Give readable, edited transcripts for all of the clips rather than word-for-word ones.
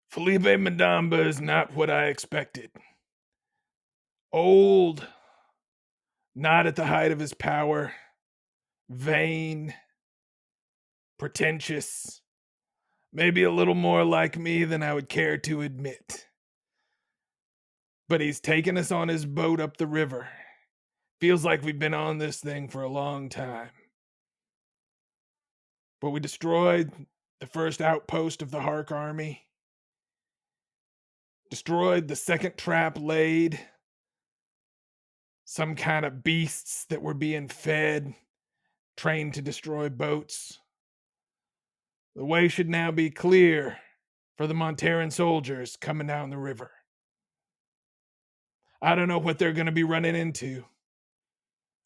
Felipe Madamba is not what I expected. Old, not at the height of his power, vain, pretentious, maybe a little more like me than I would care to admit. But he's taken us on his boat up the river. Feels like we've been on this thing for a long time. But we destroyed the first outpost of the Hark army. Destroyed the second trap laid. Some kind of beasts that were being fed, trained to destroy boats. The way should now be clear for the Monterran soldiers coming down the river. I don't know what they're going to be running into.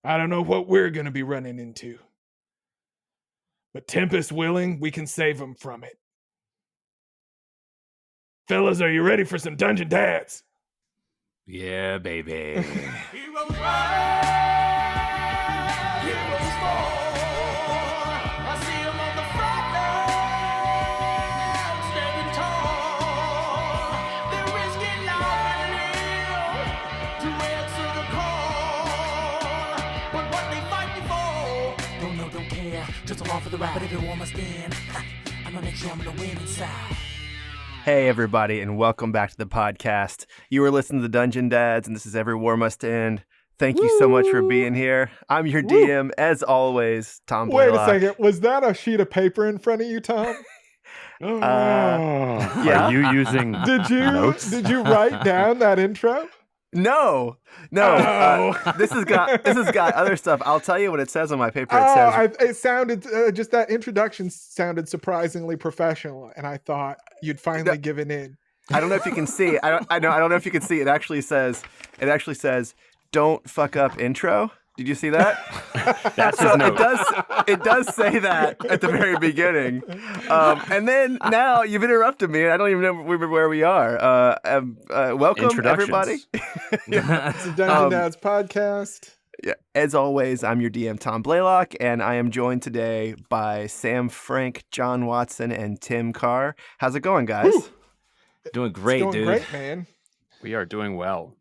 I don't know what we're going to be running into. But Tempest willing, we can save them from it. Fellas, are you ready for some Dungeon Dads? Yeah, baby. Heroes rise, heroes fall. I see 'em on the front line, standing tall. They're risking life and limb to answer the call. But what they fighting for? Don't know, don't care. Just along for the ride. But if it warm us in, I'ma make sure I'm gonna win inside. Hey everybody, and welcome back to the podcast. You are listening to the Dungeon Dads, and this is Every War Must End. Thank you so much for being here. I'm your DM, as always, Tom Blaylock. Wait a second, was that a sheet of paper in front of you, Tom? Yeah. Are you using notes? Did you write down that intro? No. This has got other stuff. I'll tell you what it says on my paper. It sounded just that introduction sounded surprisingly professional, and I thought you'd finally given in. I don't know if you can see. I don't know if you can see. It actually says, "Don't fuck up intro." Did you see that? That's his note. It does say that at the very beginning, and then now you've interrupted me, and I don't even know where we are. Welcome everybody. It's a Dungeon Dads podcast. Yeah, as always, I'm your DM Tom Blaylock, and I am joined today by Sam Frank, John Watson, and Tim Carr. How's it going, guys? Woo. Doing great, It's going dude. great, man. We are doing well.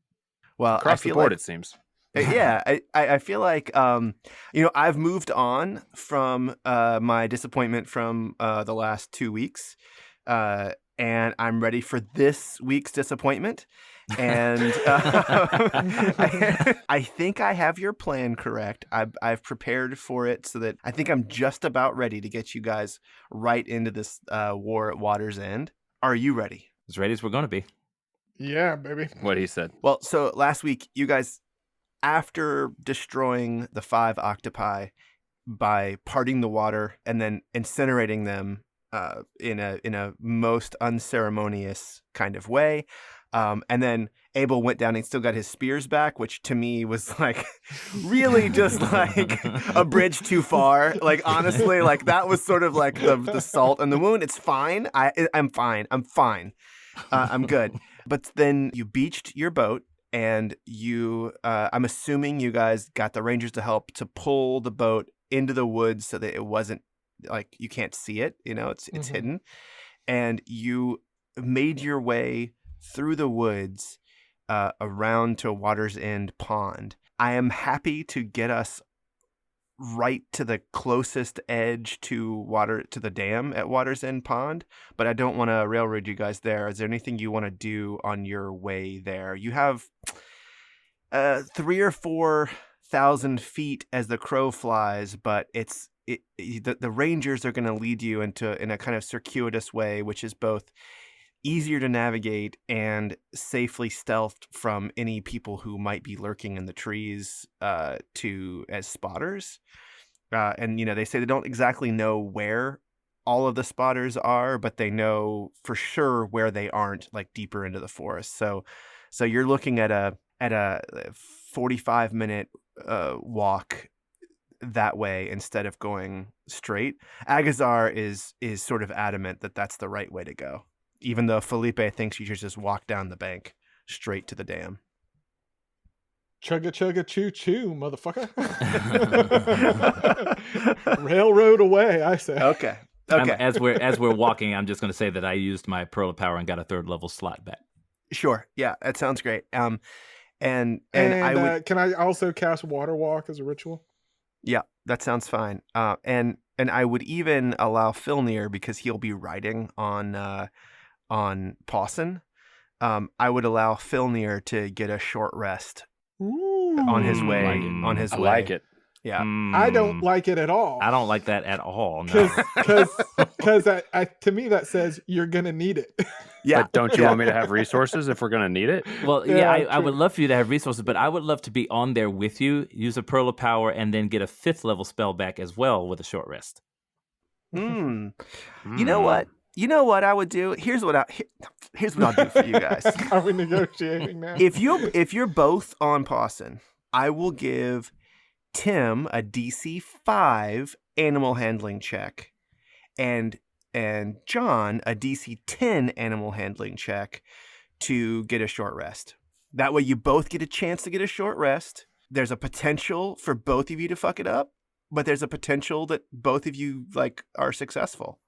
Well, Across the board, it seems. Yeah, I feel like I've moved on from my disappointment from the last 2 weeks, and I'm ready for this week's disappointment. And I think I have your plan correct. I've prepared for it so that I think I'm just about ready to get you guys right into this war at Water's End. Are you ready? As ready as we're going to be. Yeah, baby. What he said. Well, so last week, you guys, after destroying the 5 octopi by parting the water and then incinerating them in a most unceremonious kind of way, and then Abel went down and still got his spears back, which to me was like really just like a bridge too far. Like honestly, like that was sort of like the salt in the wound. It's fine. I'm fine. I'm good. But then you beached your boat. And you, I'm assuming you guys got the Rangers to help to pull the boat into the woods so that it wasn't like you can't see it, it's hidden. And you made your way through the woods around to Water's End Pond. I am happy to get us right to the closest edge to the dam at Water's End Pond, but I don't want to railroad you guys there. Is there anything you want to do on your way there? You have 3,000 or 4,000 feet as the crow flies, but the Rangers are going to lead you in a kind of circuitous way, which is both easier to navigate and safely stealthed from any people who might be lurking in the trees as spotters. And they say they don't exactly know where all of the spotters are, but they know for sure where they aren't, like deeper into the forest. So you're looking at a 45-minute walk that way instead of going straight. Agazar is sort of adamant that that's the right way to go, even though Felipe thinks you should just walk down the bank straight to the dam. Chugga chugga choo choo, motherfucker. Railroad away, I say. Okay. Okay. As we're walking, I'm just going to say that I used my Pearl of Power and got a 3rd level slot back. Sure. Yeah, that sounds great. And I would. Can I also cast Water Walk as a ritual? Yeah, that sounds fine. And I would even allow Filnyr, because he'll be riding on Pawson. I would allow Filnyr to get a short rest on his way. Like it. On his I way. like it. Yeah. I don't like it at all. I don't like that at all. No. Because to me that says you're gonna need it. Yeah. But don't you want me to have resources if we're going to need it? Well, Yeah, I true. would love for you to have resources, but I would love to be on there with you, use a Pearl of Power, and then get a 5th level spell back as well with a short rest. You know what? You know what I would do? Here's what I'll do for you guys. Are we negotiating now? If you're both on Pawson, I will give Tim a DC 5 animal handling check, and John a DC 10 animal handling check to get a short rest. That way you both get a chance to get a short rest. There's a potential for both of you to fuck it up, but there's a potential that both of you are successful.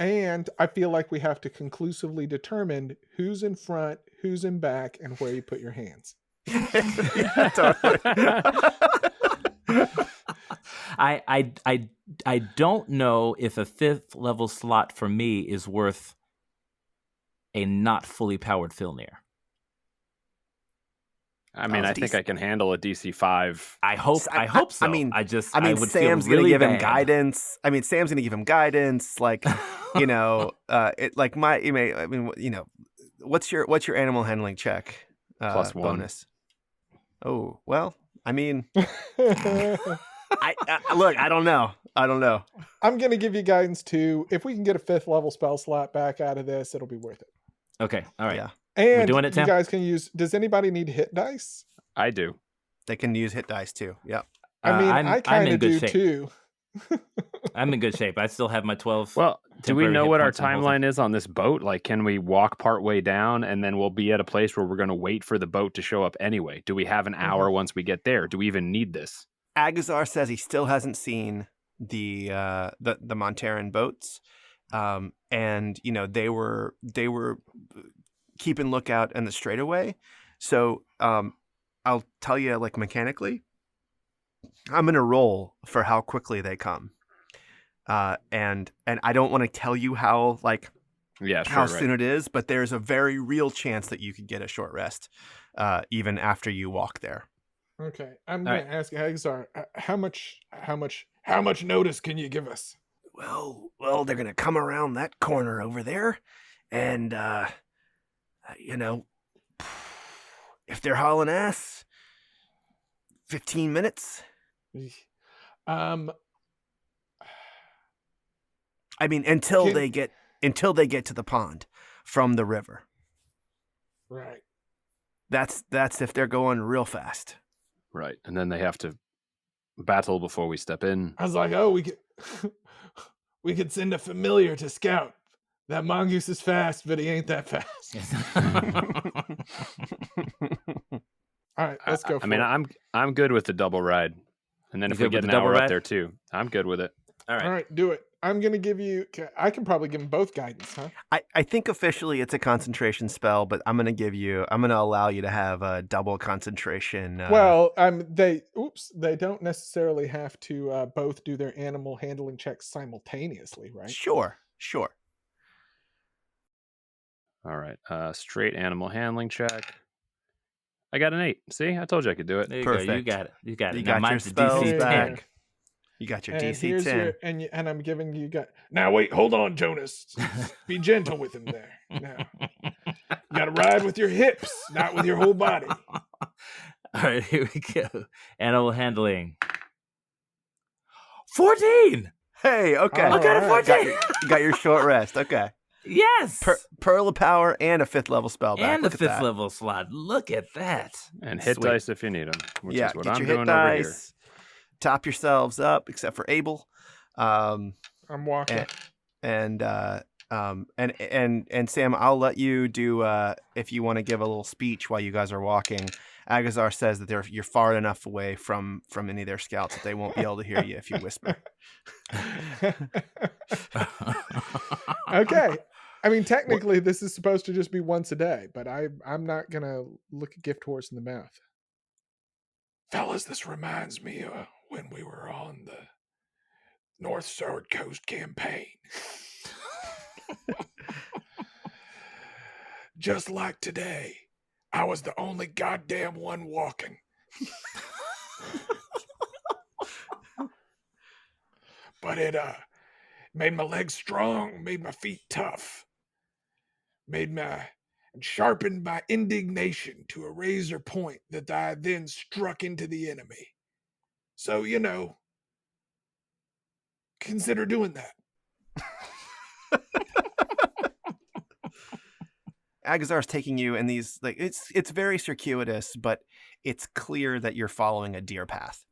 And I feel like we have to conclusively determine who's in front, who's in back, and where you put your hands. Yeah, totally. I don't know if a 5th level slot for me is worth a not fully powered Filnyr. I mean, I think I can handle a DC 5. I hope so. I mean, I would Sam's feel really gonna give him bad. guidance. Sam's gonna give him guidance. What's your animal handling check? +1 bonus. Oh well, I mean, I'm I don't know. gonna give you guidance too. If we can get a 5th level spell slot back out of this, it'll be worth it. Okay, all right. Yeah, And doing it, you Tim? guys can use. Does anybody need hit dice? I do. they can use hit dice too. Yeah. I mean, I I'm kind in of good do shape. too. I'm in good shape. I still have my 12. Well, do we temporary know hit what our points I'm holding. timeline is on this boat? Like, can we walk part way down and then we'll be at a place where we're going to wait for the boat to show up anyway? Do we have an hour once we get there? Do we even need this? Agazar says he still hasn't seen the Monterran boats, and they were keeping lookout in the straightaway. So I'll tell you, mechanically, I'm gonna roll for how quickly they come, and I don't want to tell you how Yeah, sure. how right. soon it is, but there's a very real chance that you could get a short rest, even after you walk there. Okay, I'm All gonna ask Hagsar, how much notice can you give us? Well, they're gonna come around that corner over there, and if they're hauling ass, 15 minutes. Um, I mean, until Can- they get to the pond from the river. right. That's if they're going real fast. Right. And then they have to battle before we step in. I was like, oh, we could send a familiar to scout. That mongoose is fast, but he ain't that fast. All right, let's go. I mean, I'm good with the double ride. And then You if we good get with an the double hour up ride? there too, I'm good with it. All right. All right, do it. I'm gonna give you. I can probably give them both guidance, huh? I think officially it's a concentration spell, but I'm gonna allow you to have a double concentration. Well, they don't necessarily have to both do their animal handling checks simultaneously, right? Sure. All right. Straight animal handling check. I got an 8. See, I told you I could do it. There you go. You Perfect. got it. You got it. You Now got your mine's a spells DC 10. back. You got your And DC here's 10. and I'm giving you now. Wait, hold on, Jonas. Be gentle with him there. Now, you got to ride with your hips, not with your whole body. All right, here we go. Animal handling. 14. Hey, okay. Oh, I got a all right. 14. You got your short rest. Okay. Yes. Pearl of Power and a 5th level spell back. and the Look at 5th that. level slot. Look at that. And hit Sweet. dice if you need them, which Yeah, is what get I'm your hit doing over here. dice. Top yourselves up, except for Abel. I'm walking. And Sam, I'll let you do if you want to give a little speech while you guys are walking. Agazar says that you're far enough away from any of their scouts that they won't be able to hear you if you whisper. Okay. I mean, technically, this is supposed to just be once a day, but I'm not gonna look a gift horse in the mouth. Fellas, this reminds me of when we were on the North Sword Coast campaign. Just like today, I was the only goddamn one walking. But it made my legs strong, made my feet tough, and sharpened my indignation to a razor point that I then struck into the enemy. So, consider doing that. Agazar's taking you in these, like, it's very circuitous, but it's clear that you're following a deer path.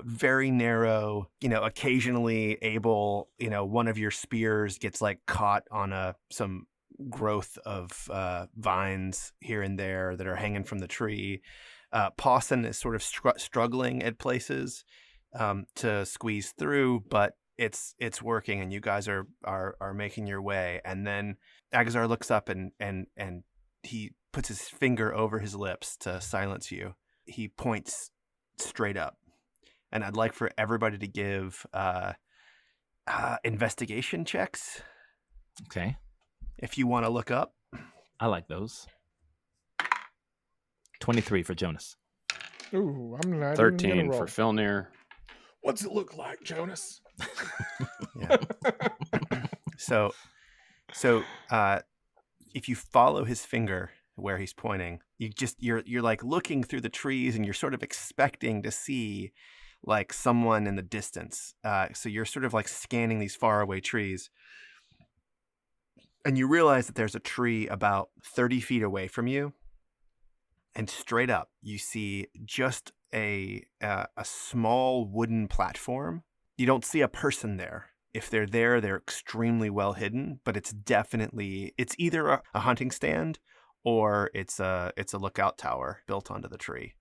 Very narrow, occasionally Abel, one of your spears gets like caught on some growth of vines here and there that are hanging from the tree. Pawson is sort of struggling at places to squeeze through, but it's working, and you guys are making your way. And then Agazar looks up and he puts his finger over his lips to silence you. He points straight up, and I'd like for everybody to give investigation checks Okay. if you want to look up. I like those. 23 for Jonus. Ooh, I'm not 13 even for gonna roll. Filnyr. What's it look like, Jonus? Yeah. So if you follow his finger where he's pointing, you're like looking through the trees, and you're sort of expecting to see like someone in the distance. So you're sort of like scanning these faraway trees, and you realize that there's a tree about 30 feet away from you, and straight up you see just a small wooden platform. You don't see a person there. If they're there, they're extremely well hidden, but it's either a hunting stand or it's a lookout tower built onto the tree.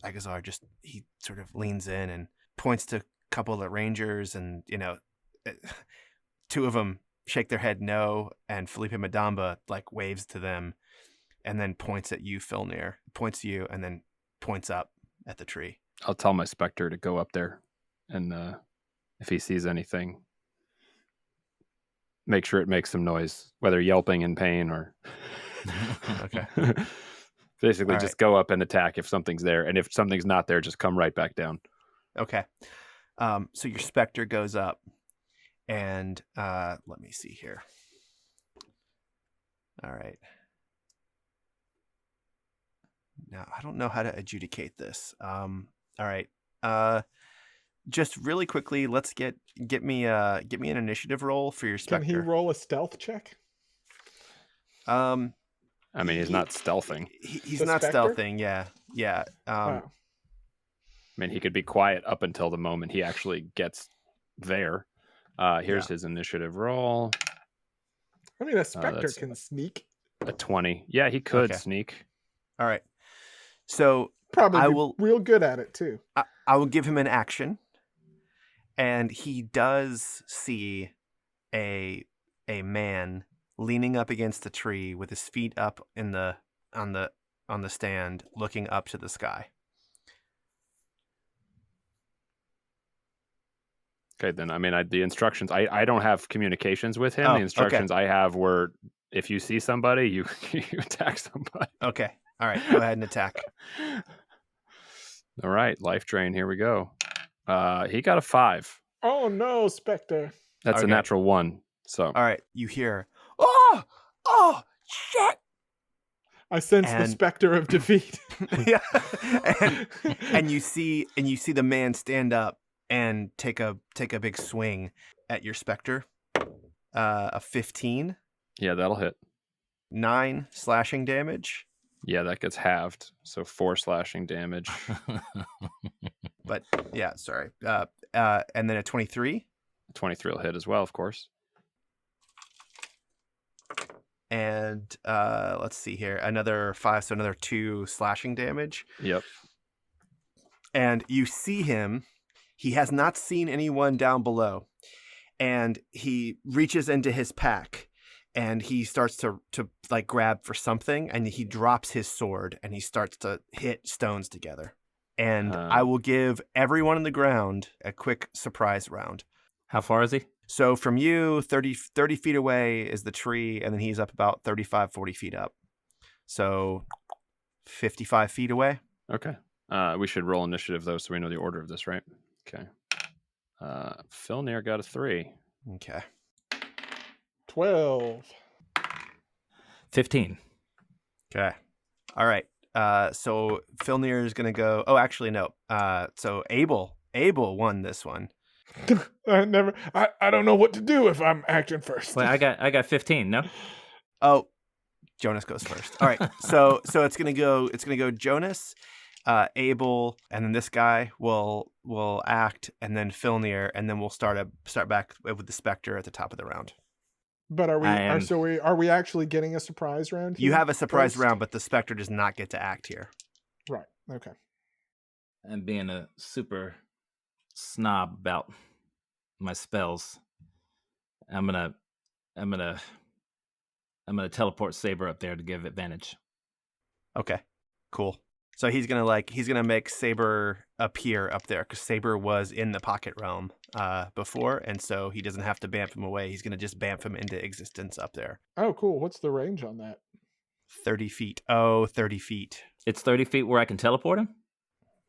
Agazar he sort of leans in and points to a couple of the rangers, and two of them shake their head no, and Felipe Madamba like waves to them and then points at you, Filnyr. Points to you and then points up at the tree. I'll tell my Spectre to go up there, and if he sees anything, make sure it makes some noise, whether yelping in pain or... Okay. Basically, All just right. go up and attack if something's there. And if something's not there, just come right back down. Okay. So your Spectre goes up, and let me see here. All right. Now, I don't know how to adjudicate this. All right. Just really quickly, let's get me an initiative roll for your Spectre. Can he roll a stealth check? I mean, he's not stealthing. He's The not Spectre? stealthing. Yeah. Wow. I mean, he could be quiet up until the moment he actually gets there. Here's his initiative roll. I mean, a specter that's- can sneak. A 20. Yeah, he could Okay. sneak. All right. So Probably I be will- real good at it too. I will give him an action, and he does see a man leaning up against a tree with his feet up on the stand, looking up to the sky. Okay, then, I mean, the instructions, I don't have communications with him. Oh, The instructions I have were, if you see somebody, you attack somebody. Okay. All right. Go ahead and attack. All right, life drain, here we go. He got a 5. Oh no, Spectre. That's Okay. a natural 1. So All right. You hear, oh, shit. I sense the And- specter of defeat. Yeah. and you see the man stand up and take a big swing at your Spectre. A 15, yeah, that'll hit. 9 slashing damage. Yeah, that gets halved. So 4 slashing damage. But yeah, sorry. And then a 23 23 will hit as well, of course. and let's see here, another 5, so another 2 slashing damage. Yep. And you see him. He has not seen anyone down below, and he reaches into his pack and he starts to like grab for something, and he drops his sword and he starts to hit stones together. And I will give everyone on the ground a quick surprise round. How far is he? So from you, 30 feet away is the tree, and then he's up about 35, 40 feet up. So 55 feet away. Okay. We should roll initiative, though, so we know the order of this, right? Okay. Filnyr got a 3. Okay. 12. 15. Okay. All right. So Filnyr is gonna go. Oh, actually, no. So Abel won this one. I don't know what to do if I'm acting first. Wait, I got 15. No. Oh, Jonus goes first. All right. So it's gonna go Jonus, Abel, and then this guy will act, and then Filnyr, and then we'll start back with the Spectre at the top of the round. But are we actually getting a surprise round here? You have a surprise first? round, but the Spectre does not get to act here. Right. Okay. And being a super snob about my spells, I'm gonna teleport Saber up there to give advantage. Okay. Cool. So he's gonna make Saber appear up there, because Saber was in the pocket realm before, and so he doesn't have to bamf him away. He's gonna just bamf him into existence up there. Oh, cool. What's the range on that? 30 feet. Oh, 30 feet. It's 30 feet where I can teleport him.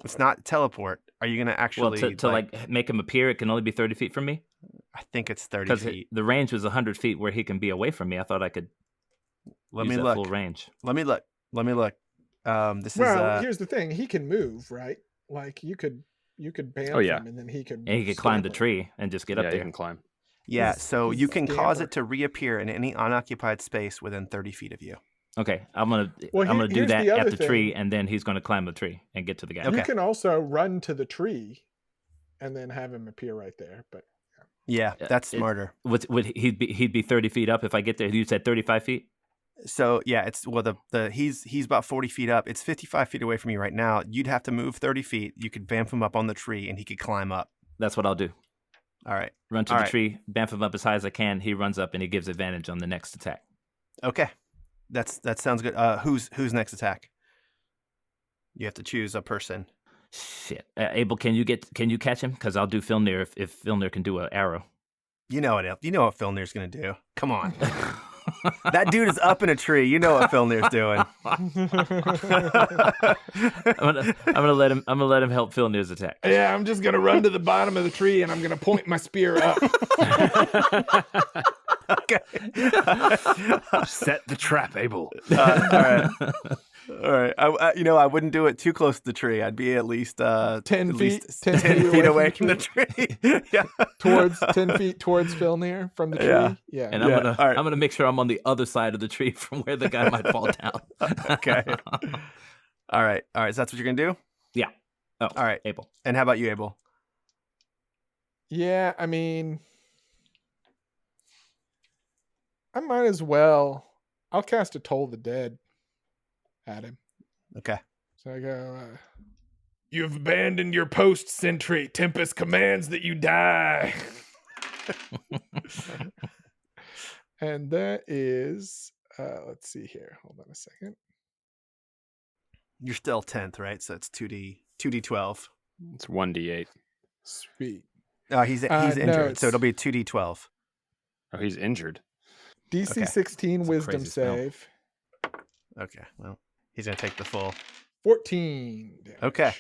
It's not teleport. Are you gonna actually Well, to like make him appear, it can only be 30 feet from me. I think it's 30 Because feet. the range was 100 feet where he can be away from me. I thought I could Let use me that look. full range. Let me look. This Well, is here's the thing. He can move, right? Like you could bamf Oh, yeah. him, and then he could. And he could climb the stamp him. tree and just get up Yeah, there. you can climb. yeah. He's- So he's you can cause scamper. it to reappear in any unoccupied space within 30 feet of you. Okay, I'm gonna Well, I'm gonna do here's that the at other the tree, thing. and then he's gonna climb the tree and get to the guy. Okay. You can also run to the tree, and then have him appear right there. But Yeah, that's it- smarter. Would he'd be 30 feet up if I get there? You said 35 feet. So yeah, it's he's about 40 feet up. It's 55 feet away from you right now. You'd have to move 30 feet. You could bamf him up on the tree, and he could climb up. That's what I'll do. All right. Run to All the right. tree, bamf him up as high as I can. He runs up and he gives advantage on the next attack. Okay. That sounds good. Who's next attack? You have to choose a person. Shit, Abel, can you catch him? Because I'll do Filnyr if Filnyr can do an arrow. You know what Filnyr's gonna do. Come on. That dude is up in a tree. You know what Filnyr's doing. I'm gonna let him help Filnyr's attack. yeah, I'm just gonna run to the bottom of the tree, and I'm gonna point my spear up. Okay. Set the trap, Abel. All right. All right. I wouldn't do it too close to the tree. I'd be at least 10 at feet, least 10 feet away from the tree. Yeah. towards 10 feet towards Filnyr from the tree. Yeah. Yeah. And Yeah, I'm all right. gonna make sure I'm on the other side of the tree from where the guy might fall down. Okay. All right. So that's what you're gonna do. Yeah. Oh, All right. Abel. And how about you, Abel? Yeah, I mean, I might as well. I'll cast a Toll the Dead at him. Okay. So I go, You've abandoned your post, sentry. Tempest commands that you die. and that is, let's see here. Hold on a second. You're still 10th, right? So it's 2d12. It's 1d8. Sweet. Oh, he's no, injured, so it's- it'll be 2d12. Oh, he's injured. DC Okay. 16 That's a Wisdom crazy spell. save. Okay. Well, he's gonna take the full. 14 damage. Okay.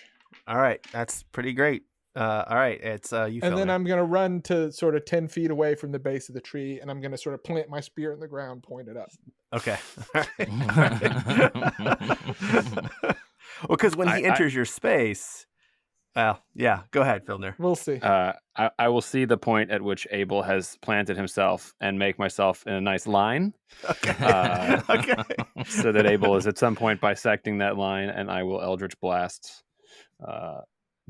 All right. That's pretty great. All right. It's you. And then Filnyr. I'm going to run to sort of 10 feet away from the base of the tree, and I'm going to sort of plant my spear in the ground, pointed up. Okay. All right. Well, because when he enters your space, well, yeah. Go ahead, Filnyr. We'll see. I will see the point at which Abel has planted himself and make myself in a nice line. Okay. Okay. Okay. So that Abel is at some point bisecting that line, and I will Eldritch Blast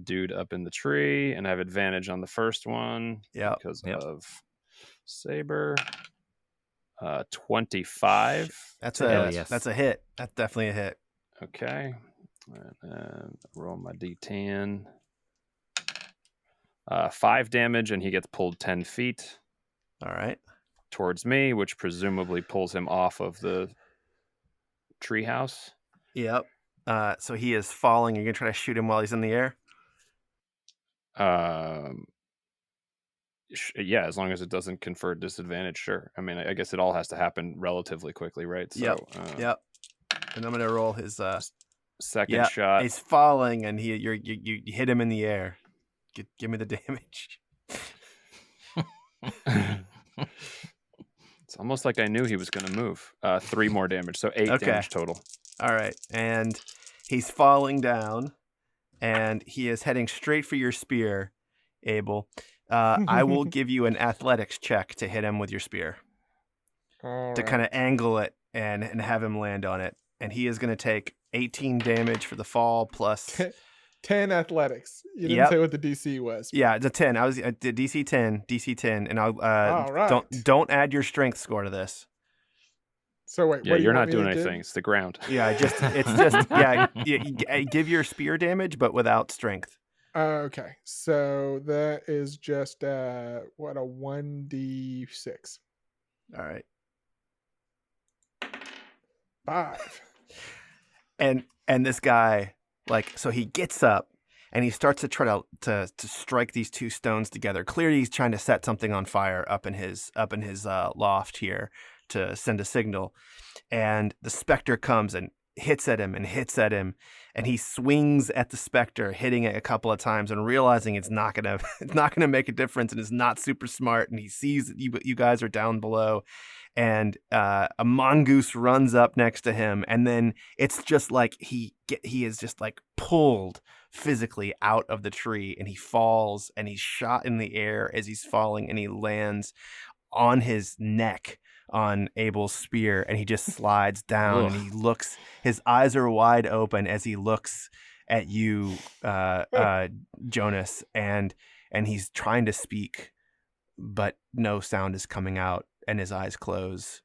dude up in the tree and have advantage on the first one Yeah. because Yep. of Saber. 25. That's Hell a yes. that's a hit. That's definitely a hit. Okay. And roll my d10. 5 damage, and he gets pulled 10 feet. All right. towards me, which presumably pulls him off of the treehouse. Yep. So he is falling. You're gonna try to shoot him while he's in the air. Yeah, as long as it doesn't confer disadvantage, sure. I mean, I guess it all has to happen relatively quickly, right? So, Yep. And I'm gonna roll his second shot. He's falling, and you hit him in the air. Give me the damage. It's almost like I knew he was going to move. 3 more damage, so 8 damage total. All right, and he's falling down, and he is heading straight for your spear, Abel. I will give you an athletics check to hit him with your spear. To kind of angle it and have him land on it. And he is going to take 18 damage for the fall plus 10 athletics. You didn't say what the DC was. Yeah, it's a 10. I was DC 10, and I'll all right. don't add your strength score to this. So wait, yeah, what you're not doing anything. It's the ground. Yeah, give your spear damage, but without strength. Okay, so that is just a 1d6. All right. 5. And this guy, so he gets up and he starts to try to strike these two stones together. Clearly, he's trying to set something on fire up in his loft here to send a signal. And the specter comes and hits at him, and he swings at the specter, hitting it a couple of times and realizing it's not gonna make a difference, and is not super smart. And he sees that you guys are down below, and a mongoose runs up next to him, and then it's just like he is just like pulled physically out of the tree, and he falls, and he's shot in the air as he's falling, and he lands on his neck on Abel's spear, and he just slides down. And he looks, his eyes are wide open as he looks at you, Jonus, and he's trying to speak, but no sound is coming out, and his eyes close.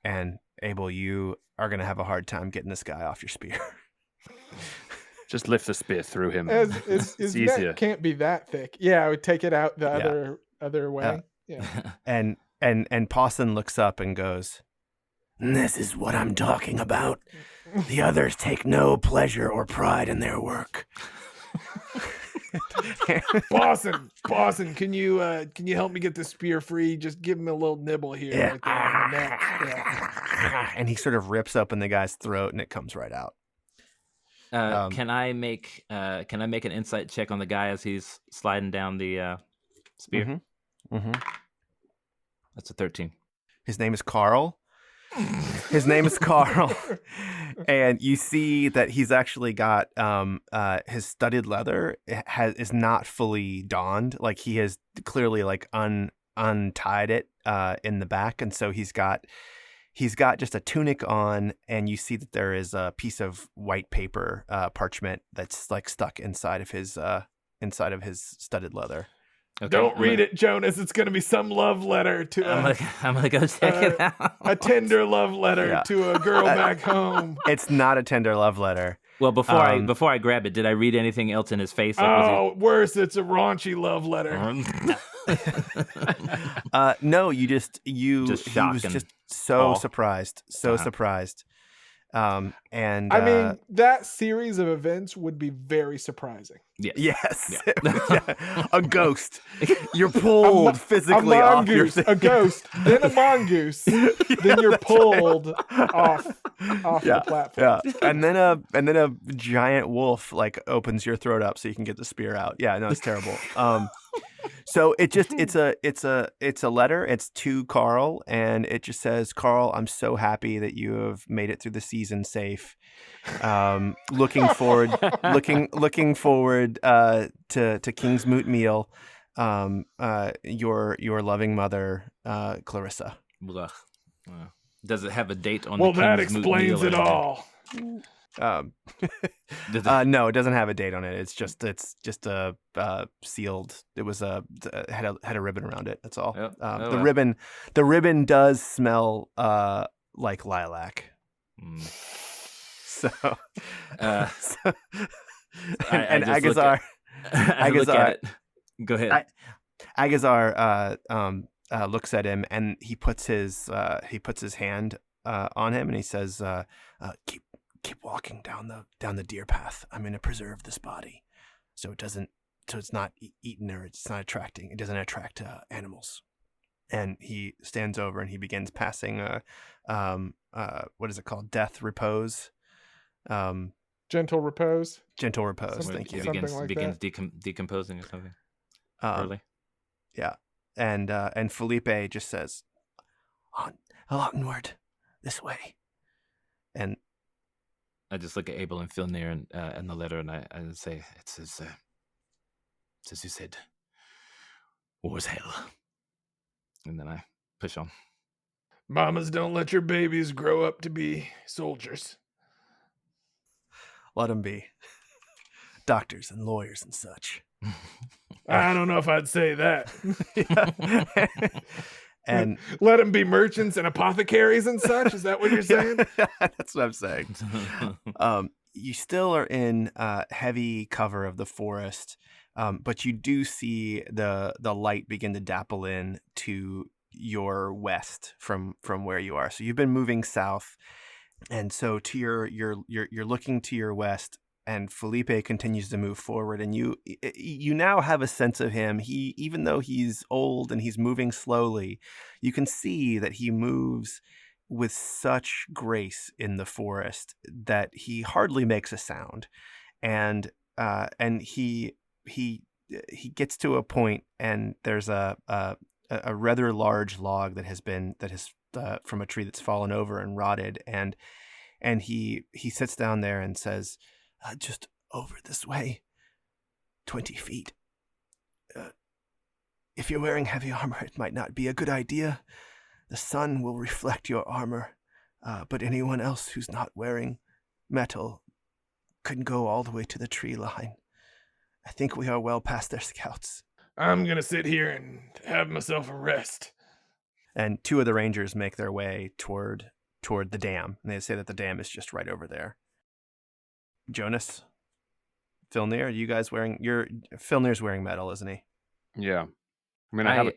And Abel, you are going to have a hard time getting this guy off your spear. Just lift the spear through him. His easier. neck can't be that thick. Yeah, I would take it out the other way. Yeah. And Pawson looks up and goes, "This is what I'm talking about. The others take no pleasure or pride in their work." Pawson, can you help me get the spear free? Just give him a little nibble here. Yeah. Right there on the neck. Yeah. And he sort of rips open the guy's throat, and it comes right out. Can I make an insight check on the guy as he's sliding down the spear? Mm-hmm. That's a 13. His name is Carl. And you see that he's actually got his studded leather is not fully donned. Like, he has clearly untied it in the back, and so he's got just a tunic on, and you see that there is a piece of white paper parchment that's stuck inside of his studded leather. Okay. Don't read it, Jonus. It's going to be some love letter to I'm gonna go check it out. a tender love letter to a girl back home. It's not a tender love letter. Well, before I grab it, did I read anything else in his face? Worse, it's a raunchy love letter. No, he was just so surprised, surprised. And I mean, that series of events would be very surprising. Yes. Yeah. A ghost. You're pulled physically off your a ghost, then a mongoose, then you're pulled off the platform. Yeah. And then a giant wolf opens your throat up so you can get the spear out. Yeah, no, it's terrible. So it's a letter. It's to Carl, and it just says, "Carl, I'm so happy that you have made it through the season safe. Looking forward to King's Moot meal. Your loving mother, Clarissa." Does it have a date on? Well, the that King's Moot explains meal it all. No, it doesn't have a date on it. It's just a sealed. It was had a ribbon around it. That's all. The ribbon does smell like lilac. So, and Agazar, Agazar. Go ahead. Agazar looks at him, and he puts his hand on him, and he says, "Keep walking down the deer path. I'm going to preserve this body, so it's not eaten, or it's not attracting. It doesn't attract animals." And he stands over and he begins passing what is it called? Death repose. Gentle repose. Gentle repose. Something- Thank you. something like begins that. decomposing or something early. Yeah. And Felipe just says, onward, this way. And I just look at Abel and Filnyr and the letter, and I say, it's as you said, war's hell. And then I push on. Mamas, don't let your babies grow up to be soldiers. let them be doctors and lawyers and such. I don't know if I'd say that. And Let them be merchants and apothecaries and such. Is that what you're saying? That's what I'm saying. You still are in heavy cover of the forest, but you do see the light begin to dapple in to your west from where you are. So you've been moving south, and so to you're looking to your west. And Felipe continues to move forward, and you now have a sense of him. He, even though he's old and he's moving slowly, you can see that he moves with such grace in the forest that he hardly makes a sound. And he gets to a point, and there's a rather large log that has from a tree that's fallen over and rotted, and he sits down there and says, "Just over this way, 20 feet. If you're wearing heavy armor, it might not be a good idea. The sun will reflect your armor, but anyone else who's not wearing metal can go all the way to the tree line. I think we are well past their scouts." I'm going to sit here and have myself a rest. And two of the rangers make their way toward the dam, and they say that the dam is just right over there. Jonus, Filnyr, are you guys wearing Filnyr's wearing metal, isn't he? Yeah. I mean, I have a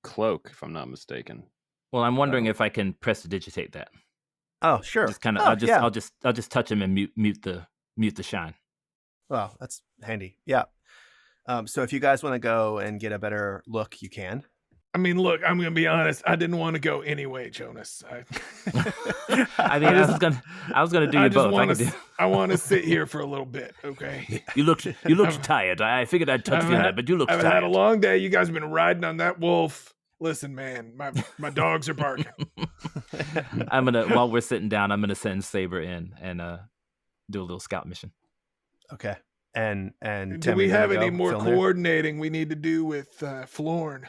cloak, if I'm not mistaken. Well, I'm wondering if I can prestidigitate that. Oh, sure. Just kind of, I'll just touch him and mute the shine. Well, that's handy. Yeah. So if you guys want to go and get a better look, you can. I mean, look, I'm going to be honest. I didn't want to go anyway, Jonus. I was gonna do you both. I want to sit here for a little bit, okay? You looked tired. I figured I'd touch Filnyr, but you look tired. I've had a long day. You guys have been riding on that wolf. Listen, man, my dogs are barking. While we're sitting down, I'm gonna send Saber in and do a little scout mission. Okay. And do Tim, we have any go, more Filnyr? coordinating we need to do with Florn?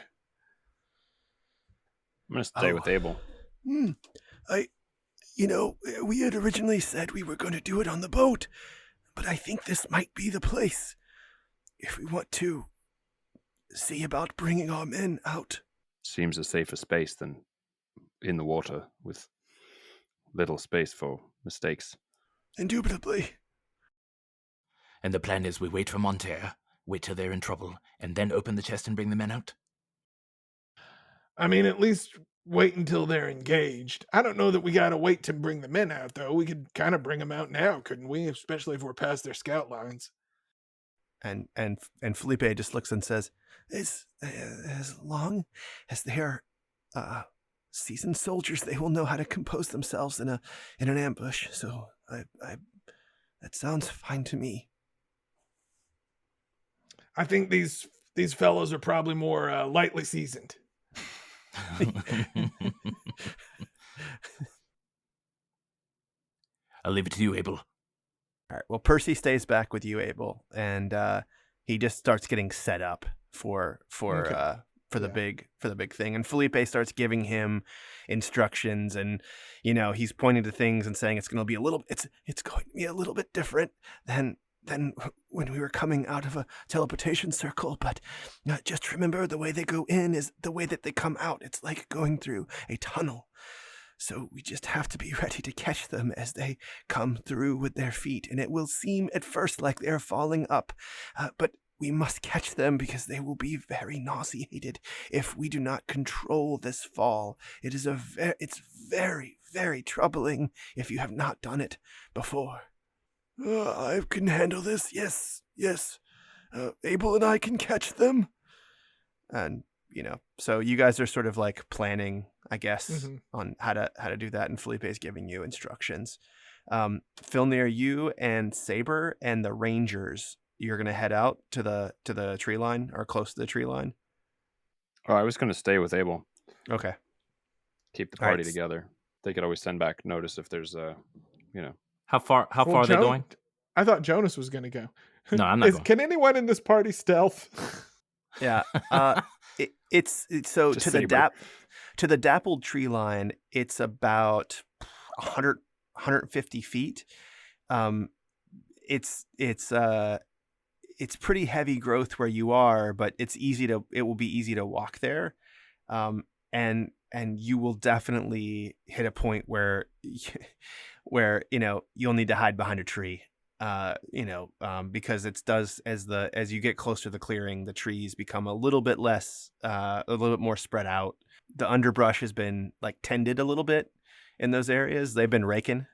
I'm going to stay with Abel. We had originally said we were going to do it on the boat, but I think this might be the place if we want to see about bringing our men out. Seems a safer space than in the water with little space for mistakes. Indubitably. And the plan is we wait for Monterre, wait till they're in trouble, and then open the chest and bring the men out? I mean, at least wait until they're engaged. I don't know that we got to wait to bring the men out, though. We could kind of bring them out now, couldn't we? Especially if we're past their scout lines. And Felipe just looks and says, As long as they're seasoned soldiers, they will know how to compose themselves in an ambush. So I that sounds fine to me. I think these fellows are probably more lightly seasoned. I'll leave it to you, Abel. all right, well, Percy stays back with you, Abel, and he just starts getting set up for the big thing. And Felipe starts giving him instructions, and he's pointing to things and saying it's going to be it's going to be a little bit different than when we were coming out of a teleportation circle, but just remember, the way they go in is the way that they come out. It's like going through a tunnel. So we just have to be ready to catch them as they come through with their feet, and it will seem at first like they're falling up, but we must catch them because they will be very nauseated if we do not control this fall. It's very, very troubling if you have not done it before. I can handle this. Yes. Abel and I can catch them. And, so you guys are sort of like planning, I guess, on how to do that. And Felipe is giving you instructions. Filnyr, you and Saber and the Rangers, you're going to head out to the tree line or close to the tree line. Oh, I was going to stay with Abel. Okay. Keep the All party right. together. They could always send back notice if there's How far are they going? I thought Jonus was going to go. No, I'm not going. Can anyone in this party stealth? Yeah. It's so Just to Saber. the dappled tree line, it's about 150 feet. It's pretty heavy growth where you are, but it will be easy to walk there. And you will definitely hit a point where you'll need to hide behind a tree. Because as you get closer to the clearing, the trees become a little bit more spread out. The underbrush has been like tended a little bit in those areas. They've been raking,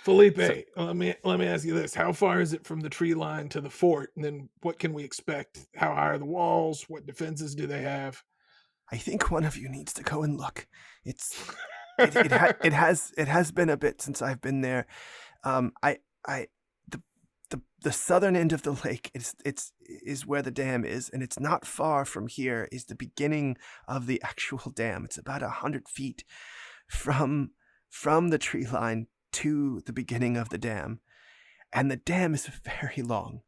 Felipe, So- let me ask you this: how far is it from the tree line to the fort? And then what can we expect? How high are the walls? What defenses do they have? I think one of you needs to go and look. It has been a bit since I've been there. The southern end of the lake is where the dam is, and it's not far from here is the beginning of the actual dam. It's about 100 feet from the tree line to the beginning of the dam, and the dam is very long,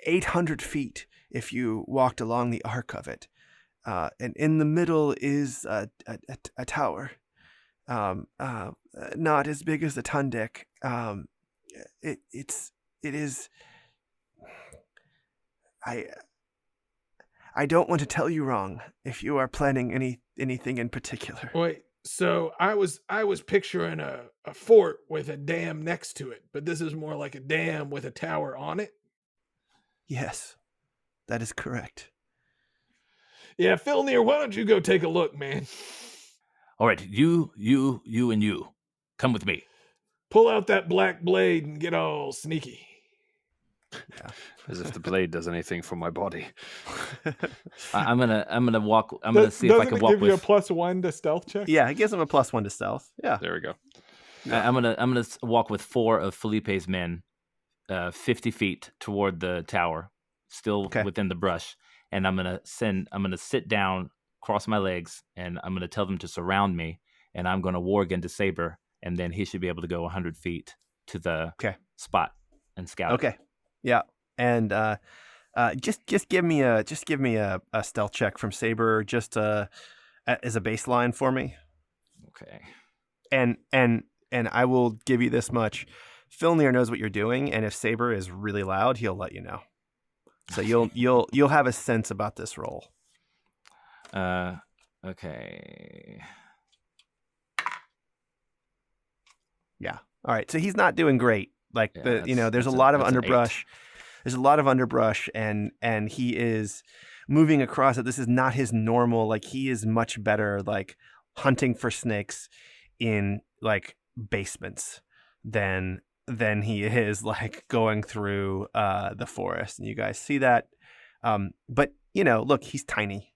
800 feet if you walked along the arc of it. And in the middle is a tower, not as big as the Tundek. It is. I don't want to tell you wrong if you are planning anything in particular. Wait, so I was picturing a fort with a dam next to it, but this is more like a dam with a tower on it. Yes, that is correct. Yeah, Filnyr, why don't you go take a look, man? All right, you, and you, come with me. Pull out that black blade and get all sneaky. as if the blade does anything for my body. I'm gonna walk. I'm gonna see if I Doesn't can it walk give you a with. +1 to stealth check? Yeah, it gives him a +1 to stealth. Yeah. There we go. I'm gonna walk with 4 of Felipe's men, 50 feet toward the tower, still Okay. within the brush, and I'm gonna sit down, cross my legs, and I'm gonna tell them to surround me, and I'm gonna warg into Saber, and then he should be able to go 100 feet to the spot and scout. Okay. Yeah. And just give me a stealth check from Saber just as a baseline for me. Okay. And I will give you this much. Filnyr knows what you're doing, and if Saber is really loud, he'll let you know. So you'll have a sense about this roll. Okay. Yeah. All right. So he's not doing great. Like Yeah, there's a lot of that's an 8. underbrush. There's a lot of underbrush, and he is moving across it. This is not his normal. Like, he is much better like hunting for snakes in like basements than he is like going through the forest. And you guys see that. But look, he's tiny,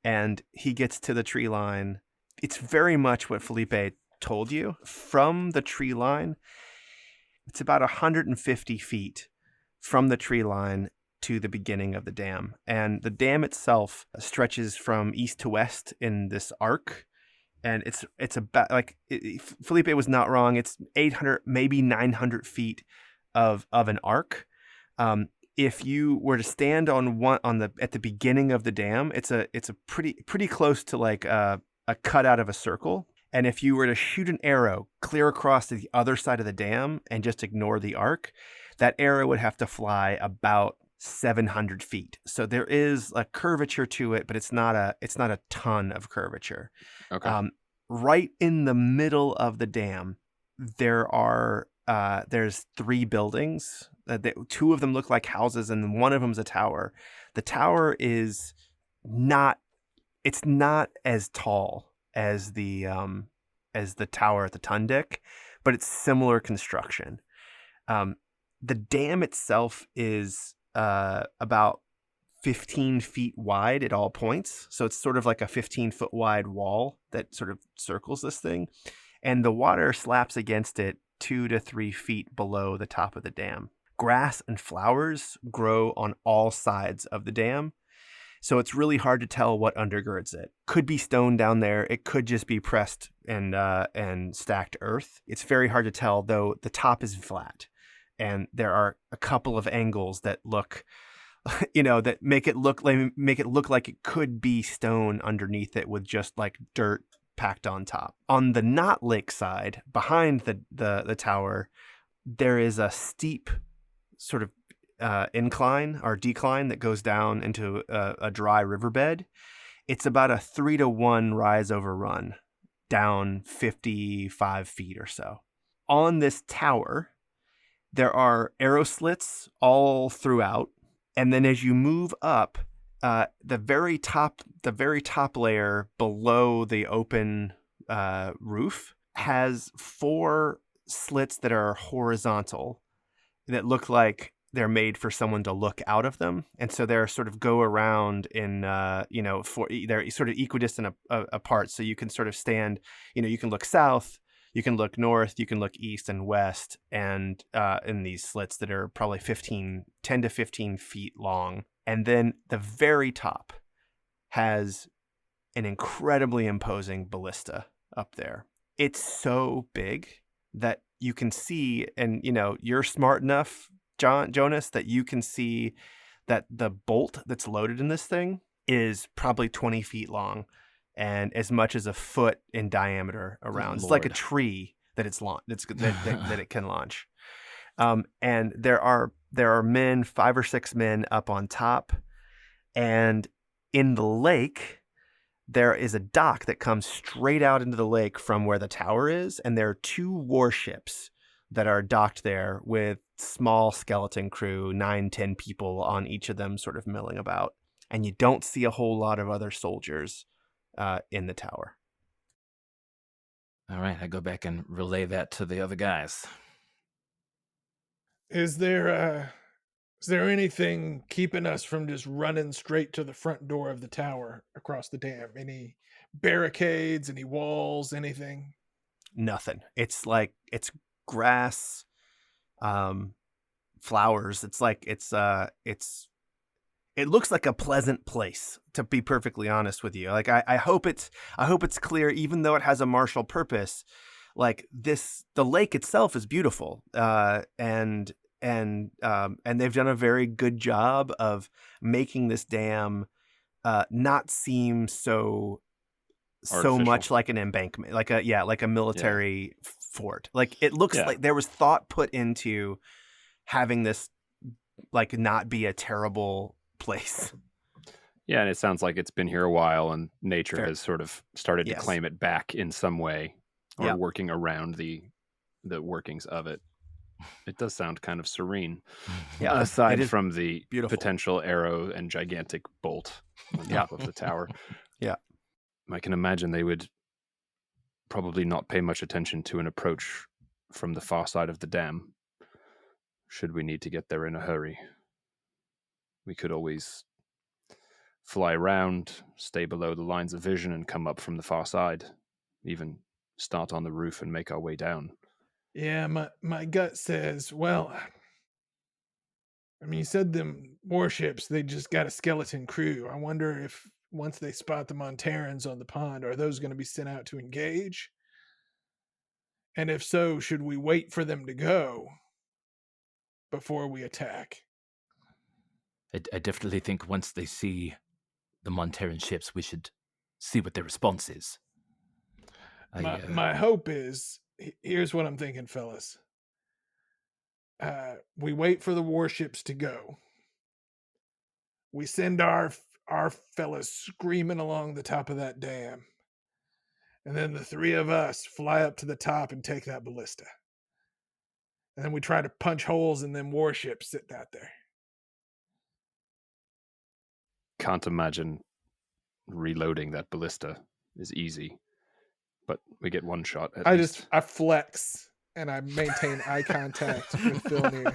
and he gets to the tree line. It's very much what Felipe told you. From the tree line, it's about 150 feet from the tree line to the beginning of the dam. And the dam itself stretches from east to west in this arc. And it's about like Felipe was not wrong. It's 800, maybe 900 feet of an arc. If you were to stand at the beginning of the dam, it's a pretty close to like a cutout of a circle. And if you were to shoot an arrow clear across to the other side of the dam and just ignore the arc, that arrow would have to fly about 700 feet. So there is a curvature to it, but it's not a ton of curvature. Okay. Right in the middle of the dam, there are there's 3 buildings. Two of them look like houses, and one of them's a tower. The tower is not. It's not as tall as the tower at the Tundick, but it's similar construction. The dam itself is about 15 feet wide at all points. So it's sort of like a 15-foot wide wall that sort of circles this thing. And the water slaps against it 2 to 3 feet below the top of the dam. Grass and flowers grow on all sides of the dam. So it's really hard to tell what undergirds it. Could be stone down there. It could just be pressed and stacked earth. It's very hard to tell, though the top is flat. And there are a couple of angles that look, that make it look like it could be stone underneath it with just like dirt packed on top. On the not lake side, behind the tower, there is a steep sort of incline or decline that goes down into a dry riverbed. It's about a 3-to-1 rise over run down 55 feet or so. On this tower, there are arrow slits all throughout. And then as you move up, the very top layer below the open roof has 4 slits that are horizontal that look like they're made for someone to look out of them. And so they're sort of go around in, they're sort of equidistant apart. So you can sort of stand, you can look south, you can look north, you can look east and west, and in these slits that are probably 10 to 15 feet long. And then the very top has an incredibly imposing ballista up there. It's so big that you can see, and you're smart enough, Jonus, that you can see that the bolt that's loaded in this thing is probably 20 feet long and as much as a foot in diameter around. It's like a tree that that it can launch. And there are men, 5 or 6 men up on top, and in the lake there is a dock that comes straight out into the lake from where the tower is, and there are 2 warships that are docked there with small skeleton crew, 9-10 people on each of them, sort of milling about. And you don't see a whole lot of other soldiers in the tower. All right, I go back and relay that to the other guys. Is there anything keeping us from just running straight to the front door of the tower across the dam? Any barricades, any walls, anything? Nothing. It's grass, flowers. It looks like a pleasant place, to be perfectly honest with you. Like I hope it's clear, even though it has a martial purpose. Like the lake itself is beautiful, and they've done a very good job of making this dam not seem so much like an embankment, like a military fort. Like it looks like there was thought put into having this like not be a terrible place. Yeah, and it sounds like it's been here a while, and nature has sort of started to claim it back in some way, or working around the workings of it. It does sound kind of serene. Yeah, aside from the beautiful potential arrow and gigantic bolt on top of the tower. Yeah. I can imagine they would probably not pay much attention to an approach from the far side of the dam. Should we need to get there in a hurry, we could always fly around, stay below the lines of vision, and come up from the far side. Even start on the roof and make our way down. Yeah, my gut says, well, I mean, you said them warships, they just got a skeleton crew. I wonder if once they spot the Monterrans on the pond, are those going to be sent out to engage? And if so, should we wait for them to go before we attack? I definitely think once they see the Monterran ships, we should see what their response is. My hope is, here's what I'm thinking, fellas. We wait for the warships to go. We send our fellas screaming along the top of that dam. And then the 3 of us fly up to the top and take that ballista. And then we try to punch holes in them warships sitting out there. Can't imagine reloading that ballista is easy, but we get one shot at least. I flex and I maintain eye contact with Filnyr.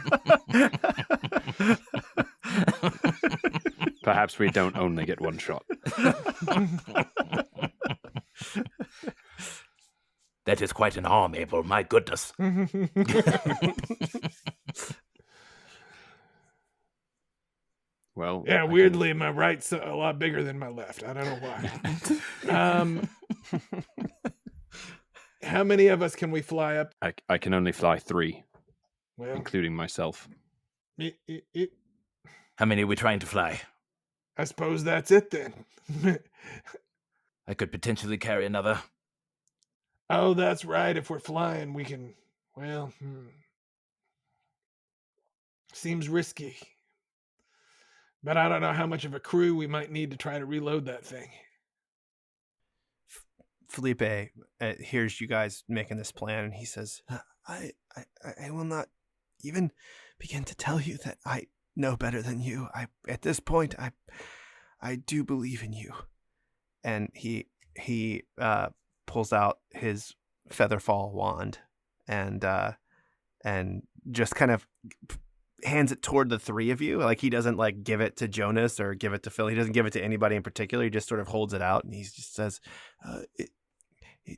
Perhaps we don't only get one shot. That is quite an arm, Abel. My goodness. Well, Yeah, weirdly, my right's a lot bigger than my left. I don't know why. How many of us can we fly up? I can only fly 3, Well, including myself. How many are we trying to fly? I suppose that's it then. I could potentially carry another. Oh, that's right. If we're flying, we can. Well, seems risky. But I don't know how much of a crew we might need to try to reload that thing. Felipe hears you guys making this plan, and he says, I will not even begin to tell you that I know better than you. At this point, I do believe in you. and he pulls out his featherfall wand and just kind of hands it toward the three of you. Like, he doesn't like give it to Jonus or give it to Phil. He doesn't give it to anybody in particular. He just sort of holds it out, and he just says,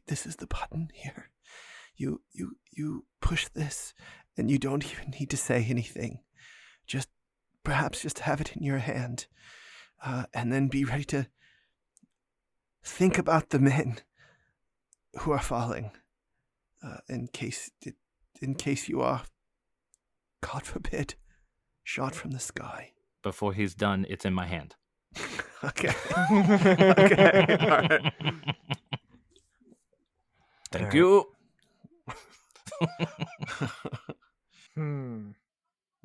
this is the button here. You push this, and you don't even need to say anything. Perhaps just have it in your hand, and then be ready to think about the men who are falling, in case you are, God forbid, shot from the sky. Before he's done, it's in my hand. okay. Okay. All right. Thank you.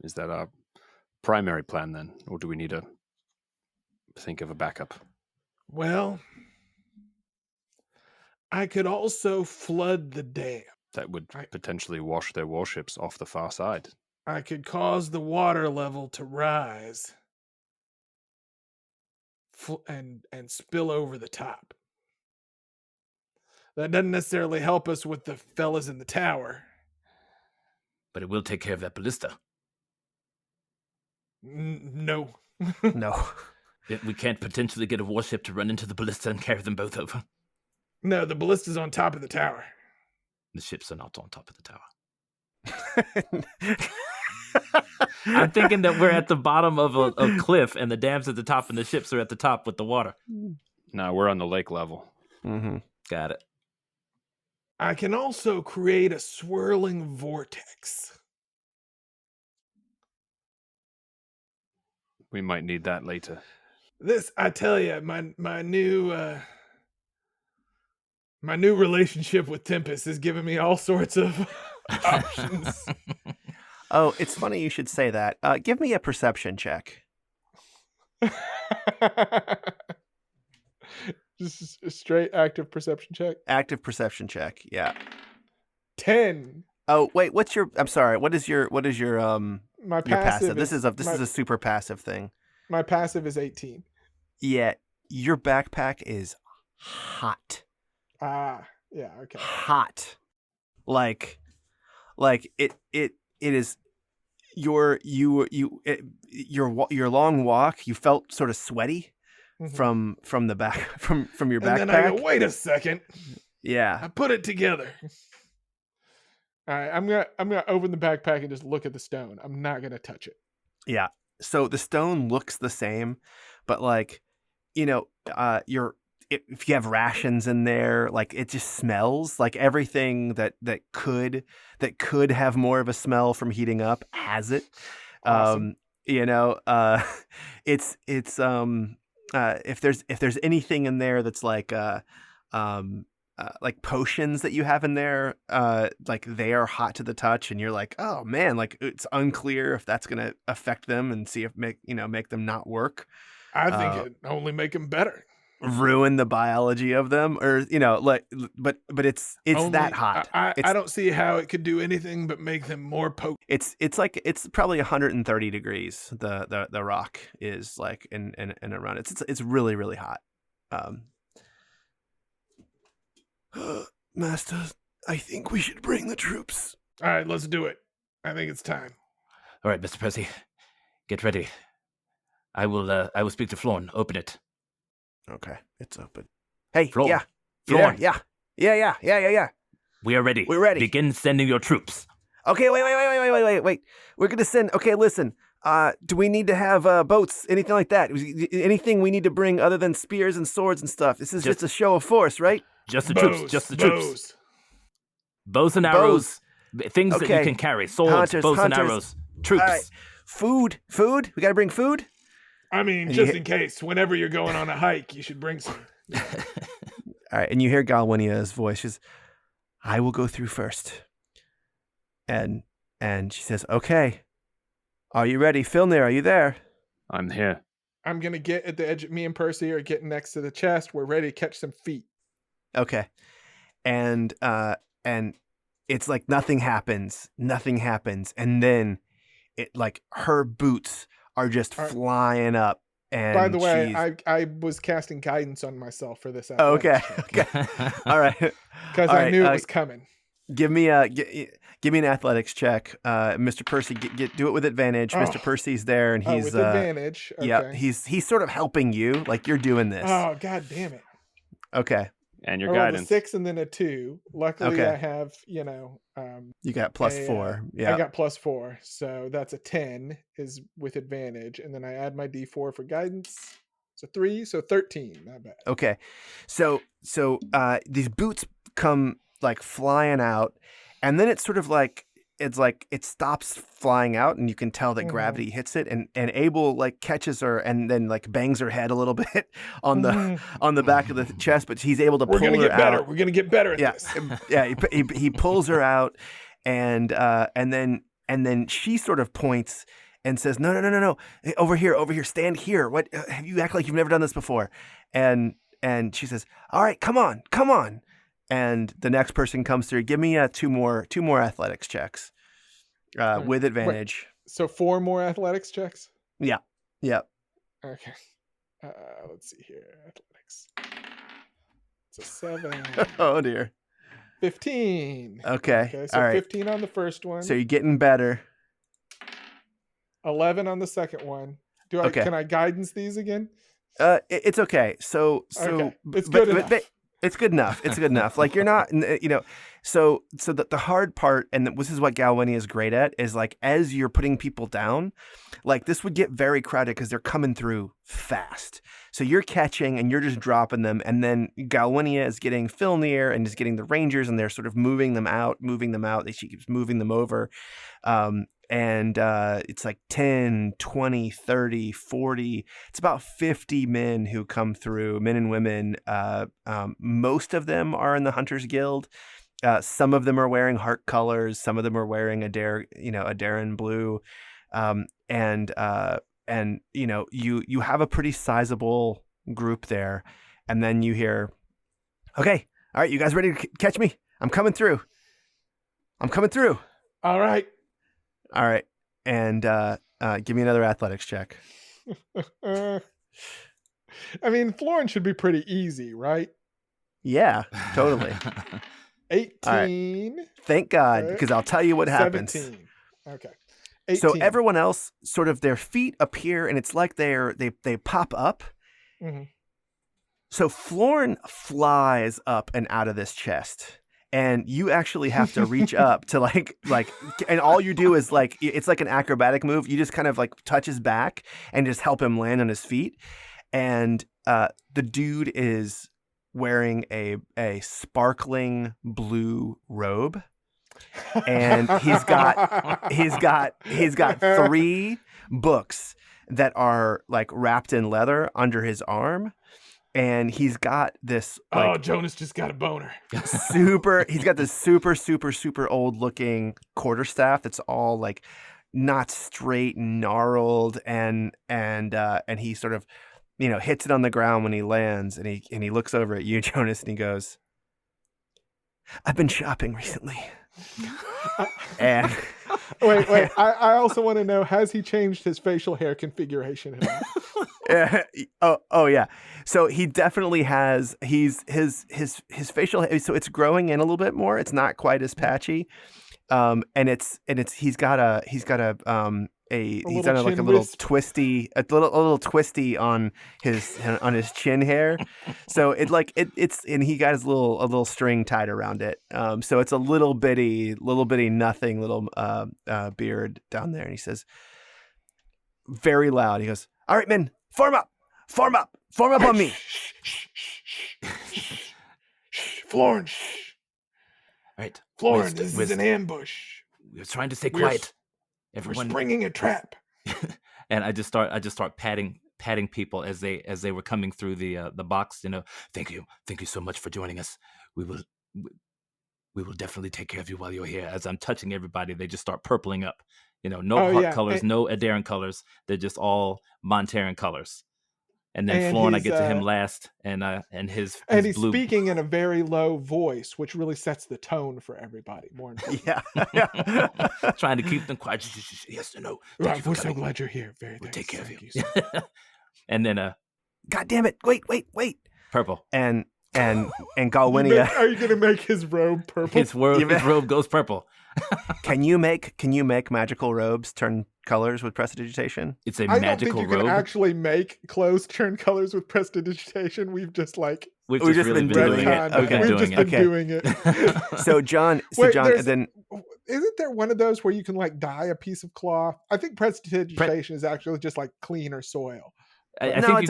Is that our primary plan then, or do we need to think of a backup? Well, I could also flood the dam. That would potentially wash their warships off the far side. I could cause the water level to rise and spill over the top. That doesn't necessarily help us with the fellas in the tower. But it will take care of that ballista. No. No. We can't potentially get a warship to run into the ballista and carry them both over. No, the ballista's on top of the tower. The ships are not on top of the tower. I'm thinking that we're at the bottom of a cliff and the dam's at the top and the ships are at the top with the water. No, we're on the lake level. Mm-hmm. Got it. I can also create a swirling vortex. We might need that later. This, I tell you, my new relationship with Tempest is giving me all sorts of options. Oh, it's funny you should say that. Give me a perception check. Just a straight active perception check. Active perception check. Yeah. 10. Oh, wait, I'm sorry. What is your My your passive. passive? This is a super passive thing. My passive is 18. Yeah, your backpack is hot. Ah, yeah, okay. Hot. Like it is your long walk, you felt sort of sweaty from the back from your backpack. And then I go, wait a second. Yeah. I put it together. All right, I'm gonna open the backpack and just look at the stone. I'm not gonna touch it. Yeah. So the stone looks the same, but like, if you have rations in there, like, it just smells like everything that could have more of a smell from heating up has it. Awesome. It's if there's anything in there that's like potions that you have in there, like, they are hot to the touch, and you're like, oh man, like, it's unclear if that's gonna affect them and see if make them not work. I think it only make them better. ruin the biology of them, or like, but it's Only- that hot. I It's- don't see how it could do anything but make them more potent. It's probably 130 degrees. The rock is like in around. It's really really hot. Master, I think we should bring the troops. All right, let's do it. I think it's time. All right, Mr. Percy, get ready. I will speak to Florn. Open it. Okay, it's open. Hey, Floor. yeah, Floor. yeah. We are ready. We're ready. Begin sending your troops. Okay, wait. We're gonna send. Okay, listen. Do we need to have boats? Anything like that? Anything we need to bring other than spears and swords and stuff? This is just a show of force, right? Just the Bows, troops. Just the troops. bows. Bows and arrows. Things that Okay. you can carry. Swords, Hunters, bows and hunters. arrows. Troops. All right. Food. We gotta bring food. I mean, And just you- in case, whenever you're going on a hike, you should bring some. All right, and you hear Galwinia's voice. She's, I will go through first. And she says, okay. Are you ready? Filnyr, are you there? I'm here. I'm gonna get at the edge. Me and Percy are getting next to the chest. We're ready to catch some feet. Okay. And it's like nothing happens. And then it like her boots are just All right. flying up. And By the way, she's- I was casting guidance on myself for this. Oh, okay. Okay. All right. Because All I right, knew it was coming. Give me an athletics check, Mr. Percy. Do it with advantage. Oh. Mr. Percy's there, and he's With advantage. Okay. yeah, he's sort of helping you, like you're doing this. Oh, god damn it. Okay, And I your rolled guidance. a 6 and then a 2. Luckily, Okay. I have, you got plus a, 4. Yeah. I got plus 4. So that's a 10 is with advantage. And then I add my d4 for guidance. So 3, so 13. Not bad. Okay, so these boots come like flying out, and then it's sort of like it stops flying out, and you can tell that Mhm. gravity hits it, and Abel like catches her and then like bangs her head a little bit on the back of the chest, but he's able to We're pull going to her get better. out. We're going to get better at Yeah, this. yeah. He pulls her out, and then she sort of points and says, "No, hey, over here, stand here. What? You act like you've never done this before." And she says, "All right, come on." And the next person comes through. Give me two more athletics checks with advantage. So 4 more athletics checks? Yeah. Okay. Let's see here. Athletics. It's a 7. Oh dear. 15. Okay. Okay, so All right. 15 on the first one. So you're getting better. 11 on the second one. Okay. Can I guidance these again? It's okay. So Okay. It's but- good enough. but it's good enough. It's good enough. Like you're not, so the hard part, and this is what Galwini is great at, is like as you're putting people down, like this would get very crowded because they're coming through fast. So you're catching and you're just dropping them, and then Galwinia is getting Filnyr and is getting the Rangers, and they're sort of moving them out. She keeps moving them over. And it's like 10, 20, 30, 40. It's about 50 men who come through, men and women. Most of them are in the Hunters Guild. Some of them are wearing heart colors. Some of them are wearing a Darren blue. And you have a pretty sizable group there. And then you hear, okay, all right, you guys ready to catch me? I'm coming through. All right. All right, and give me another athletics check. I mean, Florence should be pretty easy, right? Yeah, totally. 18. Thank God, Okay. because I'll tell you what happens. 17. Okay. 18. So everyone else, sort of their feet appear, and it's like they pop up. Mhm. So Florn flies up and out of this chest. And you actually have to reach up to like, and all you do is like, it's like an acrobatic move. You just kind of like touch his back and just help him land on his feet. And the dude is wearing a sparkling blue robe, and he's got 3 books that are like wrapped in leather under his arm. And he's got this like Jonus just got a boner. he's got this super old looking quarterstaff that's all like not straight and gnarled, and he sort of hits it on the ground when he lands, and he looks over at you, Jonus, and he goes, "I've been shopping recently." And Wait. I also want to know, has he changed his facial hair configuration at all? oh yeah. So he definitely has. His facial hair. So it's growing in a little bit more. It's not quite as patchy. And he's got a little twisty on his chin hair. So and he got his little string tied around it. So it's a little bitty nothing little beard down there. And he says very loud, he goes, "All right, men, form up on me." Florin, Right. Florin, this is an ambush. We're trying to stay quiet. We're Everyone. springing a trap. And I just start patting people as they were coming through the box. Thank you so much for joining us. We will definitely take care of you while you're here. As I'm touching everybody, they just start purpling up. No colors, no Adaran colors. They're just all Monterran colors. And then Florin, I get to him last, and his he's blue... speaking in a very low voice, which really sets the tone for everybody. More important. Yeah. Trying to keep them quiet. Yes or no. Right, we're so glad you're here. We'll take care of you. And then, God damn it! Wait. Purple. And Galwinia. Are you gonna make his robe purple? His robe goes purple. Can you make magical robes turn colors with prestidigitation? It's a magical robe. I magical don't think you robe. can actually make clothes turn colors with prestidigitation. We've just been doing it. Okay. We've just been doing it. So John, then isn't there one of those where you can dye a piece of cloth? I think prestidigitation is actually just like cleaner soil. I think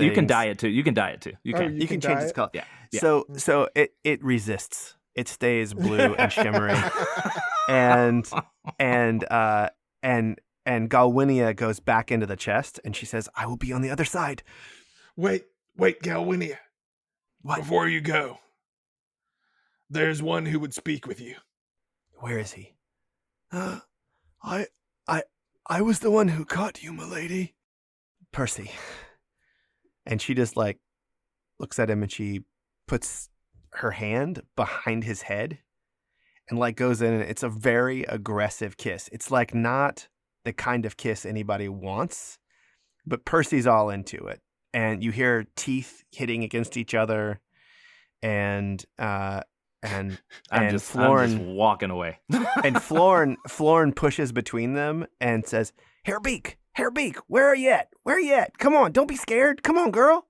you can dye it too. You can dye it too. You can change its color. Yeah. So it resists. It stays blue and shimmery. and Galwinia goes back into the chest and she says, "I will be on the other side." Wait, Galwinia. What? Before you go, there's one who would speak with you. Where is he? I was the one who caught you, milady. Percy. And she just looks at him and she puts her hand behind his head and goes in, and it's a very aggressive kiss. It's not the kind of kiss anybody wants, but Percy's all into it. And you hear teeth hitting against each other, and I'm just walking away. And Florin pushes between them and says, Hairbeak, where are you at? Come on, don't be scared. Come on, girl.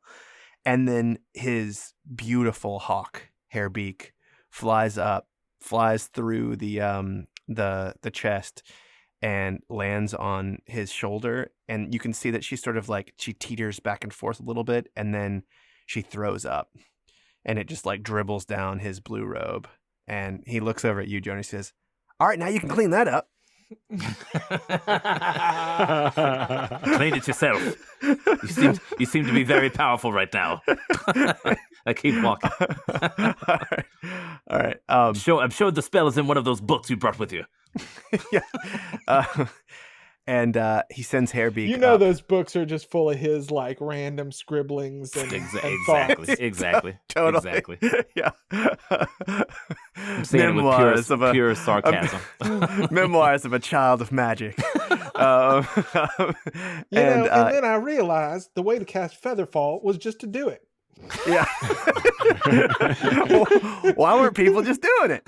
And then his beautiful hawk, Hairbeak, flies through the chest and lands on his shoulder. And you can see that she sort of she teeters back and forth a little bit, and then she throws up. And it just dribbles down his blue robe. And he looks over at you, Jonus, and says, "All right, now you can clean that up." Clean it yourself. You seem to be very powerful right now. I keep walking. All right. I'm sure the spell is in one of those books you brought with you. Yeah. And he sends Hairbeak. Those books are just full of his random scribblings and exactly. Totally. Exactly. Yeah. I'm saying Memoirs it with pure sarcasm. Memoirs of a child of magic. And then I realized the way to cast Featherfall was just to do it. Yeah. Why weren't people just doing it?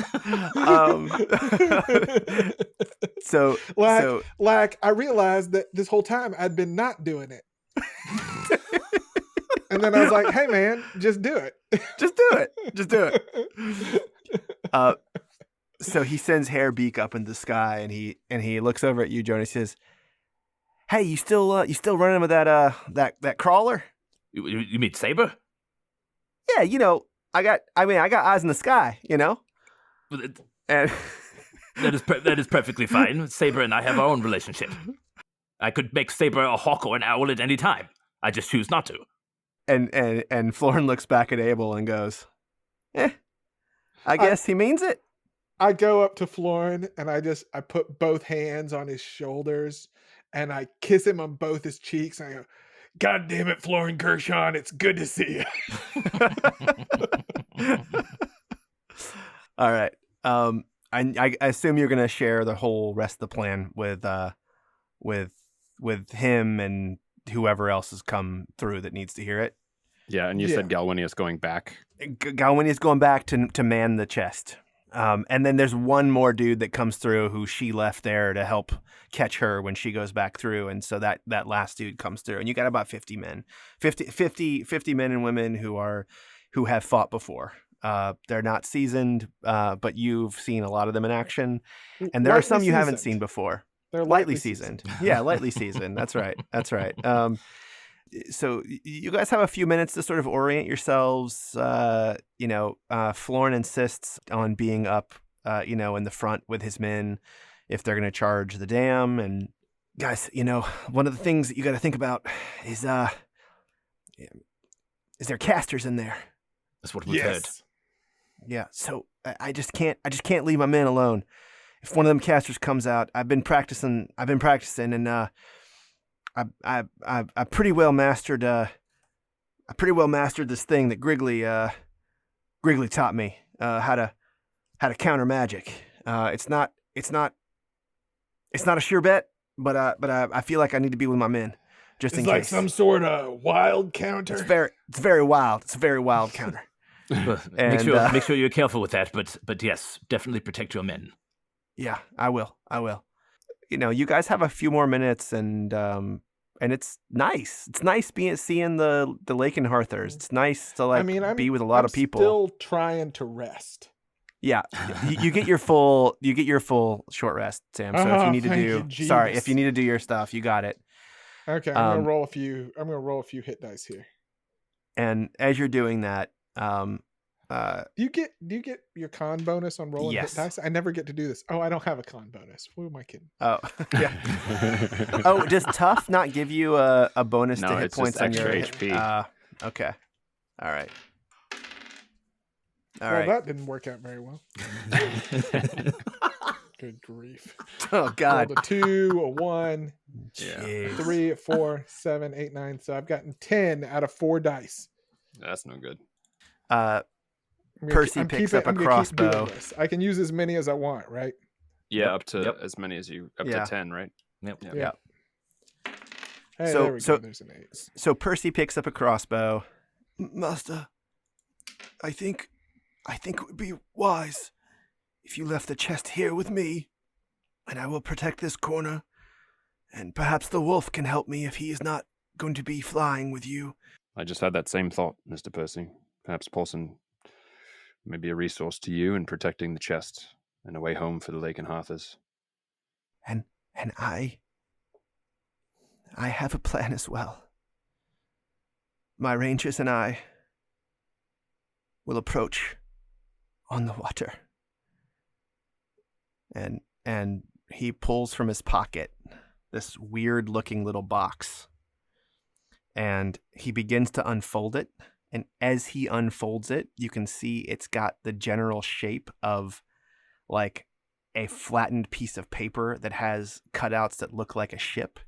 I realized that this whole time I'd been not doing it. And then I was like, hey man, just do it. Just do it. So he sends Hairbeak up in the sky, and he looks over at you, Jonus, and says, "Hey, you still running with that crawler?" You mean Saber? Yeah, I got eyes in the sky, And that is perfectly fine. Saber and I have our own relationship. I could make Saber a hawk or an owl at any time. I just choose not to. And Florin looks back at Abel and goes, I guess he means it. I go up to Florin and I put both hands on his shoulders and I kiss him on both his cheeks and I go, God damn it, Florin Gershon, it's good to see you. All right. I assume you're gonna share the whole rest of the plan with him and whoever else has come through that needs to hear it. Yeah, and you said Galwinius going back. Galwinius going back to man the chest. And then there's one more dude that comes through who she left there to help catch her when she goes back through. And so that last dude comes through, and you got about 50 men, 50 men and women who have fought before. They're not seasoned, but you've seen a lot of them in action. And there are some you haven't seen before. They're Lightly seasoned. Yeah, lightly seasoned. That's right. So you guys have a few minutes to sort of orient yourselves. Florin insists on being up, in the front with his men if they're going to charge the dam. And guys, one of the things that you got to think about is there casters in there? That's what we've heard. Yeah. So I just can't leave my men alone. If one of them casters comes out, I've been practicing, and I pretty well mastered this thing that Griggly taught me how to counter magic. It's not a sure bet, but I feel like I need to be with my men just in It's like case. some sort of wild counter. It's very wild. It's a very wild counter. Well, And, make sure you're careful with that, but yes, definitely protect your men. Yeah, I will. You guys have a few more minutes, and it's nice. It's nice seeing the Lakenhearthers. It's nice to be with a lot of people. Still trying to rest. Yeah, you get your full short rest, Sam. So if you need to if you need to do your stuff, you got it. Okay, I'm gonna roll a few. I'm gonna roll a few hit dice here. And as you're doing that, Do you get your con bonus on rolling hit dice? I never get to do this. Oh, I don't have a con bonus. Who am I kidding? Oh, yeah. Oh, does tough not give you a bonus to hit it's points just on your extra HP? Okay. All right. That didn't work out very well. Good grief. Oh God. Rolled a 2, a 1, Jeez. 3, a 4, 7, 8, 9. So I've gotten 10 out of 4 dice. That's no good. Percy picks up a crossbow. I can use as many as I want, right? Yeah, up to as many as you to 10, right? Yep. Yeah. Hey, So- there we so- go. There's an 8. So Percy picks up a crossbow. Master, I think it would be wise if you left the chest here with me, and I will protect this corner, and perhaps the wolf can help me if he is not going to be flying with you. I just had that same thought, Mr. Percy. Perhaps Paulson may be a resource to you in protecting the chest and a way home for the Lakenhearthers. And I have a plan as well. My rangers and I will approach on the water. And he pulls from his pocket this weird looking little box. And he begins to unfold it. And as he unfolds it, you can see it's got the general shape of like a flattened piece of paper that has cutouts that look like a ship.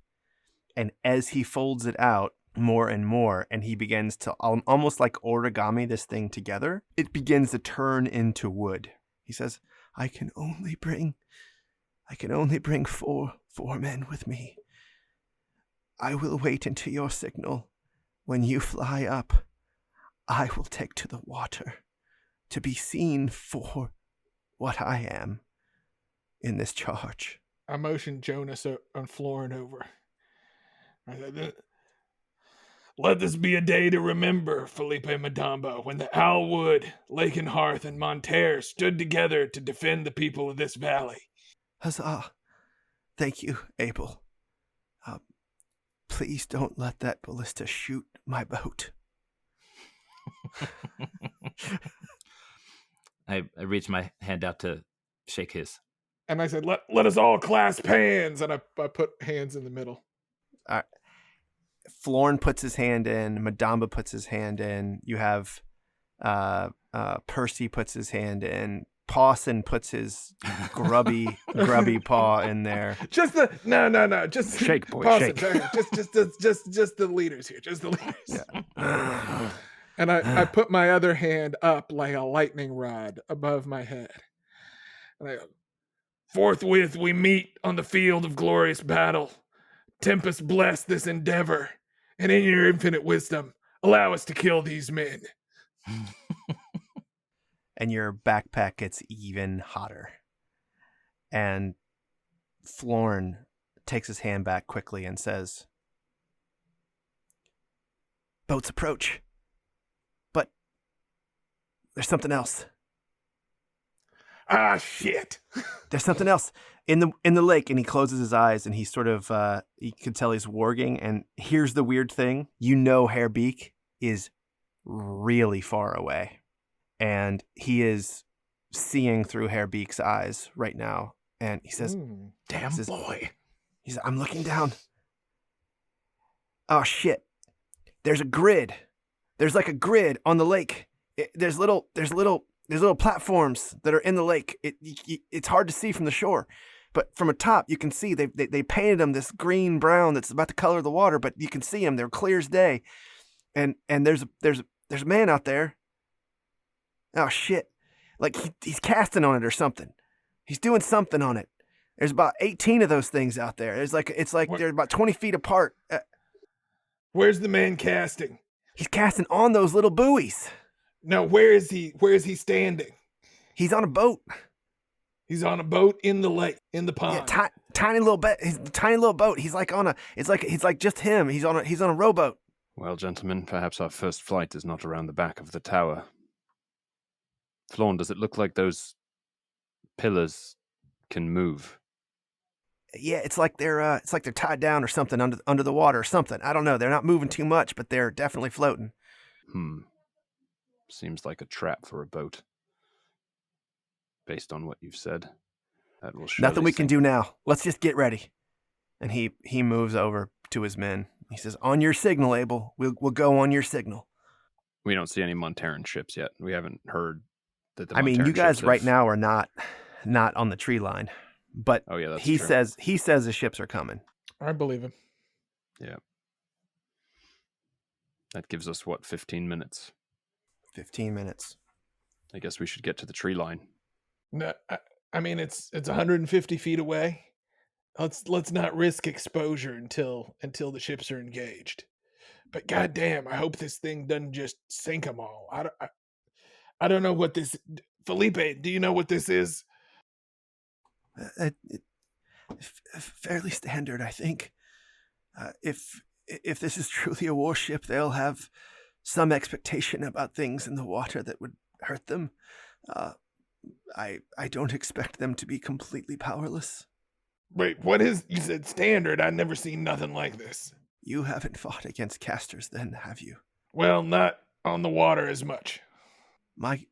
And as he folds it out more and more, and he begins to almost like origami this thing together, it begins to turn into wood. He says, I can only bring 4 men with me. I will wait until your signal. When you fly up, I will take to the water to be seen for what I am in this charge. I motioned Jonus on Florin over. I said, let this be a day to remember, Felipe Madamba, when the Owlwood, Lakenhearth, and Monterre stood together to defend the people of this valley. Huzzah. Thank you, Abel. Please don't let that ballista shoot my boat. I reach my hand out to shake his. And I said, let us all clasp hands. And I put hands in the middle. Florin puts his hand in, Madamba puts his hand in, you have Percy puts his hand in, Pawson puts his grubby paw in there. Just the no. Just Shake, boy, Pawson, shake. just the leaders here. Just the leaders. Yeah. And I put my other hand up like a lightning rod above my head. And I go, Forthwith we meet on the field of glorious battle. Tempest bless this endeavor, and in your infinite wisdom, allow us to kill these men. And your backpack gets even hotter. And Florn takes his hand back quickly and says, "Boats approach. But there's something else. Ah, shit. There's something else in the lake." And he closes his eyes and he sort of you can tell he's warging. And here's the weird thing: Hairbeak is really far away, and he is seeing through Hairbeak's eyes right now. And he says, Damn boy. He says, "I'm looking down. Oh shit! There's a grid. There's like a grid on the lake. There's little platforms that are in the lake. It's hard to see from the shore, but from atop you can see they painted them this green brown that's about the color of the water. But you can see them; they're clear as day. And there's a man out there. Oh shit! Like he's casting on it or something. He's doing something on it. There's about 18 of those things out there. It's like they're about 20 feet apart. Where's the man casting? He's casting on those little buoys. No, where is he? Where is he standing? He's on a boat. He's on a boat in the lake, in the pond. Yeah, tiny little boat. He's like on a. He's like just him. He's on a rowboat. Well, gentlemen, perhaps our first flight is not around the back of the tower. Florn, does it look like those pillars can move? Yeah, it's like they're tied down or something under the water or something. I don't know. They're not moving too much, but they're definitely floating. Seems like a trap for a boat. Based on what you've said, that will surely Nothing we can sink. do now. Let's just get ready. And he moves over to his men. He says, "On your signal, Abel. We'll go on your signal." We don't see any Monterran ships yet. We haven't heard that the I mean, you Monterran guys ships right have- now are not on the tree line, but Oh yeah, that's he true. says the ships are coming. I believe him. Yeah. That gives us, 15 minutes? 15 minutes. I guess we should get to the tree line. No, I mean it's 150 feet away. Let's not risk exposure until the ships are engaged. But goddamn, I hope this thing doesn't just sink them all. I don't know what this. Felipe, do you know what this is? Fairly standard, I think. If this is truly a warship, they'll have some expectation about things in the water that would hurt them. I don't expect them to be completely powerless. Wait, what is? You said standard. I've never seen nothing like this. You haven't fought against casters then, have you? Well, not on the water as much. My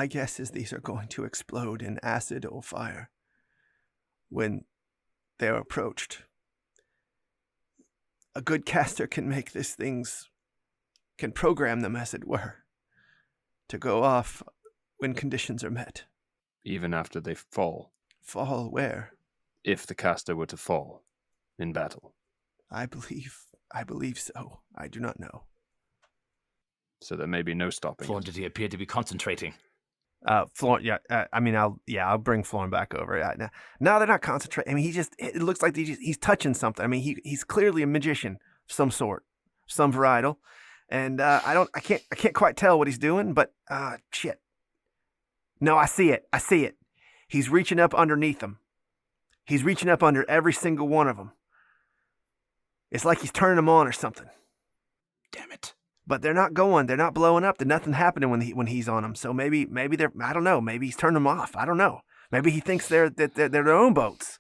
guess is these are going to explode in acid or fire when they're approached. A good caster can make these things, can program them, as it were, to go off when conditions are met. Even after they fall, Fall where? if the caster were to fall in battle. I believe so. I do not know. So there may be no stopping Florn, it. did he appear to be concentrating? Florn, yeah. I'll bring Florn back over. No, they're not concentrating. I mean, it looks like he's touching something. I mean, he's clearly a magician of some sort, some varietal, and I can't quite tell what he's doing. But shit. No, I see it. He's reaching up underneath them. He's reaching up under every single one of them. It's like he's turning them on or something. Damn it. But they're not blowing up. There's nothing happening when he's on them. So maybe they're, I don't know. Maybe he's turning them off. I don't know. Maybe he thinks they're their own boats.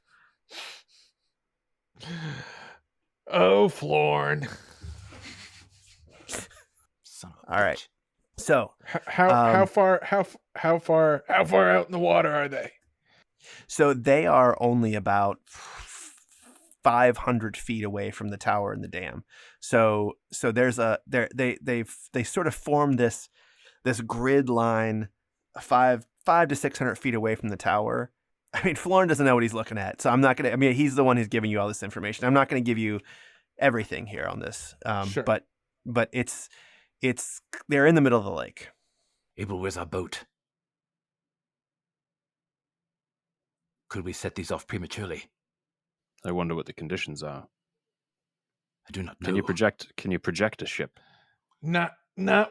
Oh, Florn. Son of a All right. bitch. So How far out in the water are they? So they are only about 500 feet away from the tower and the dam. So there's they sort of form this grid line 5 500 to 600 feet away from the tower. I mean, Florin doesn't know what he's looking at, so I'm not going to, I mean, he's the one who's giving you all this information. I'm not going to give you everything here on this. Sure. But it's, they're in the middle of the lake. Abel, where's our boat? Could we set these off prematurely? I wonder what the conditions are. I do not know. Can you project a ship? Not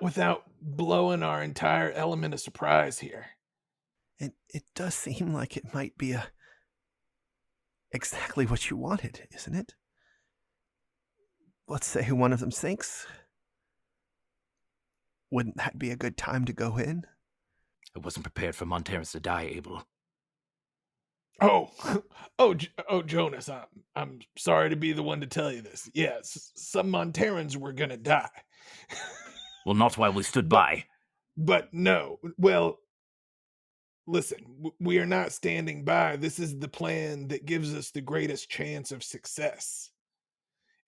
without blowing our entire element of surprise here. It does seem like it might be exactly what you wanted, isn't it? Let's say one of them sinks. Wouldn't that be a good time to go in? I wasn't prepared for Monterans to die, Abel. Oh, Jonus, I'm sorry to be the one to tell you this. Yes, some Monterans were gonna die. Well, not while we stood by. But no, well, listen, we are not standing by. This is the plan that gives us the greatest chance of success.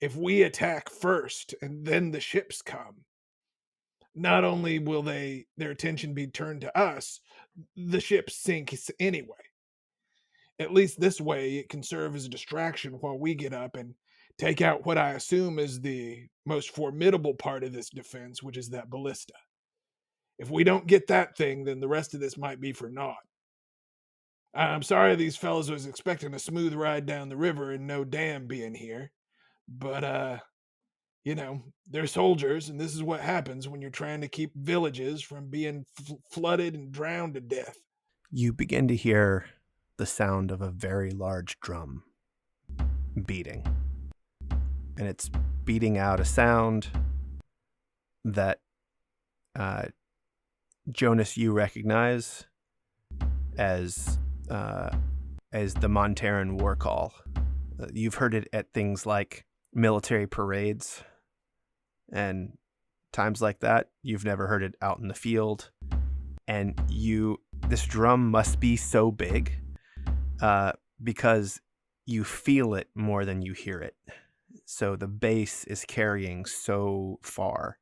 If we attack first and then the ships come, not only will their attention be turned to us, the ships sink anyway. At least this way, it can serve as a distraction while we get up and take out what I assume is the most formidable part of this defense, which is that ballista. If we don't get that thing, then the rest of this might be for naught. I'm sorry these fellows was expecting a smooth ride down the river and no dam being here. But, they're soldiers, and this is what happens when you're trying to keep villages from being flooded and drowned to death. You begin to hear the sound of a very large drum beating. And it's beating out a sound that Jonus, you recognize as the Monterran war call. You've heard it at things like military parades and times like that. You've never heard it out in the field. And this drum must be so big because you feel it more than you hear it. So the bass is carrying so far.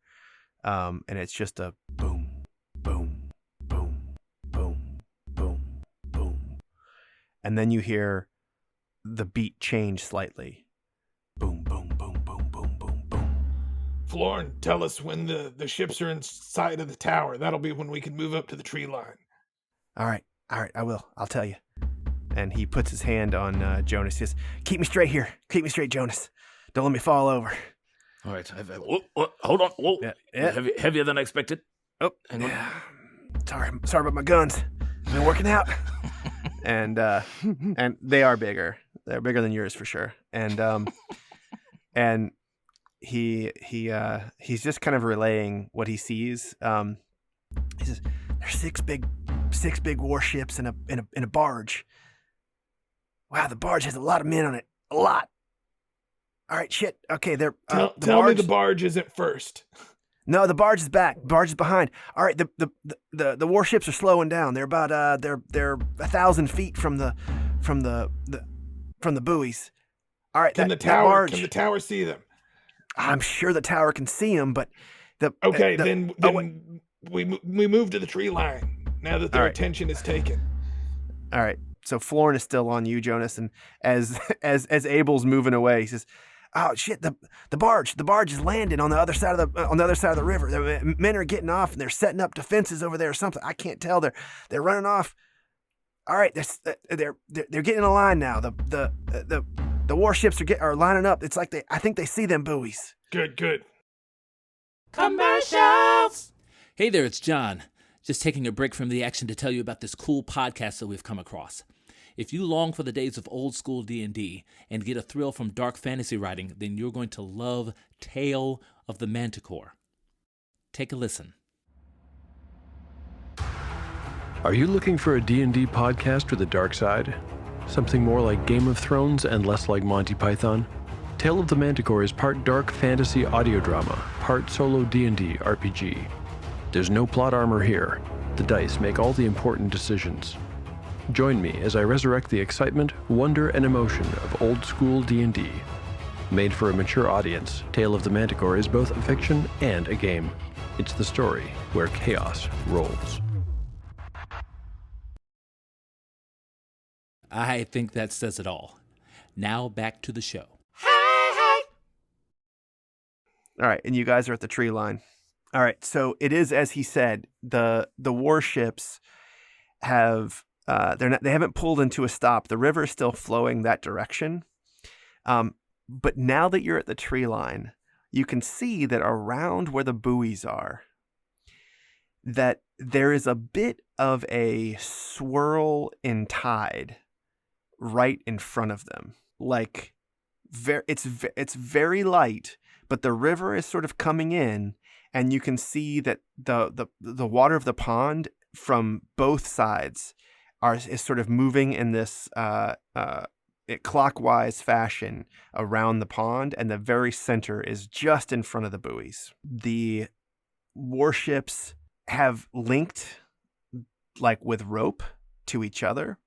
And it's just a boom, boom, boom, boom, boom, boom. And then you hear the beat change slightly. Boom, boom, boom, boom, boom, boom, boom. Florin, tell us when the ships are inside of the tower. That'll be when we can move up to the tree line. All right, I will. I'll tell you. And he puts his hand on Jonus. He says, keep me straight here. Keep me straight, Jonus. Don't let me fall over. All right. Hold on. Whoa. Yeah. Heavier than I expected. Oh, hang on. Yeah. Sorry about my guns. I've been working out. and they are bigger. They're bigger than yours for sure. And he's just kind of relaying what he sees. He says, there's six big warships and a barge. Wow, the barge has a lot of men on it. A lot. All right, shit. Okay, tell me the barge isn't first. No, the barge is back. Barge is behind. All right, the warships are slowing down. They're about they're 1,000 feet from the buoys. All right, Can the tower see them? I'm sure the tower can see them, but then we move to the tree line now that their attention is taken. All right. So Florin is still on you, Jonus, and as Abel's moving away, he says, "Oh shit! The barge is landing on the other side of the river. The men are getting off and they're setting up defenses over there or something. I can't tell. They're running off. All right, they're getting in a line now. The warships are lining up. It's like I think they see them buoys. Good. Commercials! Hey there, it's John. Just taking a break from the action to tell you about this cool podcast that we've come across. If you long for the days of old school D&D and get a thrill from dark fantasy writing, then you're going to love Tale of the Manticore. Take a listen. Are you looking for a D&D podcast with a dark side? Something more like Game of Thrones and less like Monty Python? Tale of the Manticore is part dark fantasy audio drama, part solo D&D RPG. There's no plot armor here. The dice make all the important decisions. Join me as I resurrect the excitement, wonder, and emotion of old school D&D. Made for a mature audience, Tale of the Manticore is both a fiction and a game. It's the story where chaos rolls. I think that says it all. Now back to the show. All right, and you guys are at the tree line. All right, so it is as he said. The warships have they haven't pulled into a stop. The river is still flowing that direction. But now that you're at the tree line, you can see that around where the buoys are, that there is a bit of a swirl in tide right in front of them. Like, it's very light, but the river is sort of coming in, and you can see that the water of the pond from both sides is sort of moving in this clockwise fashion around the pond, and the very center is just in front of the buoys. The warships have linked like with rope to each other,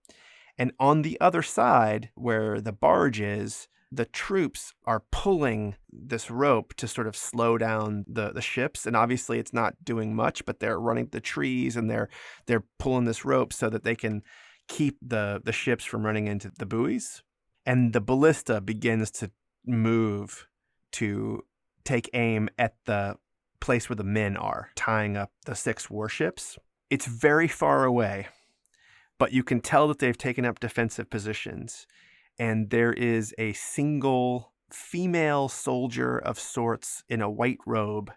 and on the other side where the barge is, the troops are pulling this rope to sort of slow down the ships. And obviously it's not doing much, but they're running the trees and they're pulling this rope so that they can keep the ships from running into the buoys. And the ballista begins to move to take aim at the place where the men are, tying up the 6 warships. It's very far away, but you can tell that they've taken up defensive positions. And there is a single female soldier of sorts in a white robe,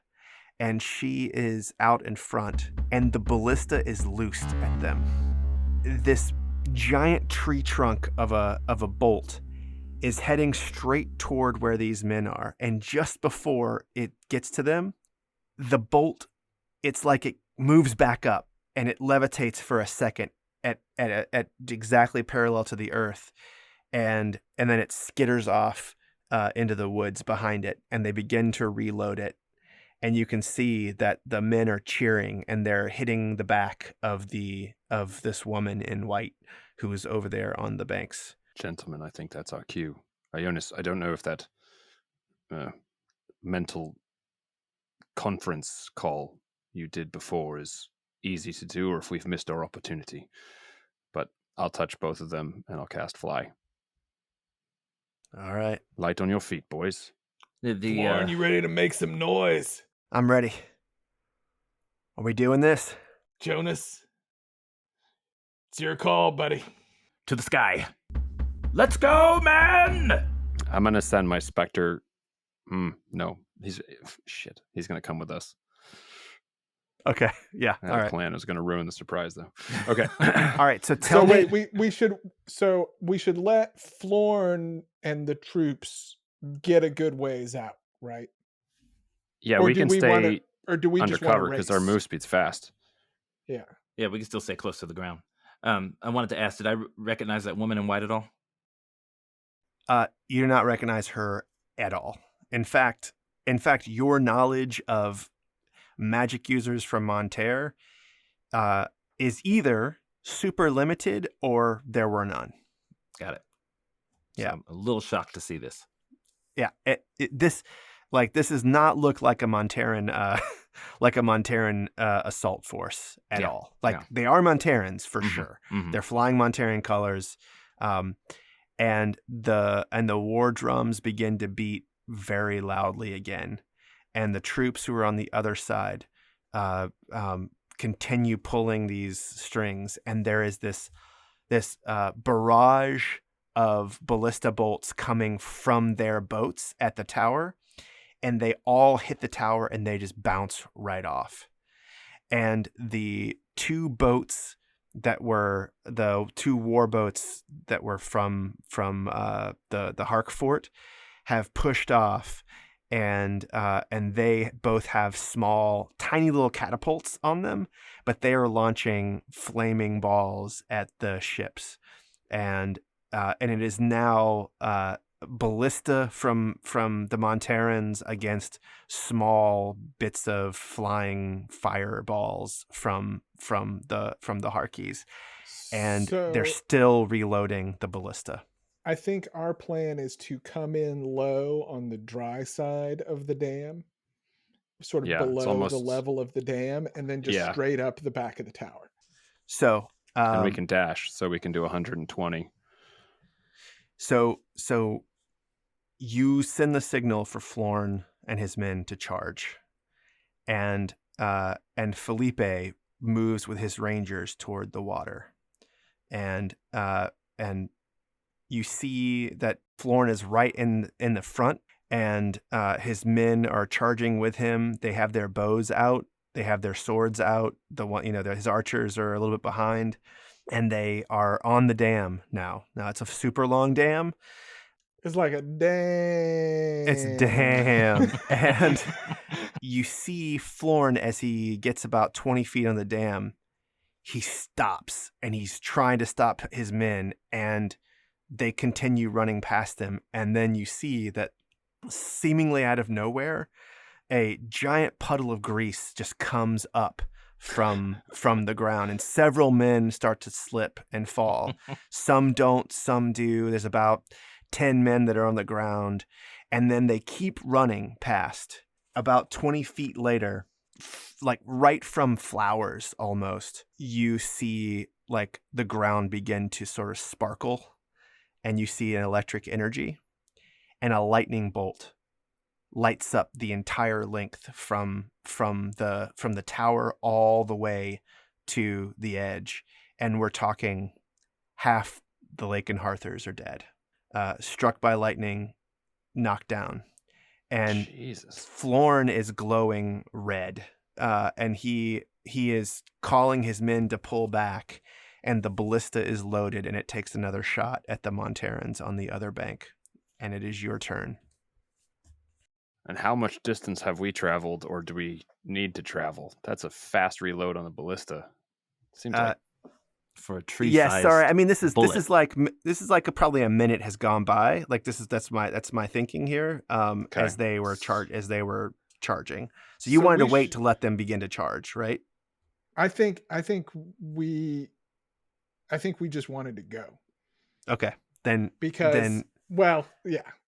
and she is out in front, and the ballista is loosed at them. This giant tree trunk of a bolt is heading straight toward where these men are, and just before it gets to them, the bolt, it's like it moves back up, and it levitates for a second at exactly parallel to the earth. And then it skitters off into the woods behind it, and they begin to reload it. And you can see that the men are cheering, and they're hitting the back of this woman in white who is over there on the banks. Gentlemen, I think that's our cue. Jonus, I don't know if that mental conference call you did before is easy to do, or if we've missed our opportunity. But I'll touch both of them, and I'll cast Fly. All right. Light on your feet, boys. Warren, you ready to make some noise? I'm ready. Are we doing this? Jonus, it's your call, buddy. To the sky. Let's go, man! I'm going to send my Spectre. No. He's going to come with us. Okay. Yeah. I had All a right. plan. It was going to ruin the surprise, though. Okay. All right. So tell So me. wait, we should let Florn and the troops get a good ways out, right? Yeah, Or we do can we stay wanna- Or do we just undercover want to because our move speed's fast. Yeah. Yeah, we can still stay close to the ground. I wanted to ask, did I recognize that woman in white at all? You do not recognize her at all. In fact, your knowledge of magic users from Monterre is either super limited or there were none. Got it. Yeah. So I'm a little shocked to see this. Yeah, this does not look like a Monterran assault force at all. They are Monterrans for sure. Mm-hmm. They're flying Monterran colors, and the war drums begin to beat very loudly again, and the troops who are on the other side continue pulling these strings, and there is this barrage of ballista bolts coming from their boats at the tower, and they all hit the tower and they just bounce right off. And the 2 boats that were the 2 war boats that were from the Hark fort have pushed off, and they both have small, tiny little catapults on them, but they are launching flaming balls at the ships, and it is now ballista from the Monterrans against small bits of flying fireballs from the Harkies, and they're still reloading the ballista. I think our plan is to come in low on the dry side of the dam, sort of below the level of the dam, and then just straight up the back of the tower. So and we can dash, so we can do 120. So you send the signal for Florn and his men to charge, and Felipe moves with his rangers toward the water, and you see that Florn is right in the front, and his men are charging with him. They have their bows out, they have their swords out. His archers are a little bit behind, and they are on the dam now. Now it's a super long dam. It's like a dam. It's dam. And you see Florn as he gets about 20 feet on the dam. He stops, and he's trying to stop his men, and they continue running past him. And then you see that seemingly out of nowhere, a giant puddle of grease just comes up from the ground, and several men start to slip and fall. Some don't, some do. There's about 10 men that are on the ground, and then they keep running past. About 20 feet later, like right from flowers almost, you see like the ground begin to sort of sparkle, and you see an electric energy, and a lightning bolt lights up the entire length from the tower all the way to the edge. And we're talking half the Lakenhearthers are dead. Struck by lightning, knocked down. And Jesus. Florn is glowing red. And he is calling his men to pull back, and the ballista is loaded, and it takes another shot at the Monterrans on the other bank. And it is your turn. And how much distance have we traveled, or do we need to travel? That's a fast reload on the ballista. Seems like for a tree. Yeah, sorry. I mean, this is like probably a minute has gone by. Like that's my thinking here. As they were charging. So you wanted to wait to let them begin to charge, right? I think we just wanted to go. Okay, then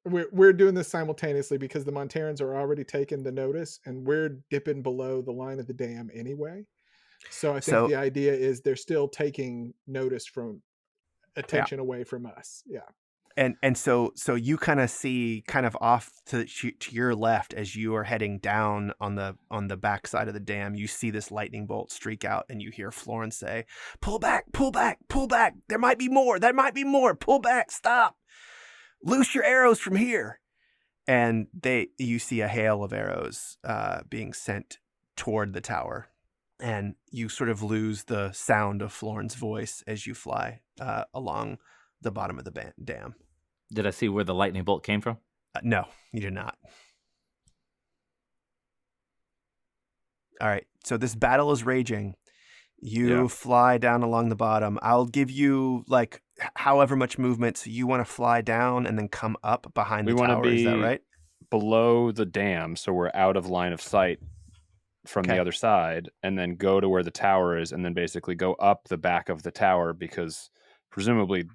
we're doing this simultaneously because the Monterrans are already taking the notice, and we're dipping below the line of the dam anyway. So I think the idea is they're still taking notice from attention away from us. Yeah. And so you kind of see kind of off to your left as you are heading down on the backside of the dam. You see this lightning bolt streak out, and you hear Florence say, "Pull back, pull back, pull back. There might be more. There might be more. Pull back. Stop. Loose your arrows from here." And you see a hail of arrows being sent toward the tower. And you sort of lose the sound of Florin's voice as you fly along the bottom of the dam. Did I see where the lightning bolt came from? No, you did not. All right, so this battle is raging. You fly down along the bottom. I'll give you like however much movement. So you want to fly down and then come up behind the tower. Is that right? Below the dam, so we're out of line of sight from the other side, and then go to where the tower is, and then basically go up the back of the tower, because presumably,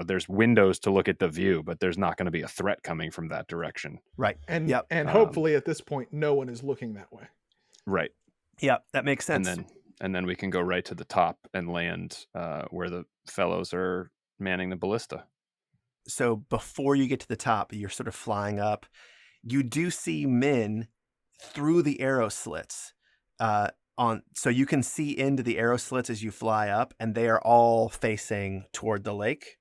there's windows to look at the view, but there's not going to be a threat coming from that direction. Right. And hopefully at this point, no one is looking that way. Right. Yep, that makes sense. And then we can go right to the top and land where the fellows are manning the ballista. So before you get to the top, you're sort of flying up. You do see men through the arrow slits so you can see into the arrow slits as you fly up, and they are all facing toward the lake.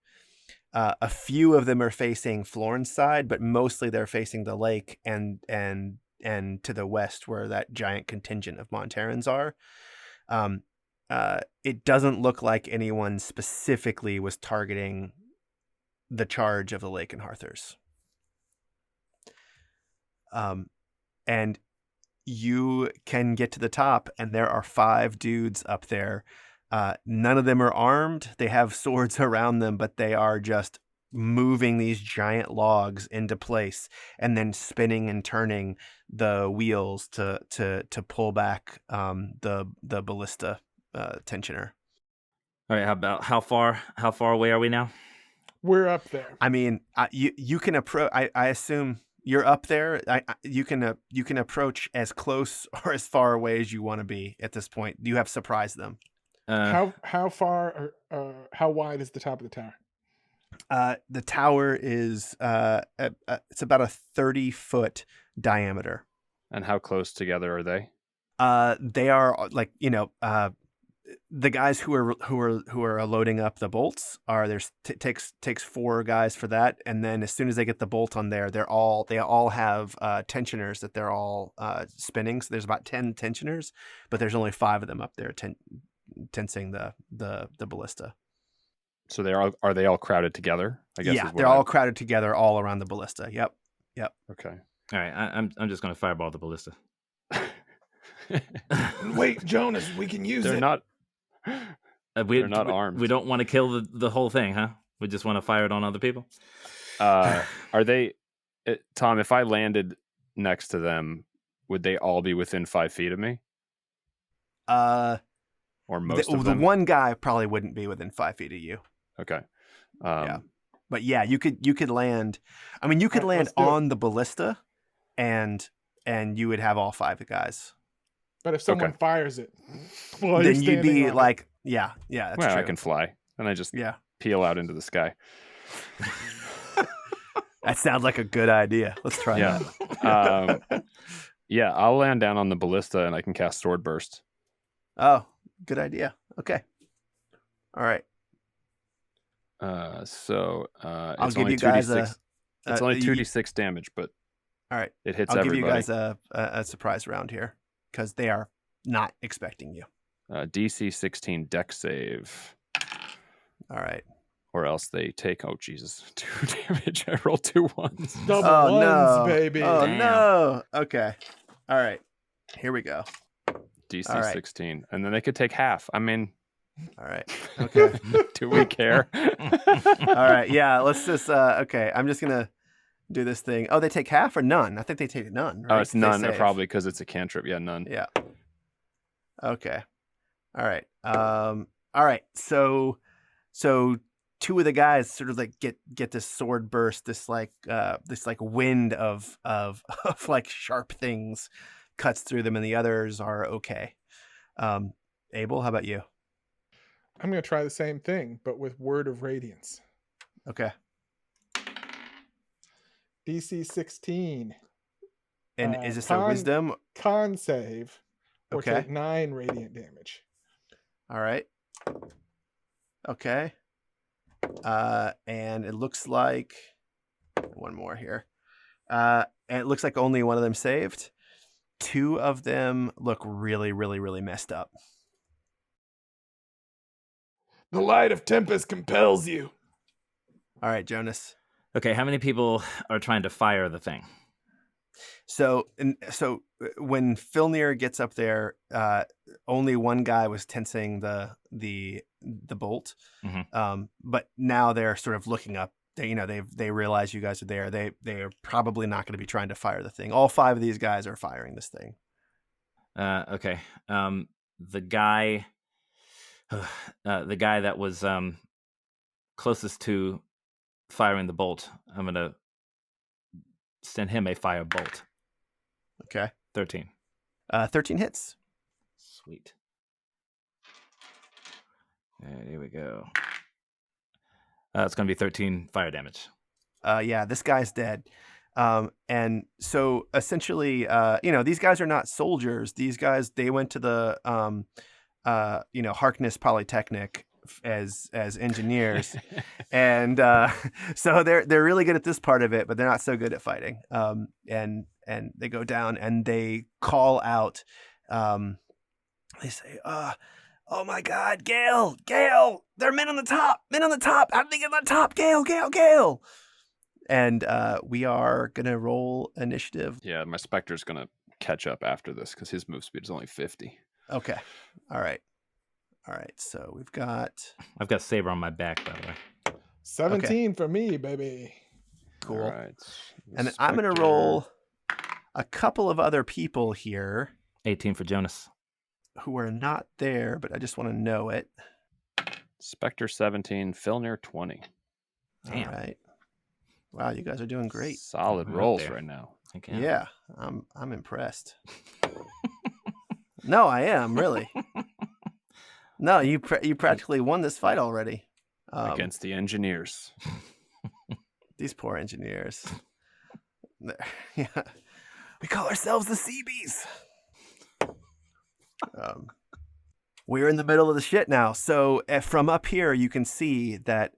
A few of them are facing Florn's side, but mostly they're facing the lake and to the west, where that giant contingent of Monterrans are. It doesn't look like anyone specifically was targeting the charge of the Lakenhearthers. And you can get to the top, and there are 5 dudes up there. None of them are armed. They have swords around them, but they are just moving these giant logs into place and then spinning and turning the wheels to pull back the ballista tensioner. All right, how far away are we now? We're up there. I mean, you can approach. I assume you're up there. You can approach as close or as far away as you want to be at this point. You have surprised them. How far or how wide is the top of the tower? The tower is it's about a 30-foot diameter. And how close together are they? They are like the guys who are loading up the bolts are takes 4 guys for that, and then as soon as they get the bolt on there, they all have tensioners that they're all spinning. So there's about 10 tensioners, but there's only 5 of them up there tensing the ballista. So are they all crowded together? I guess. Yeah, they're all crowded together all around the ballista. Yep. Okay. All right, I'm just gonna fireball the ballista. Wait, Jonus, we can use They're it. not. They're not armed. We don't want to kill the whole thing, huh? We just want to fire it on other people. Are they, Tom? If I landed next to them, would they all be within 5 feet of me? Or most of them? The one guy probably wouldn't be within 5 feet of you. Okay. Yeah. But yeah, you could land. I mean, you could land on the ballista, and you would have all 5 guys. But if someone fires it, then you'd be like, yeah, that's well, true. I can fly, and I just Yeah. peel out into the sky. That sounds like a good idea. Let's try that. Yeah, I'll land down on the ballista, and I can cast Sword Burst. Oh, good idea. Okay. All right. I'll I'll give you guys it's only 2d6 damage, but all right. it hits I'll everybody. give you guys a surprise round here because they are not expecting you. DC 16 deck save. All right. Or else they take, 2 damage. I rolled 2 ones. Double ones, no. baby. Oh, Damn. no. Okay. All right. Here we go. DC All right. 16. And then they could take half. I mean, All right. Okay. do we care? All right. Yeah. Let's just, okay. I'm just going to do this thing. Oh, they take half or none? I think they take none. Right? Oh, it's They none. save. Probably because it's a cantrip. Yeah, none. Yeah. Okay. All right. All right. So 2 of the guys sort of like get this sword burst, this wind of like sharp things cuts through them, and the others are okay. Abel, how about you? I'm going to try the same thing, but with Word of Radiance. Okay. DC 16. And is this a wisdom? Con save. Or Okay. take 9 radiant damage. All right. Okay. And it looks like one more here. And it looks like only one of them saved. 2 of them look really, really, really messed up. The light of Tempest compels you. All right, Jonus. Okay, how many people are trying to fire the thing? So when Filnyr gets up there, only one guy was tensing the bolt. Mm-hmm. But now they're sort of looking up. They realize you guys are there. They are probably not going to be trying to fire the thing. All 5 of these guys are firing this thing. Okay. The guy that was closest to firing the bolt, I'm gonna send him a fire bolt. Okay. 13. 13 hits. Sweet. And here we go. It's gonna be 13 fire damage. Yeah, this guy's dead. And so essentially, these guys are not soldiers. These guys, they went to the, Harkness Polytechnic as engineers. And so they're really good at this part of it, but they're not so good at fighting. And they go down and they call out, they say, oh my God, Gale, there are men on the top. How did they get on the top? Gale. And we are going to roll initiative. Yeah, my Spectre's going to catch up after this because his move speed is only 50. Okay. All right. So I've got Saber on my back, by the way. 17 for me, baby. Cool. All right. And I'm going to roll a couple of other people here 18 for Jonus. who are not there, but I just want to know it. Spectre 17, Filnyr 20. Damn. All right. Wow, you guys are doing great. Solid Right rolls there. right now. Okay. Yeah, I'm impressed. No, I am really. No, you practically won this fight already. Against the engineers. These poor engineers. Yeah. We call ourselves the Seabees. We're in the middle of the shit now. So from up here, you can see that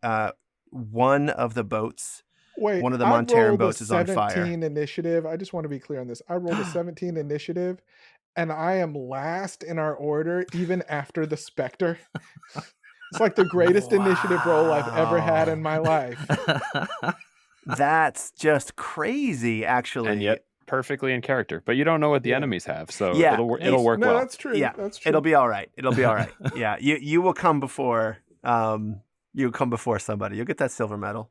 one of the boats, Wait, one of the I Monterran rolled boats a is on 17 fire. initiative. I just want to be clear on this. I rolled a 17 initiative, and I am last in our order, even after the Spectre. It's like the greatest initiative roll I've ever had in my life. That's just crazy, actually. And yet perfectly in character. But you don't know what the Yeah. enemies have, so Yeah. it'll work No, well. that's true. Yeah, That's true. it'll be all right. It'll be all right. Yeah, you will come before somebody. You'll get that silver medal.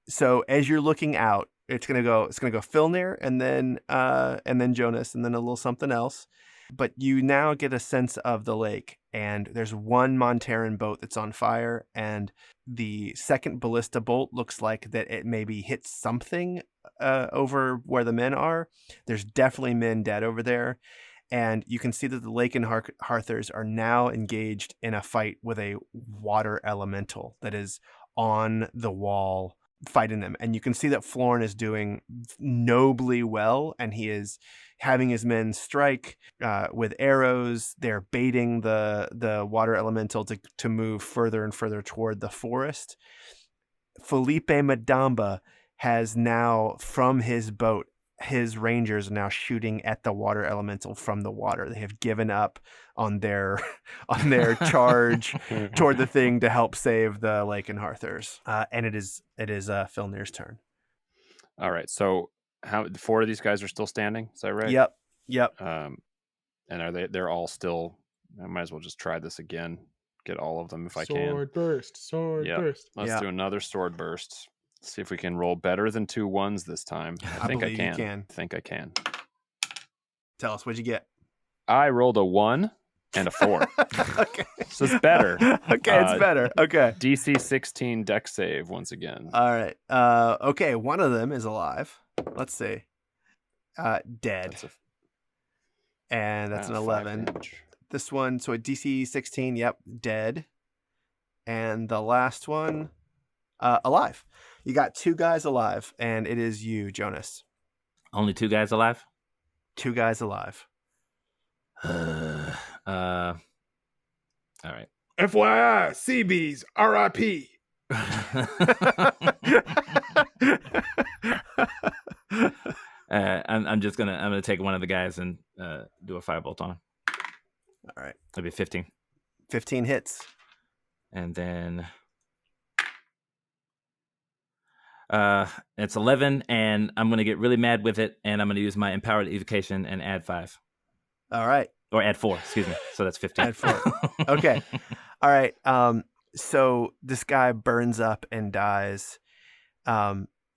So as you're looking out, it's gonna go Filnyr and then Jonus and then a little something else. But you now get a sense of the lake, and there's one Monterran boat that's on fire, and the second ballista bolt looks like that it maybe hit something over where the men are. There's definitely men dead over there. And you can see that the Lakenhearthers are now engaged in a fight with a water elemental that is on the wall fighting them. And you can see that Florn is doing nobly well, and he is having his men strike with arrows. They're baiting the water elemental to move further and further toward the forest. Felipe Madamba has now, from his boat, his rangers are now shooting at the water elemental from the water. They have given up on their charge toward the thing to help save the Lakenhearthers. And it is Filnyr's turn. All right. So how 4 of these guys are still standing? Is that right? Yep. And are they're all still? I might as well just try this again. Get all of them if I can. Sword burst. Let's do another sword burst. See if we can roll better than 2 1s this time. I think I can. I think I can. Tell us, what'd you get? I rolled a 1 and a 4. Okay. So it's better. Okay, it's better. Okay. DC 16 deck save once again. All right. Okay, one of them is alive. Let's see. Dead. And that's an 11. This one, so a DC 16, yep, dead. And the last one, alive. You got 2 guys alive, and it is you, Jonus. Only 2 guys alive? 2 guys alive. All right. FYI, Seabees, RIP. I'm gonna take one of the guys and do a firebolt on him. All right. It'll be 15. 15 hits. And then it's 11, and I'm gonna get really mad with it, and I'm gonna use my empowered evocation and add 5. All right. Or add 4, excuse me. So that's 15. Add 4. Okay. All right. So this guy burns up and dies.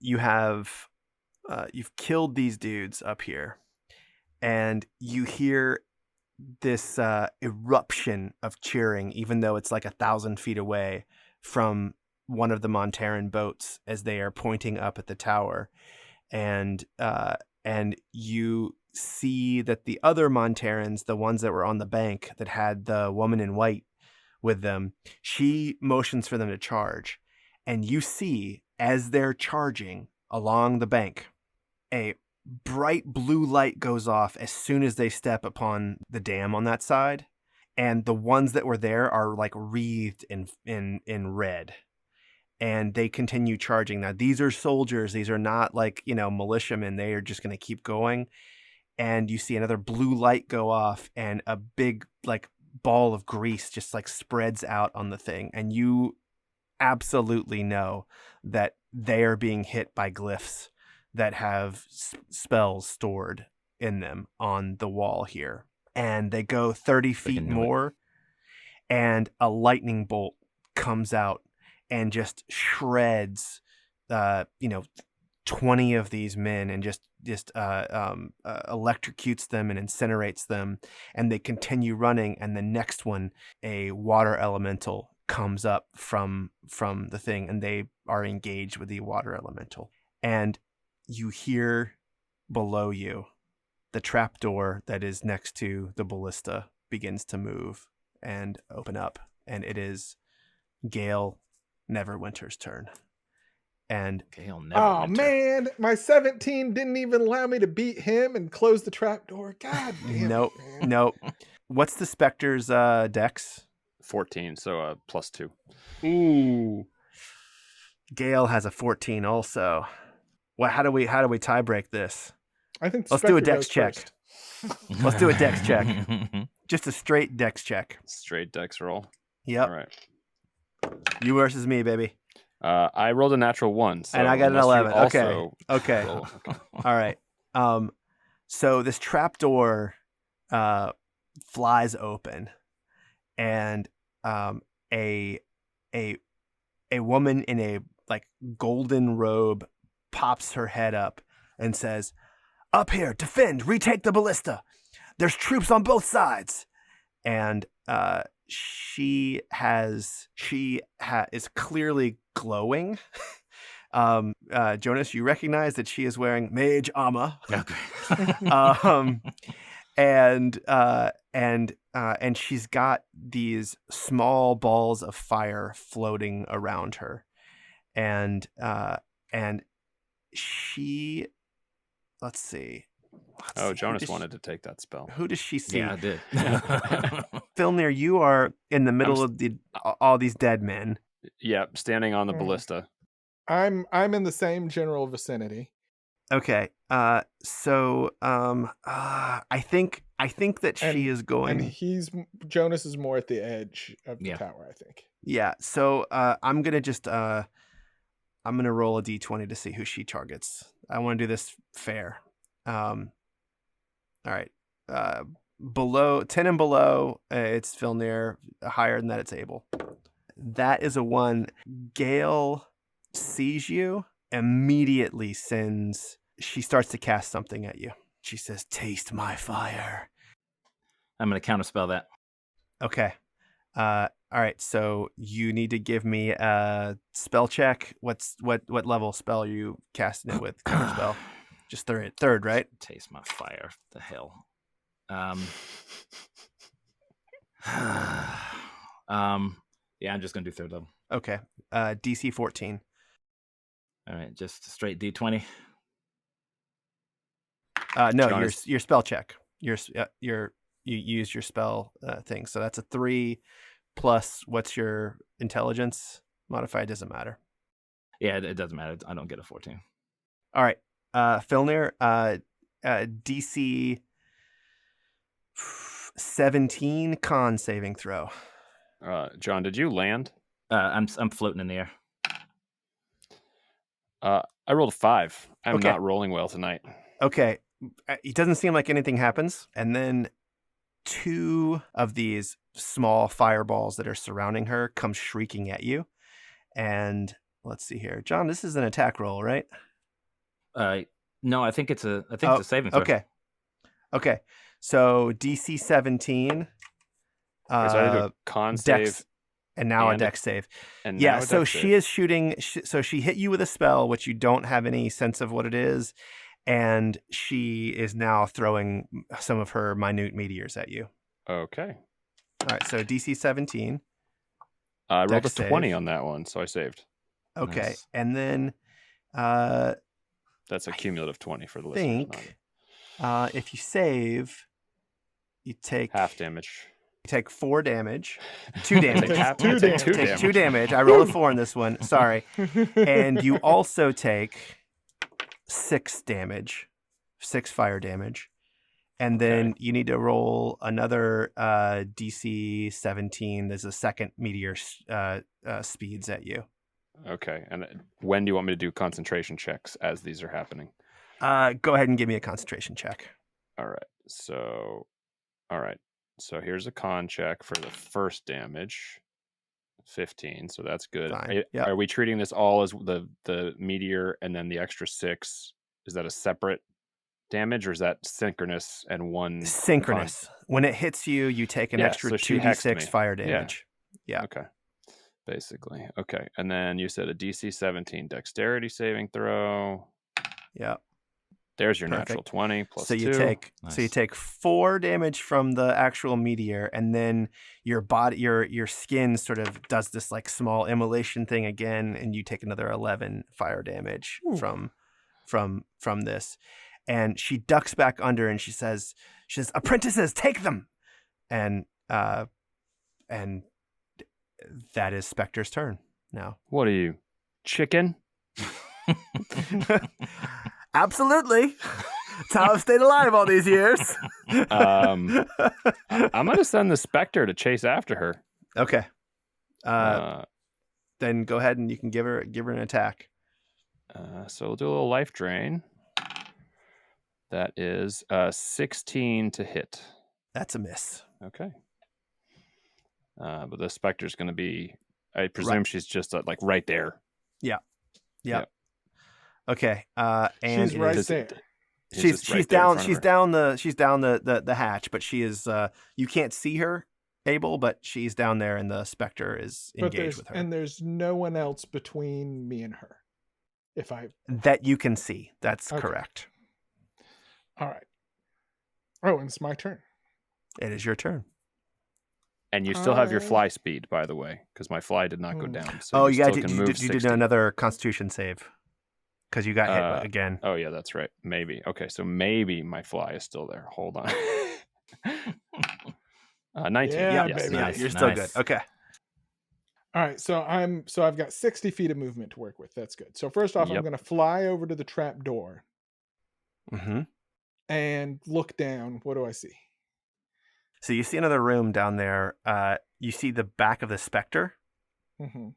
You've killed these dudes up here, and you hear this eruption of cheering, even though it's like 1,000 feet away from one of the Monterran boats as they are pointing up at the tower. And you see that the other Monterrans, the ones that were on the bank that had the woman in white with them, she motions for them to charge. And you see, as they're charging along the bank, a bright blue light goes off as soon as they step upon the dam on that side. And the ones that were there are like wreathed in red. And they continue charging. Now, these are soldiers. These are not like, militiamen. They are just going to keep going. And you see another blue light go off, and a big like ball of grease just like spreads out on the thing. And you absolutely know that they are being hit by glyphs that have spells stored in them on the wall here. And they go 30 feet more, and a lightning bolt comes out and just shreds 20 of these men, and just electrocutes them and incinerates them. And they continue running, and the next one, a water elemental, comes up from the thing, and they are engaged with the water elemental. And you hear below you the trapdoor that is next to the ballista begins to move and open up. and it is Gale Neverwinter's turn. And Gale never. Oh man, my 17 didn't even allow me to beat him and close the trap door. God damn nope, it, man. nope. What's the Spectre's dex? 14, so +2. Ooh. Gale has a 14 also. Well, how do we tie break this? I think Let's do a Spectre dex goes check. first. Let's do a dex check. Just a straight dex check. Straight dex roll. Yep. All right. You versus me, baby. I rolled a natural 1, so And I got an unless you 11. also Okay. roll- okay. All right. So this trapdoor flies open, and a woman in a like golden robe pops her head up and says, "Up here, defend, retake the ballista. There's troops on both sides." And she is clearly glowing. Jonus, you recognize that she is wearing mage armor. Okay. And she's got these small balls of fire floating around her, and she, let's see. Jonus wanted to take that spell. Who does she see? Yeah, I did. Filnyr, you are in the middle of all these dead men. Yeah, standing on the ballista. I'm in the same general vicinity. Okay. So I think that she is going. And Jonas is more at the edge of the Yeah. tower, I think. Yeah. So I'm gonna just I'm gonna roll a d20 to see who she targets. I want to do this fair. All right. Below 10 and below, it's Filnyr. Higher than that, it's Abel. That is a 1. Gale sees you, immediately she starts to cast something at you. She says, "Taste my fire." I'm going to counterspell that. Okay. All right. So you need to give me a spell check. What level spell are you casting it with? Counterspell. Just third, right? Taste my fire. The hell. Yeah, I'm just going to do third level. Okay. DC 14. All right, just straight D20. No, Jonus. your spell check. You use your spell thing. So that's a 3 plus what's your intelligence modifier? It doesn't matter. Yeah, it doesn't matter. I don't get a 14. All right. Filnyr, DC 17 con saving throw. John, did you land? I'm floating in the air. I rolled a 5. I'm Okay. not rolling well tonight. Okay. It doesn't seem like anything happens. And then 2 of these small fireballs that are surrounding her come shrieking at you. And let's see here. John, this is an attack roll, right? No, I think it's a saving throw. Okay. So DC 17. So I had to do a con Dex, save. and now a and dex save. And Yeah, now a so dex she save. is shooting. So she hit you with a spell, which you don't have any sense of what it is. And she is now throwing some of her minute meteors at you. Okay. All right, so DC 17. I rolled a Dex save. 20 on that one, so I saved. Okay, Nice. and then That's a cumulative 20 for the listeners. think if you save, you take Half damage. 4 damage, 2 damage. half- Two I take damage. two Take damage. 2 damage. I rolled a 4 in this one. Sorry. And you also take 6 damage, 6 fire damage. And then you need to roll another DC 17. There's a second meteor speeds at you. Okay. And when do you want me to do concentration checks as these are happening? Go ahead and give me a concentration check. All right. So here's a con check for the first damage. 15, so that's good. Fine. Yep. Are we treating this all as the meteor and then the extra 6? Is that a separate damage or is that synchronous and one Synchronous. When it hits you, you take an Yeah, extra so she hexed 2d6 me. fire damage. Yeah. Okay. Basically. Okay. And then you said a DC 17 dexterity saving throw. Yeah. There's your Perfect. natural 20 plus So you 2. take Nice. 4 damage from the actual meteor, and then your body, your skin sort of does this like small immolation thing again, and you take another 11 fire damage Ooh. from this. And she ducks back under, and she says, "Apprentices, take them!" And that is Spectre's turn now. What are you, chicken? Absolutely. It's how I've stayed alive all these years. I'm going to send the Spectre to chase after her. Okay. Then go ahead and you can give her an attack. So we'll do a little life drain. That is 16 to hit. That's a miss. Okay. But the Spectre's going to be, I presume she's just like right there. Yeah. Yep. Okay. And She's right there. She's down the hatch, but she is you can't see her, Abel, but she's down there and the Spectre is engaged with her. And there's no one else between me and her. That you can see. That's Okay. correct. All right. Oh, and it's my turn. It is your turn. And you still have your fly speed, by the way, because my fly did not go down. So Oh, you yeah, still can move you did 60. another Constitution save because you got hit again. Oh, yeah, that's right. Maybe. Okay, so maybe my fly is still there. Hold on. 19. Yeah, yes. baby. Nice, You're still nice. good. Okay. All right, so I've got 60 feet of movement to work with. That's good. So first off, I'm Yep. going to fly over to the trap door Mm-hmm. and look down. What do I see? So you see another room down there. You see the back of the Spectre. Mm-hmm.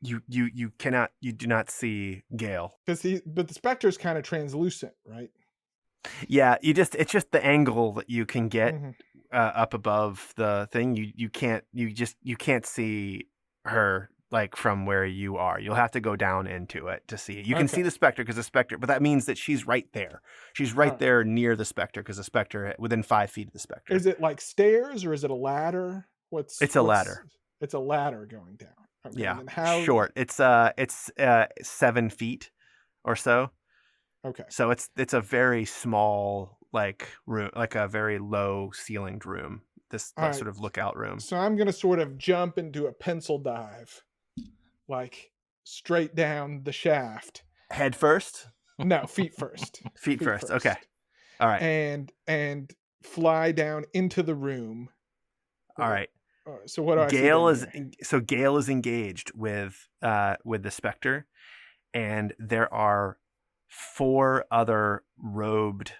You do not see Gale. But the Spectre's kind of translucent, right? Yeah, it's just the angle that you can get Mhm. up above the thing. You can't see her like from where you are. You'll have to go down into it to see it. You can Okay. see the Spectre because the Spectre, but that means that she's right there. She's right Alright. there near the Spectre because the Spectre within 5 feet of the Spectre. Is it like stairs or is it a ladder? It's a ladder. It's a ladder going down. Okay, Yeah, and how short. It's 7 feet or so. Okay. So it's a very small like room, like a very low ceilinged room. This Alright. sort of lookout room. So I'm going to sort of jump into a pencil dive, like straight down the shaft. Head first, No, feet first. feet first. Okay, all right, And fly down into the room. all right. So what do I see Gale down is there? Gale is engaged with the Spectre, and there are 4 other robed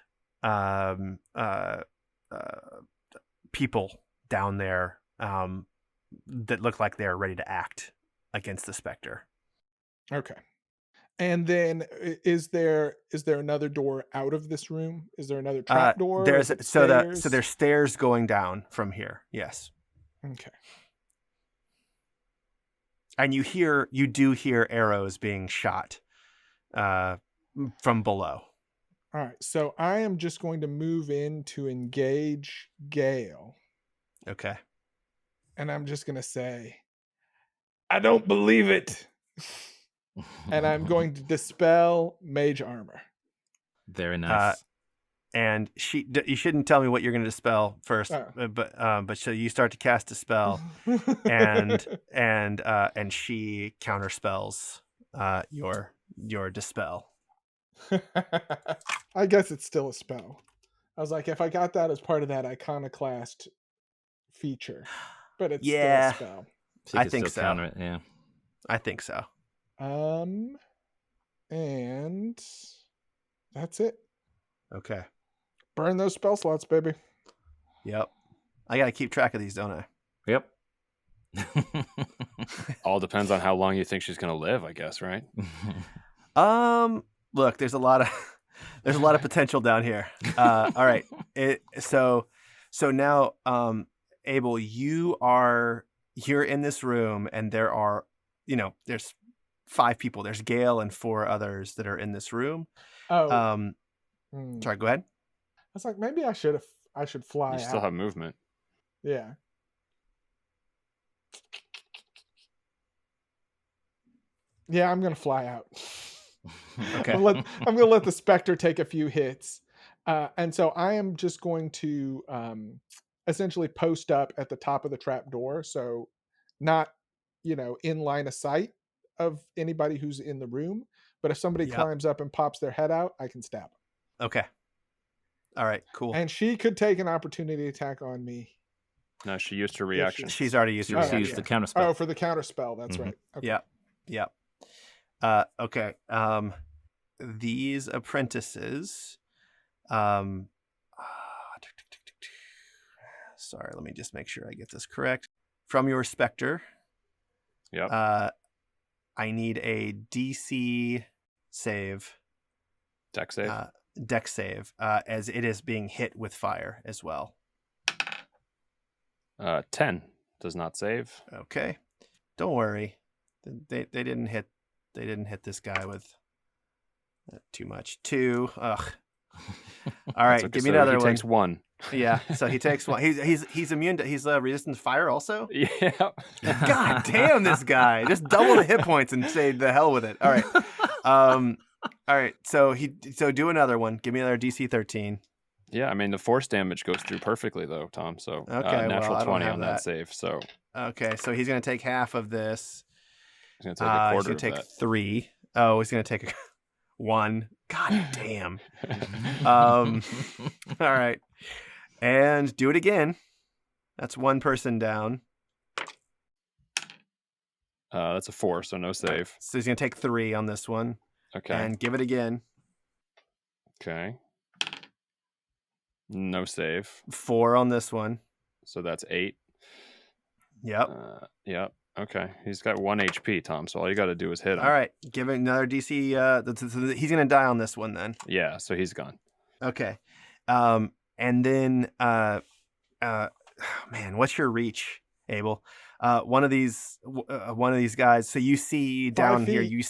people down there that look like they're ready to act against the Spectre. Okay. And then is there another door out of this room? Is there another trap door? There's Is it so stairs? there's stairs going down from here. Yes. Okay. And you do hear arrows being shot from below. All right. So I am just going to move in to engage Gale. Okay. And I'm just going to say, I don't believe it. and I'm going to dispel mage armor. Very nice. And you shouldn't tell me what you're going to dispel first, Oh. but so you start to cast a spell, and she counterspells your dispel. I guess it's still a spell. I was like, if I got that as part of that iconoclast feature, but it's Yeah. still a spell. She I could think still so. counter it, yeah. I think so. And that's it. Okay. Burn those spell slots, baby. Yep. I got to keep track of these, don't I? Yep. All depends on how long you think she's going to live, I guess, right? Look, there's a lot of potential down here. All right. So now, Abel, you're in this room, and there are, there's 5 people. There's Gale and 4 others that are in this room. Oh, Sorry, go ahead. I was like, maybe I should fly You still out. have movement. Yeah. Yeah, I'm gonna fly out. Okay. I'm gonna let the specter take a few hits, and so I am just going to essentially post up at the top of the trap door, so not in line of sight of anybody who's in the room. But if somebody Yep. climbs up and pops their head out, I can stab them. Okay. All right. Cool. And she could take an opportunity attack on me. No, she used her reaction. She's already used She her used reaction. the counter spell. Oh, for the counter spell. That's Mhm. right. Okay. Yep. Yep. Okay. These apprentices. Sorry, let me just make sure I get this correct. From your specter. Yep. I need a DC save. Dex save. Dex save, as it is being hit with fire as well. 10 does not save. Okay, don't worry. They didn't hit. They didn't hit this guy with too much. 2. Ugh. All right, Okay, give me so another he one. takes 1. Yeah, so he takes 1. He's immune to. He's resistant to fire also. Yeah. God damn, this guy! Just double the hit points and say the hell with it. All right. All right. So do another one. Give me another DC 13. Yeah, I mean the force damage goes through perfectly though, Tom. So Okay, natural well, I don't 20 have on that save. So Okay, so he's gonna take half of this. he's gonna take a He's quarter gonna of take that. 3. Oh, he's gonna take 1. God damn. All right, and do it again. That's 1 person down. That's a 4, so no save. So he's gonna take 3 on this one, Okay. and give it again. Okay. No save. 4 on this one. So that's 8. Yep. Yep. Okay. He's got 1 HP, Tom. So all you got to do is hit him. All right, give it another DC. He's gonna die on this one then. Yeah. So he's gone. Okay. And then man, what's your reach, Abel? One of these guys. So you see down here, you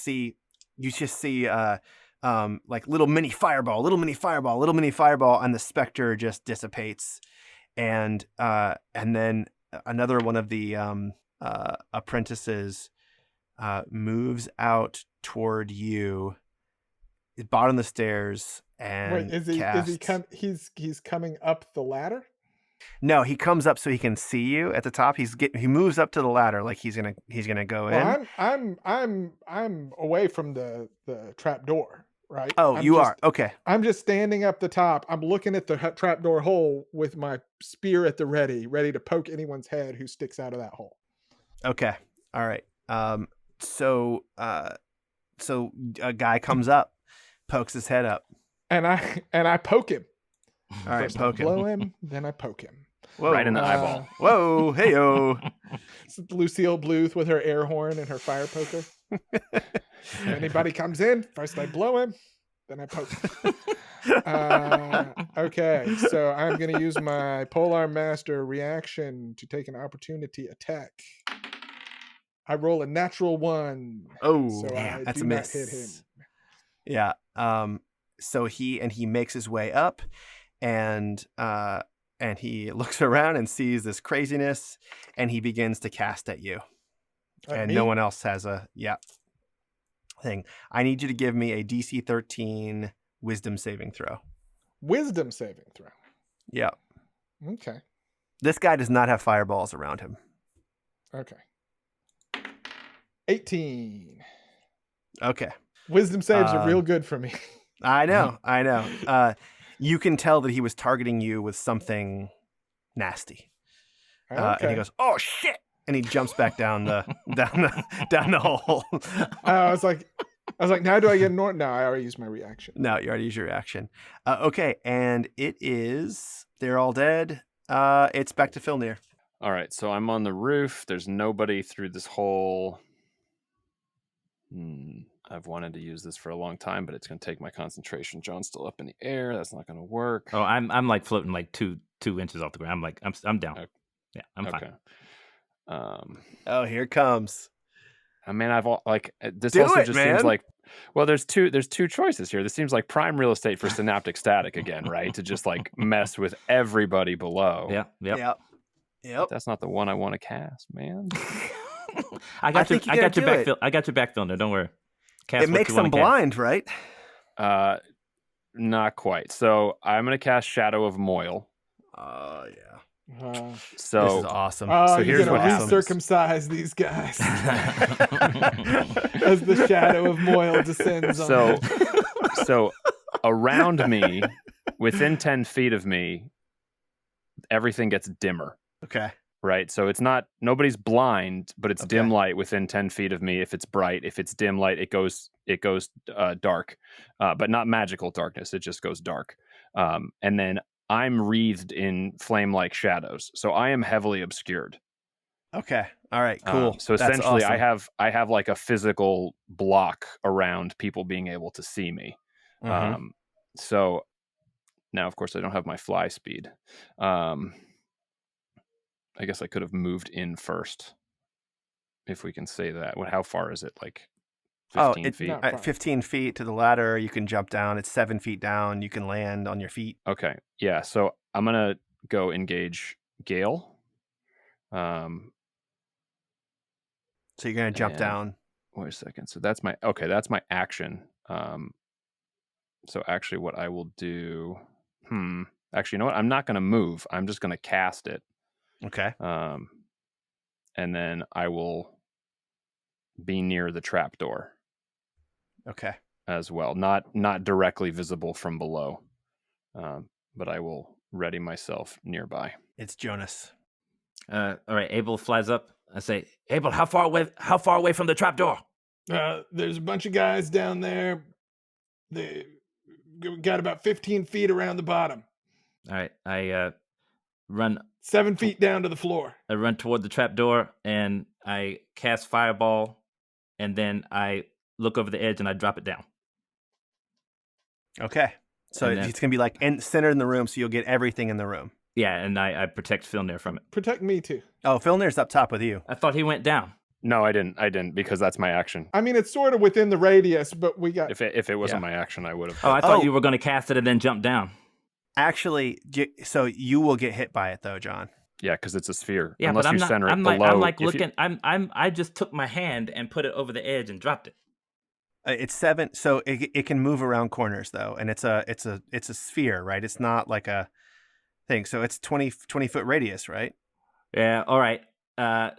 just see like little mini fireball, and the specter just dissipates, and then another one of the apprentices moves out toward you, bottom of the stairs, and Wait, he's coming up the ladder? No, he comes up so he can see you at the top. He moves up to the ladder like he's gonna go in. I'm away from the trap door, right? Oh, I'm you just- are okay. I'm just standing up the top. I'm looking at the trapdoor hole with my spear at the ready to poke anyone's head who sticks out of that hole. Okay, all right. So a guy comes up, pokes his head up. And I poke him. All right, First poke I him. blow him, then I poke him. Whoa. Right in the eyeball. Whoa, hey-o. It's Lucille Bluth with her air horn and her fire poker. If anybody comes in, first I blow him, then I poke him. Okay, so I'm going to use my Polar Master reaction to take an opportunity attack. I roll a natural 1. Oh, so damn, I that's do a not miss. hit him. Yeah. So he makes his way up, and he looks around and sees this craziness, and he begins to cast at you. And Me? no one else has a thing. I need you to give me a DC 13 Wisdom saving throw. Wisdom saving throw. Yeah. Okay. This guy does not have fireballs around him. Okay. 18. Okay. Wisdom saves are real good for me. I know. You can tell that he was targeting you with something nasty. And he goes, "Oh shit!" and he jumps back down the hole. I was like, now do I get Norton? No, I already used my reaction. No, you already used your reaction. Okay, and they're all dead. It's back to Filnyr. All right. So I'm on the roof. There's nobody through this hole. I've wanted to use this for a long time, but it's going to take my concentration. John's still up in the air. That's not going to work. Oh, I'm like floating like two inches off the ground. I'm down. Okay. Yeah, I'm Okay. fine. Oh, here it comes. I mean, this Do also it, just man. seems like, well, there's two choices here. This seems like prime real estate for synaptic static again, right? To just like mess with everybody below. Yeah, yep. Yep. That's not the one I want to cast, man. I got think your you gotta do back. I got your back, Filnyr. Don't worry. Cast It what makes you them wanna cast. blind, right? Not quite. So I'm going to cast Shadow of Moil. Oh, yeah. So This is awesome. Oh, so you're here's gonna what happens. recircumcise these guys as the shadow of Moyle descends on So, them. so around me, within 10 feet of me, everything gets dimmer, Okay. right? So it's not, nobody's blind, but it's Okay. dim light within 10 feet of me. If it's bright, if it's dim light, it goes dark, but not magical darkness. It just goes dark. And then I'm wreathed in flame-like shadows. So I am heavily obscured. Okay. All right. Cool. So That's essentially, awesome. I have like a physical block around people being able to see me. Mhm. So now, of course, I don't have my fly speed. I guess I could have moved in first, if we can say that. How far is it? Like 15 it's feet? not at far. 15 feet to the ladder. You can jump down. It's 7 feet down. You can land on your feet. Okay. Yeah. So I'm going to go engage Gale. So you're going to jump And- down. Wait a second. So that's my action. So actually what I will do, actually, you know what? I'm not going to move. I'm just going to cast it. Okay. And then I will be near the trapdoor Okay. as well. Not directly visible from below, but I will ready myself nearby. It's Jonus. All right, Abel flies up. I say, Abel, how far away from the trapdoor? There's a bunch of guys down there. They got about 15 feet around the bottom. All right, I run 7 feet down to the floor. I run toward the trapdoor and I cast fireball, and then I look over the edge and I drop it down. Okay. So And then- it's going to be like centered in the room, so you'll get everything in the room. Yeah, and I protect Filnyr from it. Protect me too. Oh, Filnir's up top with you. I thought he went down. No, I didn't because that's my action. I mean, it's sort of within the radius, but we got. If it wasn't Yeah. my action, I would have. Oh, I thought Oh. you were going to cast it and then jump down. Actually, so you will get hit by it though, John. Yeah, because it's a sphere. Yeah, Unless but I'm you not. center I'm it like below. I'm like if you- looking. I just took my hand and put it over the edge and dropped it. It's 7, so it can move around corners though, and it's a sphere, right? It's not like a thing. So it's 20 foot radius, right? Yeah. All right.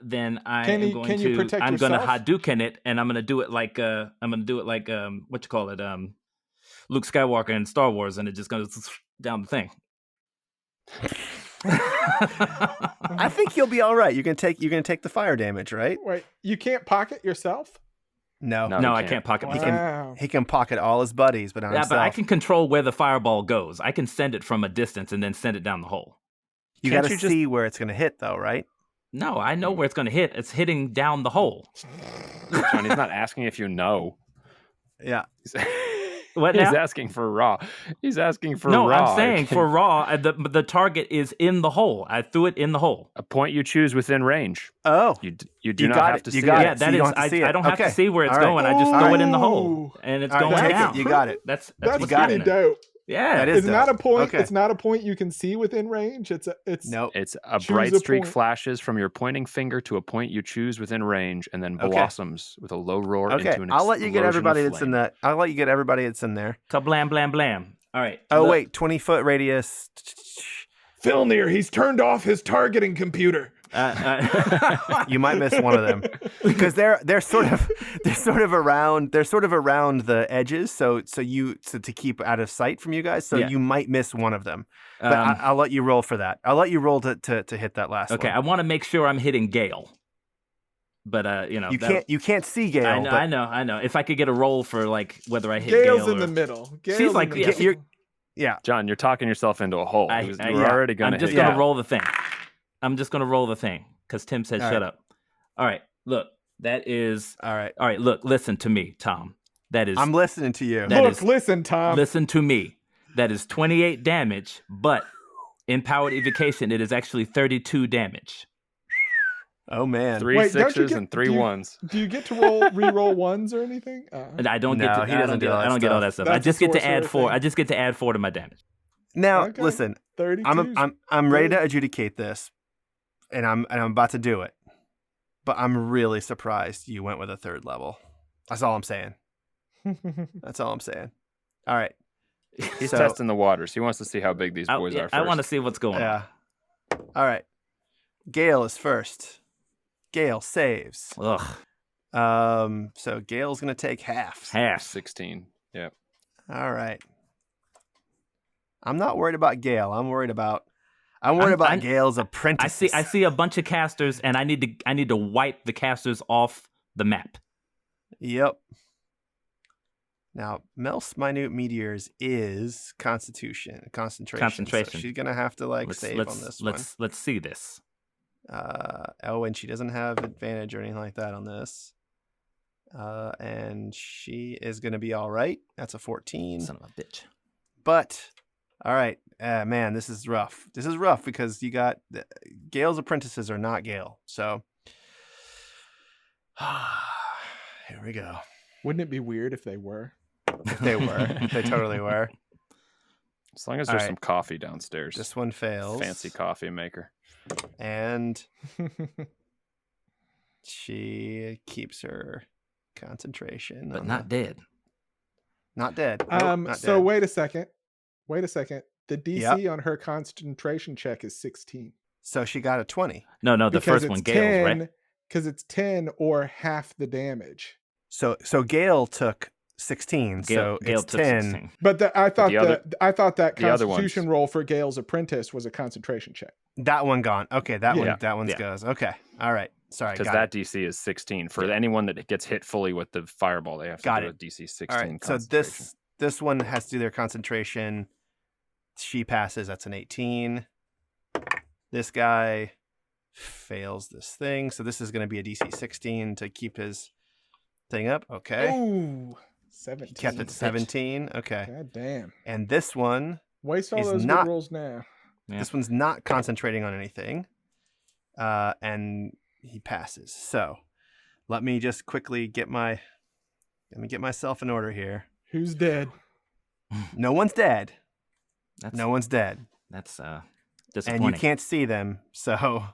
Then I Can am you- going can you to. protect I'm going to yourself? Hadouken it, and I'm going to do it like. What you call it? Luke Skywalker in Star Wars, and it just goes down the thing. I think you'll be all right. You're gonna take the fire damage, right? Wait, you can't pocket yourself? No. No. No, he I can't. can't pocket He myself. can Wow. he can pocket all his buddies, but not Yeah, himself. but I can control where the fireball goes. I can send it from a distance and then send it down the hole. You Can't got to you just- see where it's gonna hit though, right? No, I know where it's going to hit. It's hitting down the hole. John, he's not asking if you know. Yeah. What He's now? asking for raw. He's asking for No, raw. I'm saying for raw, the target is in the hole. I threw it in the hole. a point you choose within range. Oh. You do You not got have it. to You see got it. it. Yeah, So that you is. don't have to see I it. don't have Okay. to see where it's All right. going. I just All throw right. it in the Ooh. hole, and it's All right, going take down. it. You got it. That's That's what's pretty happening. dope. Yeah, That is It's not a dope. point. Okay. It's not a point you can see within range. It's Nope. It's a Choose bright a streak point. flashes from your pointing finger to a point you choose within range, and then Okay. blossoms with a low roar Okay. into an I'll let you get explosion of everybody that's in flame. that. I'll let you get everybody that's in there. Kablam, blam, blam. All right. Oh look. wait, 20 foot radius. Filnyr. He's turned off his targeting computer. You might miss one of them because they're sort of around the edges, so to keep out of sight from you guys. So Yeah. you might miss one of them. But I'll let you roll for that. I'll let you roll to hit that last Okay, I one. want to make sure I'm hitting Gale. But you know, You can't see Gale. I but know. If I could get a roll for like whether I hit Gale's Gale in or... the middle. Gale's She's in like, the yeah, middle. you're- yeah. John, you're talking yourself into a hole. You were yeah. already going to I'm just hit gonna Yeah. roll the thing. I'm just gonna roll the thing because Tim said All shut right. up. All right, look, that is All right. all right. Look, listen to me, Tom. That is I'm listening to you. That Look, is- listen, Tom. listen to me. That is 28 damage, but in powered evocation, it is actually 32 damage. Oh man. 3 Wait, don't you sixes get- and 3 do you- ones. Do you get to re-roll ones or anything? And I don't No, get to. he I doesn't don't do get. all that I don't get all that stuff. stuff. I That's a just get to sorcerer add 4. thing. I just get to add 4 to my damage. Now Okay. listen, 32. I'm ready to adjudicate this, and I'm about to do it. But I'm really surprised you went with a 3rd level. That's all I'm saying. That's all I'm saying. All right. He's So- testing the waters. He wants to see how big these boys are first. I want to see what's going on. Yeah. All right. Gale is first. Gale saves. Ugh. So Gale's gonna take half. Half. 16. Yeah. All right. I'm not worried about Gale. I'm worried about Gale's apprentice. I see a bunch of casters, and I need to wipe the casters off the map. Yep. Now, Mel's minute meteors is concentration. So she's gonna have to save on this one. Let's see this. And she doesn't have advantage or anything like that on this. And she is gonna be all right. That's a 14. Son of a bitch. But all right, man, this is rough. This is rough because you got Gale's apprentices are not Gale. So here we go. Wouldn't it be weird if they were? If they were, they totally were. As long as All there's right. some coffee downstairs. This one fails. Fancy coffee maker. And she keeps her concentration. But on not dead. Not dead. Nope, not So dead. wait a second. The DC on her concentration check is 16. So she got a 20. No, the Because first it's one, Gale's, right? Because it's 10 or half the damage. So Gale took 16. Gale it's took 10. 16. But I thought that the other Constitution ones- roll for Gale's apprentice was a concentration check. That one gone. Okay, that Yeah. one Yeah. goes. Okay. All right. Sorry. Because Got that it. DC is 16. For anyone that gets hit fully with the fireball, they have to Got do it. a DC 16 All right. So concentration. this one has to do their concentration. She passes. That's an 18. This guy fails this thing. So this is going to be a DC 16 to keep his thing up. Okay. Ooh, 17. He kept it 17. Okay. God damn. And this one, Waste all He's those not- good rolls now. Yeah. this one's not concentrating on anything. And he passes. So let me just quickly get myself in order here. Who's dead? No one's dead. That's, No one's dead. That's And disappointing. you can't see them. So,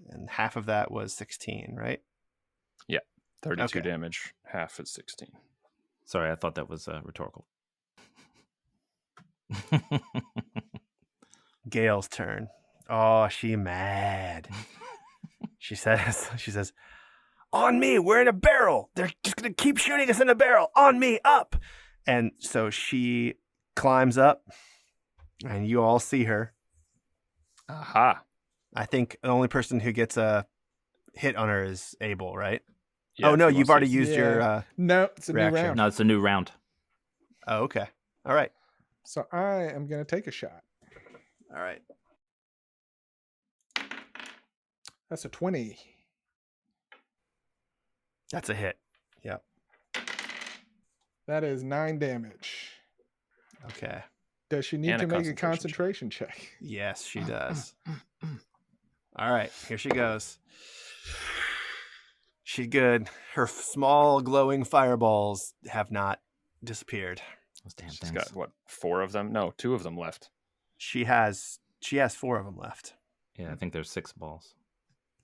and half of that was 16, right? 32 Okay. damage. Half is 16. Sorry, I thought that was rhetorical. Gale's turn. Oh, she mad. She says, on me, we're in a barrel. They're just going to keep shooting us in a barrel. On me, up. And so she climbs up, and you all see her. Aha. I think the only person who gets a hit on her is Abel, right? Yeah, oh, no, he you've wants already to- used your... No, it's a Reaction. new round. No, it's a new round. Oh, okay. All right. So I am going to take a shot. All right. That's a 20. That's a hit. Yep. That is 9 damage. Okay. Does she need And to a make a concentration concentration check? Yes, she does. All right, here she goes. She's good. Her small glowing fireballs have not disappeared. Those damn She's things. got, what, 4 of them? No, 2 of them left. She has 4 of them left. Yeah, I think there's 6 balls.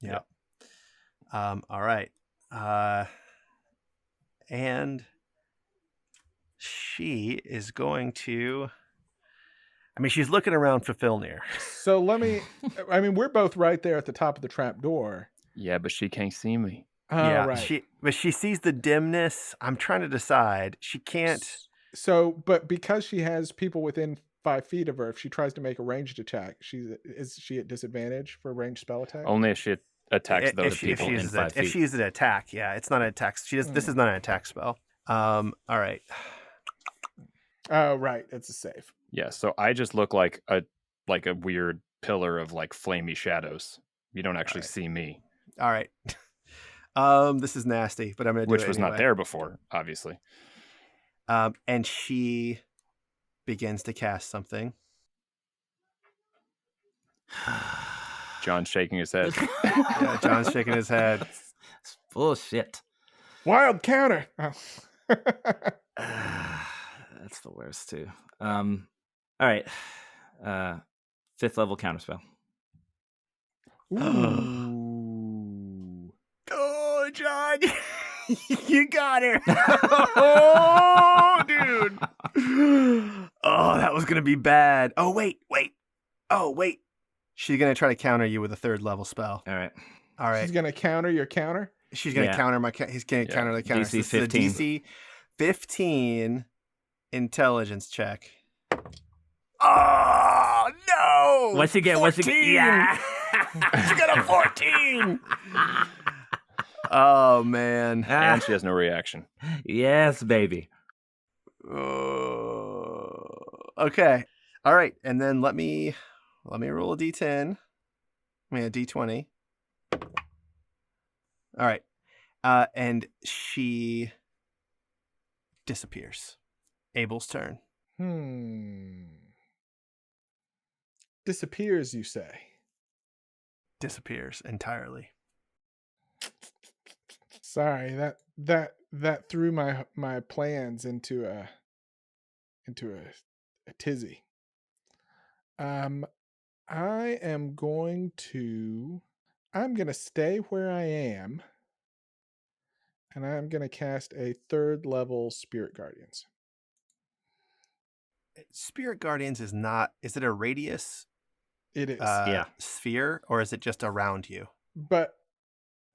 Yep. All right. And she is going to... I mean, she's looking around for Filnyr. So we're both right there at the top of the trap door. Yeah, but she can't see me. Oh, yeah, right. but she sees the dimness. I'm trying to decide. She can't... So, but because she has people within 5 feet of her, if she tries to make a ranged attack, is she at disadvantage for a ranged spell attack? Only if she attacks those if people. she in uses 5 if feet. she uses an attack, yeah, it's not an attack. This is not an attack spell. All right. Oh, right. It's a save. Yeah, so I just look like a weird pillar of like flamey shadows. You don't actually Alright. see me, All right. This is nasty, but I'm gonna do which it was not anyway. there before, obviously. And she begins to cast something. John's shaking his head. Yeah, John's shaking his head. It's bullshit. Wild counter. Oh. That's the worst too. All right. 5th level counterspell. Ooh. Oh, John, You got her. Oh, dude. Oh, that was going to be bad. Oh, wait. Oh, wait. She's going to try to counter you with a 3rd level spell. All right. All right. She's gonna counter your counter. She's going to Yeah. counter he's going to counter the counter. DC So this is a 15. DC 15 intelligence check. Oh, no. What's she get? 14. What's she get? Yeah. She got a 14. Oh, man. And she has no reaction. Yes, baby. Okay. All right. And then let me roll a d10. I mean a d20. All right. And she disappears. Abel's turn. Disappears, you say? Disappears entirely. Sorry, that threw my plans into a tizzy. I'm gonna stay where I am, and I'm gonna cast a 3rd level Spirit Guardians. Spirit Guardians is it a radius It is, sphere, or is it just around you? but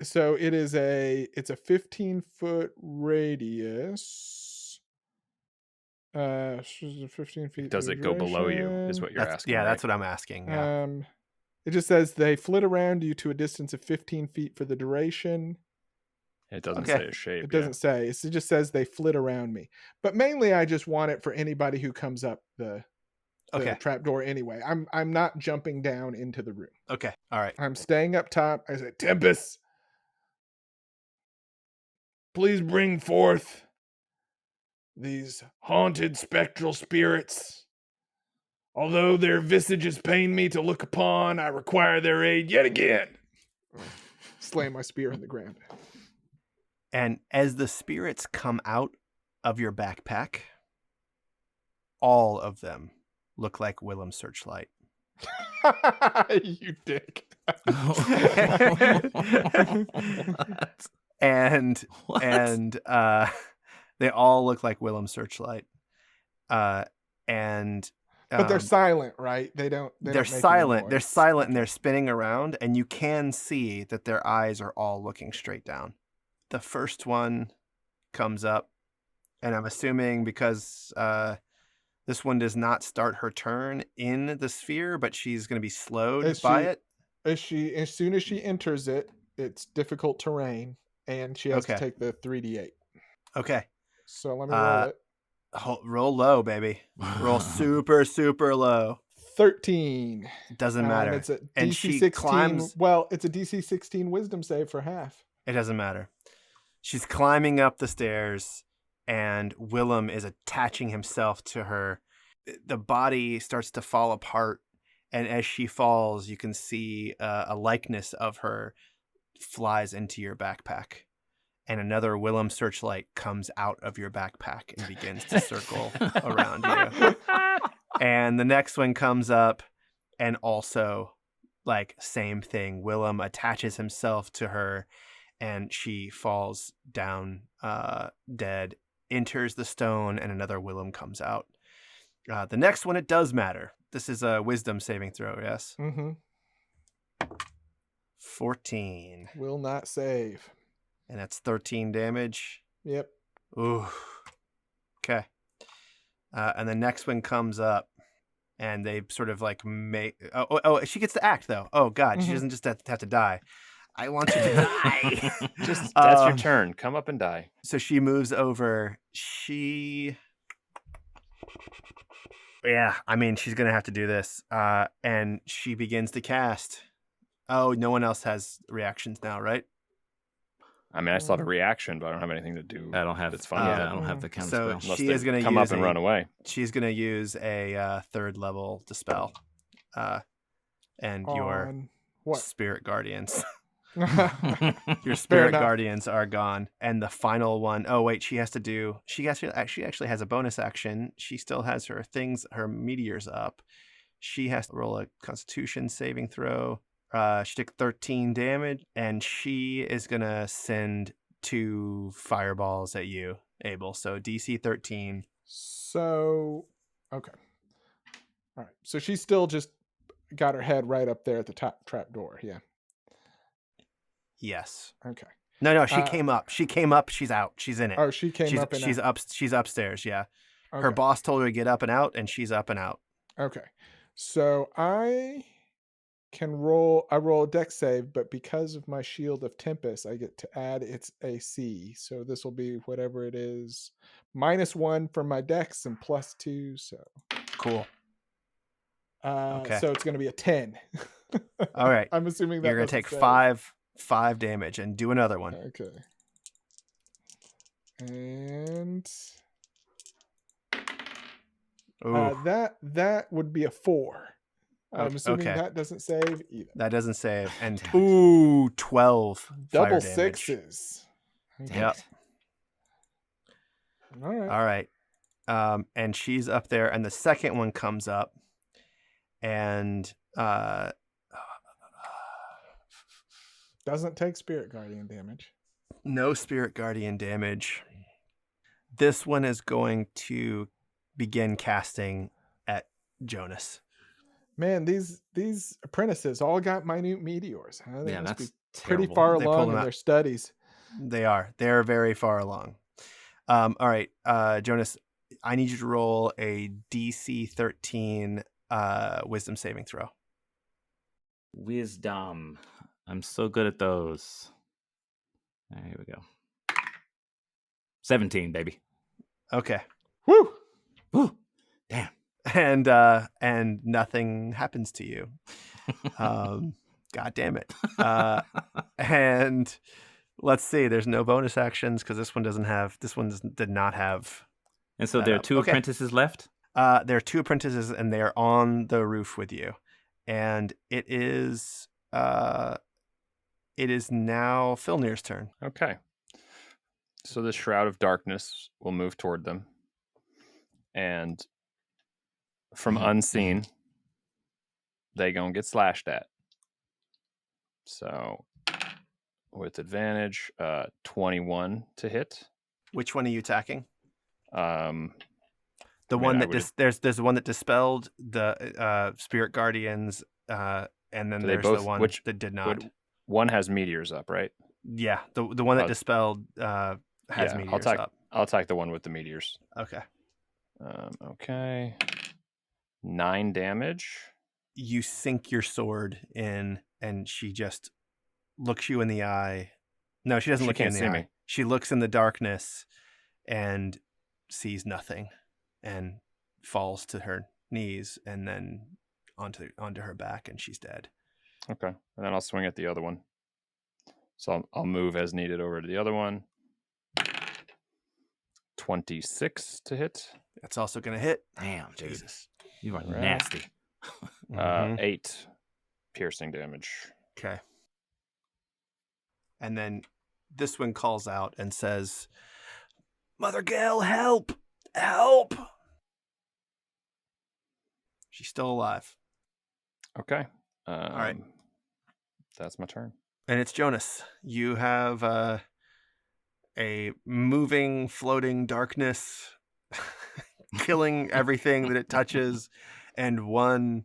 so it's a 15-foot radius. 15 feet. Does it go below you? Is what you're asking. Yeah, right? that's what I'm asking. Yeah. It just says they flit around you to a distance of 15 feet for the duration. It doesn't Okay. say a shape. It doesn't say. It just says they flit around me. But mainly, I just want it for anybody who comes up the trapdoor anyway. I'm not jumping down into the room. Okay. All right. I'm staying up top. I say, Tempest, please bring forth these haunted spectral spirits. Although their visages pain me to look upon, I require their aid yet again. Slam my spear in the ground. And as the spirits come out of your backpack, all of them look like Willem's searchlight. You dick. and What? they all look like Willem's searchlight. And But they're silent, right? They're silent. They're They're silent and they're spinning around, and you can see that their eyes are all looking straight down. The first one comes up, and I'm assuming because this one does not start her turn in the sphere, but she's going to be slowed by it. As soon as she enters it, it's difficult terrain, and she has to take the 3d8. Okay. So let me roll it. Roll low, baby. Roll super, super low. 13. Doesn't matter. And it's a And DC she 16. climbs. Well, it's a DC 16 Wisdom save for half. It doesn't matter. She's climbing up the stairs, and Willem is attaching himself to her. The body starts to fall apart, and as she falls, you can see a likeness of her flies into your backpack. And another Willem searchlight comes out of your backpack and begins to circle around you. And the next one comes up, and also, like, same thing. Willem attaches himself to her, and she falls down dead, enters the stone, and another Willem comes out. The next one, it does matter. This is a wisdom saving throw, yes? Mm-hmm. 14. Will not save. And that's 13 damage. Yep. Ooh. Okay. And the next one comes up, and they sort of like make... Oh, she gets to act, though. Oh, God. She doesn't just have to die. I want you to die. That's your turn. Come up and die. So she moves over. Yeah, I mean, she's going to have to do this. And she begins to cast. Oh, no one else has reactions now, right? I mean, I still have a reaction, but I don't have anything to do. I don't have. It's fun. Yeah, I don't have the counter So spell. Unless she they is going to come use up and run away. She's going to use a 3rd level dispel. And your On what? spirit guardians. Your Fair spirit enough. guardians are gone. And the final one, oh wait, she actually has a bonus action. She still has her meteors up. She has to roll a constitution saving throw. She took 13 damage, and she is gonna send 2 fireballs at you, Abel. So DC 13. So, okay. All right. So she's still just got her head right up there at the top trap door. Yeah. Yes. Okay. No, she came up. She came up. She's out. She's in it. Oh, she came up and she's out. up. She's upstairs. Yeah. Her Okay. boss told her to get up and out, and she's up and out. Okay. So I roll a dex save, but because of my Shield of Tempest, I get to add its AC. So this will be whatever it is, -1 for my dex and +2. So Cool. Okay. So it's going to be a 10. All right. I'm assuming that You're gonna doesn't take save. 5 damage and do another one. Okay. And Ooh, that would be a 4. I'm assuming okay. that doesn't save either. That doesn't save. And Damn it. ooh, 12 Double fire damage. 6s. Okay. Damn Yep. it. All right. All right. And she's up there, and the second one comes up, and Doesn't take Spirit Guardian damage. no Spirit Guardian damage. This one is going to begin casting at Jonus. Man, these apprentices all got minute meteors. Huh? They Yeah, must that's be pretty terrible. far They pull along them in out. their studies. They are. They're very far along. All right, Jonus, I need you to roll a DC 13 wisdom saving throw. Wisdom. I'm so good at those. Here we go. 17, baby. Okay. Woo! Woo. Damn. And nothing happens to you. God damn it. And let's see. There's no bonus actions because this one did not have. And so that there are up. 2 Okay. apprentices left? There are 2 apprentices, and they are on the roof with you. And it is now Filnyr's turn. Okay. So the Shroud of Darkness will move toward them. And from unseen, they gonna get slashed at. So with advantage, 21 to hit. Which one are you attacking? The The one that there's the one that dispelled the spirit guardians, and then Do they there's both- the one which- that did not. one has meteors up, right? Yeah, the one that Oh. dispelled has Yeah, meteors I'll up. attack the one with the meteors. Okay. Okay. 9 damage. You sink your sword in, and she just looks you in the eye. No, she doesn't She look you in can't the see eye. me. She looks in the darkness and sees nothing, and falls to her knees, and then onto her back, and she's dead. Okay. And then I'll swing at the other one. So I'll move as needed over to the other one. 26 to hit. That's also going to hit. Damn, dude. Jesus. You are Right. nasty. Mhm. 8 piercing damage. Okay. And then this one calls out and says, "Mother Gale, help! Help!" She's still alive. Okay. right. That's my turn. And it's Jonus. You have a moving, floating darkness, killing everything that it touches, and one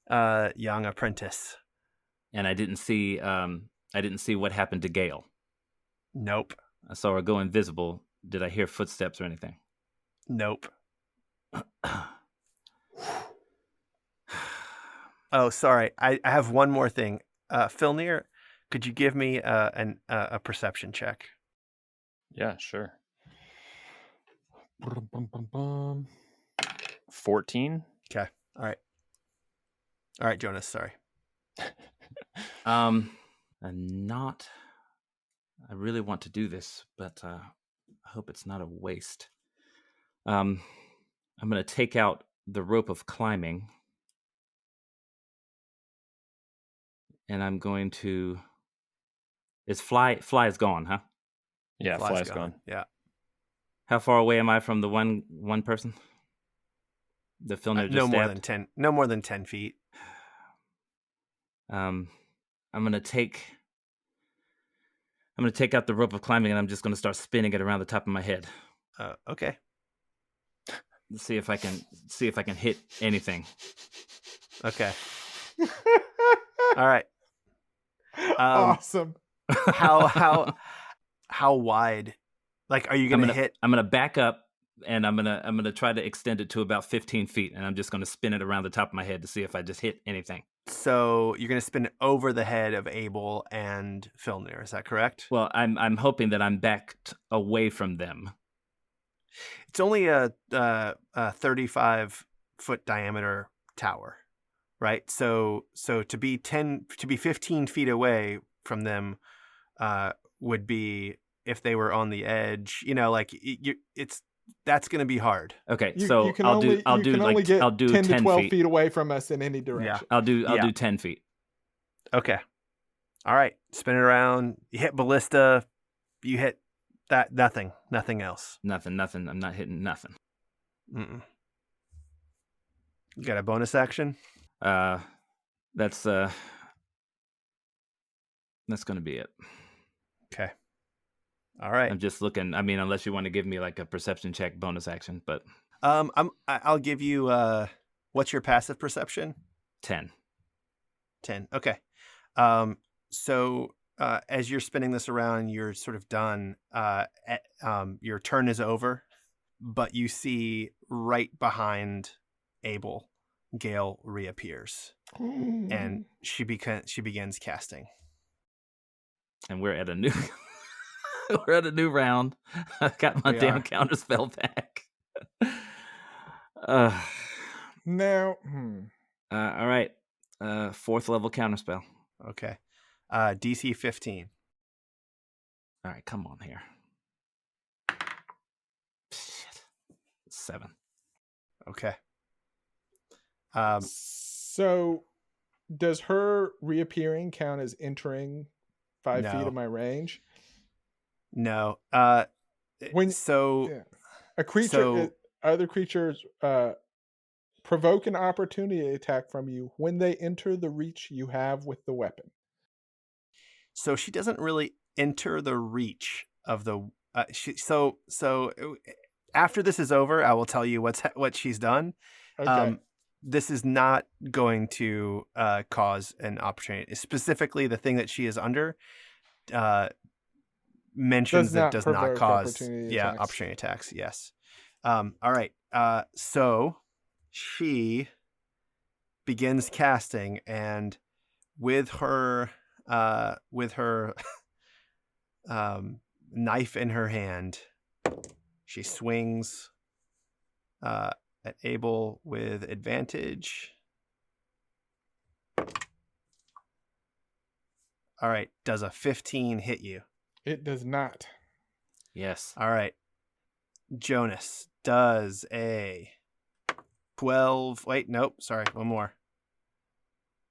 young apprentice. And I didn't see what happened to Gale. Nope. I saw her go invisible. Did I hear footsteps or anything? Nope. Oh, sorry. I have one more thing. Filnyr, could you give me a perception check? Yeah, sure. 14. Okay. All right, Jonus. Sorry. I really want to do this, but I hope it's not a waste. I'm going to take out the rope of climbing, and I'm going to. Is fly is gone, huh? Yeah, fly's gone. Yeah. How far away am I from the one person? The Filnyr just No more stabbed? than 10. No more than 10 feet. I'm gonna take I'm going to take out the rope of climbing and I'm just going to start spinning it around the top of my head. Okay. Let's see if I can hit anything. Okay. All right. Awesome. How wide? Like, are you gonna hit? I'm gonna back up and I'm gonna try to extend it to about 15 feet, and I'm just gonna spin it around the top of my head to see if I just hit anything. So you're gonna spin it over the head of Abel and Filnyr. Is that correct? Well, I'm hoping that I'm backed away from them. It's only a 35-foot diameter tower, right? So to be 15 feet away from them would be, if they were on the edge, like that's going to be hard. Okay, You so can I'll only do 10 to 12 feet. feet away from us in any direction. Yeah. I'll do 10 feet. Okay. All right. Spin it around. You hit ballista. You hit that. Nothing else. Nothing. I'm not hitting nothing. Mm-mm. You got a bonus action? That's going to be it. Okay. All right. I'm just looking. I mean, unless you want to give me like a perception check bonus action, but I'll give you what's your passive perception? 10. 10. Okay. So as you're spinning this around, you're sort of done. Your turn is over, but you see right behind Abel, Gale reappears, and she begins casting. And we're at a new round. I've got my damn counter spell back. Now, all right. 4th level counter spell. Okay. DC 15. All right, come on here. Shit. 7. Okay. so does her reappearing count as entering 5 feet No. of my range? No. A creature, So- other creatures provoke an opportunity attack from you when they enter the reach you have with the weapon. So she doesn't really enter the reach of the. So after this is over, I will tell you what she's done. Okay. This is not going to cause an opportunity. Specifically, the thing that she is under mentions that does not provoke cause opportunity attacks. opportunity attacks. Yes. All right. So she begins casting, and with her knife in her hand, she swings at Abel with advantage. All right. Does a 15 hit you? It does not. Yes. All right. Jonus, does a 12. Wait, nope. Sorry. One more.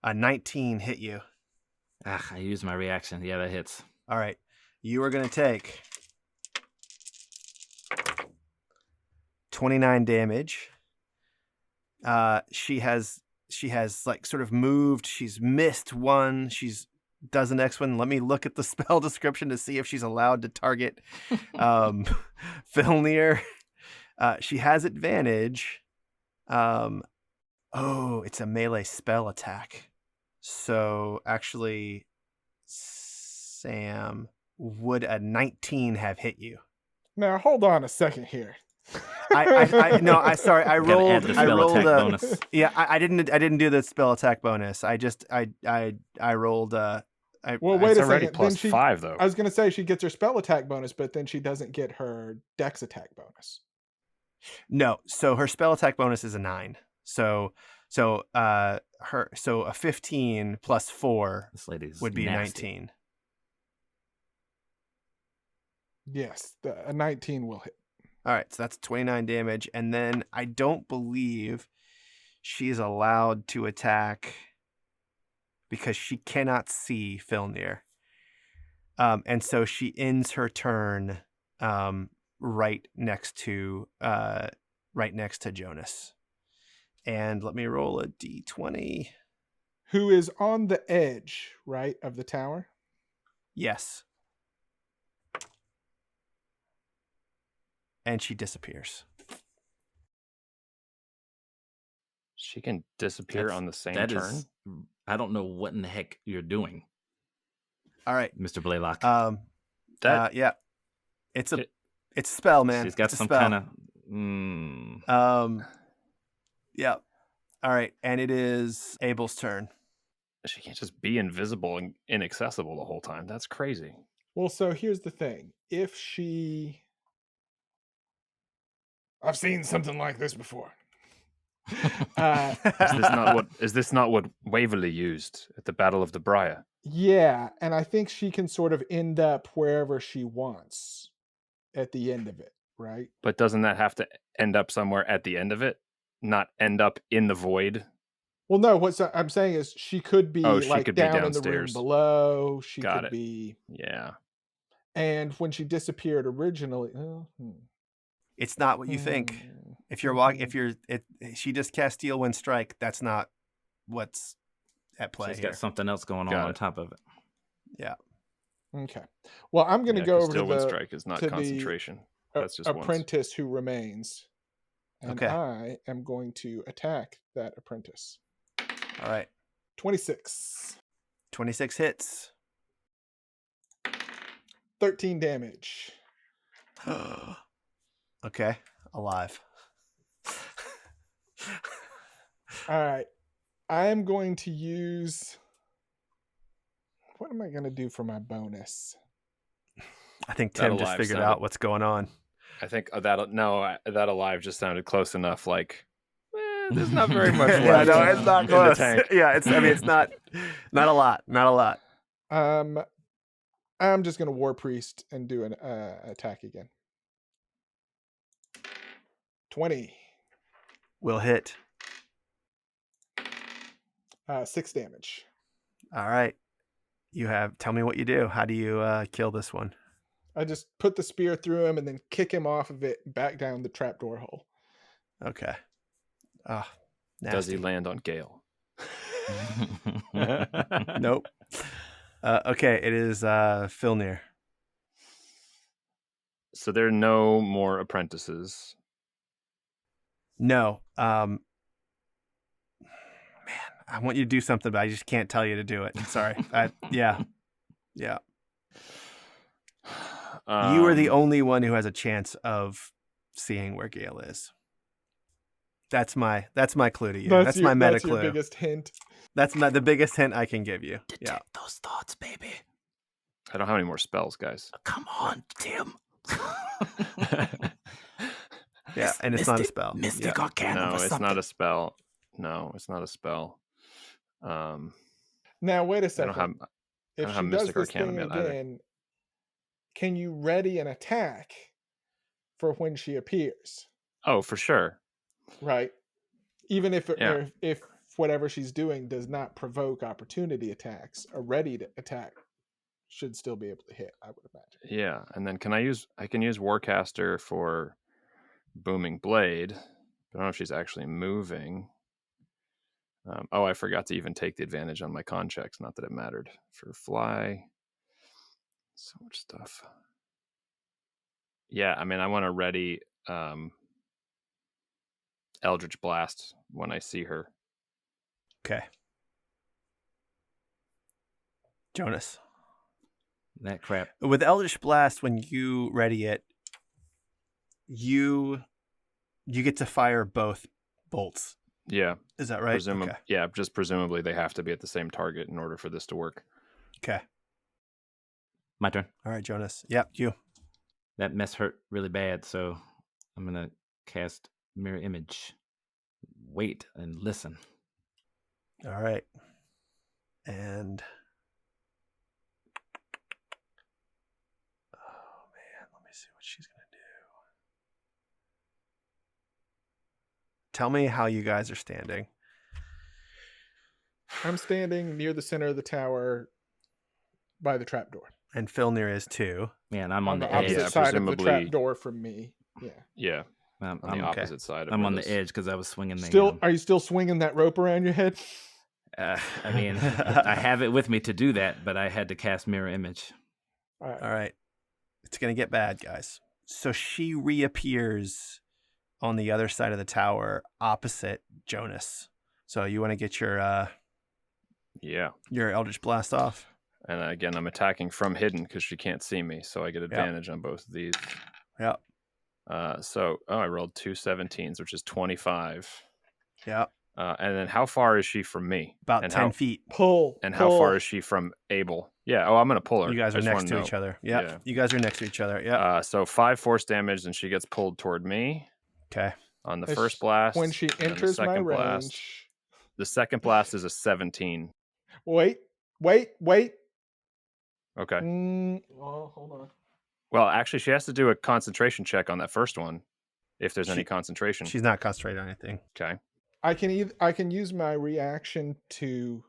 A 19 hit you. I used my reaction. Yeah, that hits. All right. You are going to take 29 damage. She has like sort of moved. She's missed one. She's does the next one. Let me look at the spell description to see if she's allowed to target Filnyr. She has advantage. It's a melee spell attack. So actually, Sam, would a 19 have hit you? Now hold on a second here. I sorry. I Gotta rolled. add the I spell rolled. attack bonus. Yeah, I didn't do the spell attack bonus. I rolled. Well, It's wait a already second. plus Then 5 though. I was going to say she gets her spell attack bonus, but then she doesn't get her dex attack bonus. No, so her spell attack bonus is a 9. So a 15 plus 4 This lady's would be nasty. 19. Yes, a 19 will hit. All right, so that's 29 damage, and then I don't believe she's allowed to attack because she cannot see Filnyr. And so she ends her turn right next to Jonus. And let me roll a d20. Who is on the edge, right, of the tower? Yes. and she disappears. She can disappear on the same that turn. I don't know what in the heck you're doing, All right. Mr. Blaylock. Yeah. It's a spell, man. She's got It's a some spell. kind of. Yeah. All right, and it is Abel's turn. She can't just be invisible and inaccessible the whole time. That's crazy. Well, so here's the thing. If she... I've seen something like this before. Is this not what Waverley used at the Battle of the Briar? Yeah, and I think she can sort of end up wherever she wants at the end of it, right? But doesn't that have to end up somewhere at the end of it? Not end up in the void? Well, no, what I'm saying is she could be she like could be down in the room downstairs. below. She Got could it. be... Yeah. And when she disappeared originally... It's not what you think. If you're walking, she just cast Steel Wind Strike. That's not what's at play. She's here. got something else going Got on it. top of it. Yeah. Okay. Well, I'm going to go over to Steel Wind the Strike is not to the concentration. That's just once. apprentice who remains. And Okay. I am going to attack that apprentice. All right. 26. 26 hits. 13 damage. Okay. Alive. All right. I am going to use... What am I going to do for my bonus? I think That Tim just alive figured sounded- out what's going on. I think that alive just sounded close enough. Like there's not very much left. Yeah, no, it's not in the close. tank. Yeah, it's not a lot. Not a lot. I'm just going to War Priest and do an attack again. 20. Will hit. 6 damage. All right. Tell me what you do. How do you kill this one? I just put the spear through him and then kick him off of it back down the trapdoor hole. Okay. Ah, Does he nasty. land on Gale? Nope. Okay, it is Filnyr. So there are no more apprentices. No. Man, I want you to do something, but I just can't tell you to do it. Sorry. Yeah. You are the only one who has a chance of seeing where Gale is. That's my clue to you. That's my meta That's your clue. biggest hint. That's the biggest hint I can give you. Yeah. Detect those thoughts, baby. I don't have any more spells, guys. Come on, Tim. Yeah, and it's not a spell. Mystic Arcana No, or it's something. not a spell. No, it's not a spell. Now, wait a I second. don't have. If don't she have does Mystic this Arcanum thing yet either. again, can you ready an attack for when she appears? Oh, for sure. Right? Even if Yeah. if whatever she's doing does not provoke opportunity attacks, a ready to attack should still be able to hit, I would imagine. Yeah, and then I can use Warcaster for Booming Blade. But I don't know if she's actually moving. I forgot to even take the advantage on my con checks. Not that it mattered. For Fly. So much stuff. Yeah, I mean, I want to ready Eldritch Blast when I see her. Okay. Jonus. That crap. With Eldritch Blast, when you ready it, you get to fire both bolts. Yeah. Is that right? Okay. Yeah, just presumably they have to be at the same target in order for this to work. Okay. My turn. All right, Jonus. Yep, you. That mess hurt really bad, so I'm going to cast Mirror Image. Wait and listen. All right. And oh man, let me see what she's going to do. Tell me how you guys are standing. I'm standing near the center of the tower by the trapdoor. And Filnyr is too. Man, I'm on the opposite edge. side of the presumably- trapdoor from me. Yeah. Yeah, I'm, on the I'm, okay. opposite side of I'm where on the this- edge because I was swinging the... Still, are you still swinging that rope around your head? I mean, I have it with me to do that, but I had to cast Mirror Image. All right. All right. It's going to get bad, guys. So she reappears on the other side of the tower, opposite Jonus. So you want to get your Eldritch Blast off? And again, I'm attacking from hidden because she can't see me, so I get advantage on both of these. Yep. I rolled 2 17s, which is 25. Yep. And then how far is she from me? About and 10 feet. Pull. And how far is she from Abel? Yeah. Oh, I'm going to pull her. You guys are next to know. each other. Yep. Yeah. You guys are next to each other. Yeah. So 5 force damage, and she gets pulled toward me. Okay. On the first blast. When she enters my range. The second blast is a 17. Wait. Okay. Hold on. Well, actually, she has to do a concentration check on that first one, if there's any concentration. She's not concentrating on anything. Okay. I can use my reaction to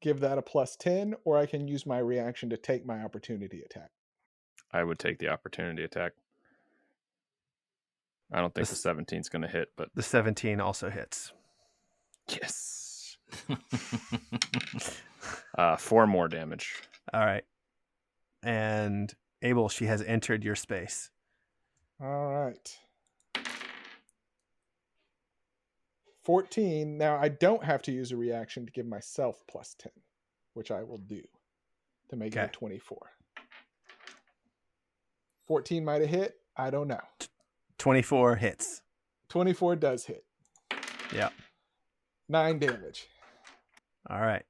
give that a +10, or I can use my reaction to take my opportunity attack. I would take the opportunity attack. I don't think the 17 is going to hit, but the 17 also hits. Yes. 4 more damage. All right. And Abel, she has entered your space. All right. 14. Now, I don't have to use a reaction to give myself +10, which I will do to make it a 24. 14 might have hit. I don't know. 24 hits. 24 does hit. Yeah. 9 damage. All right.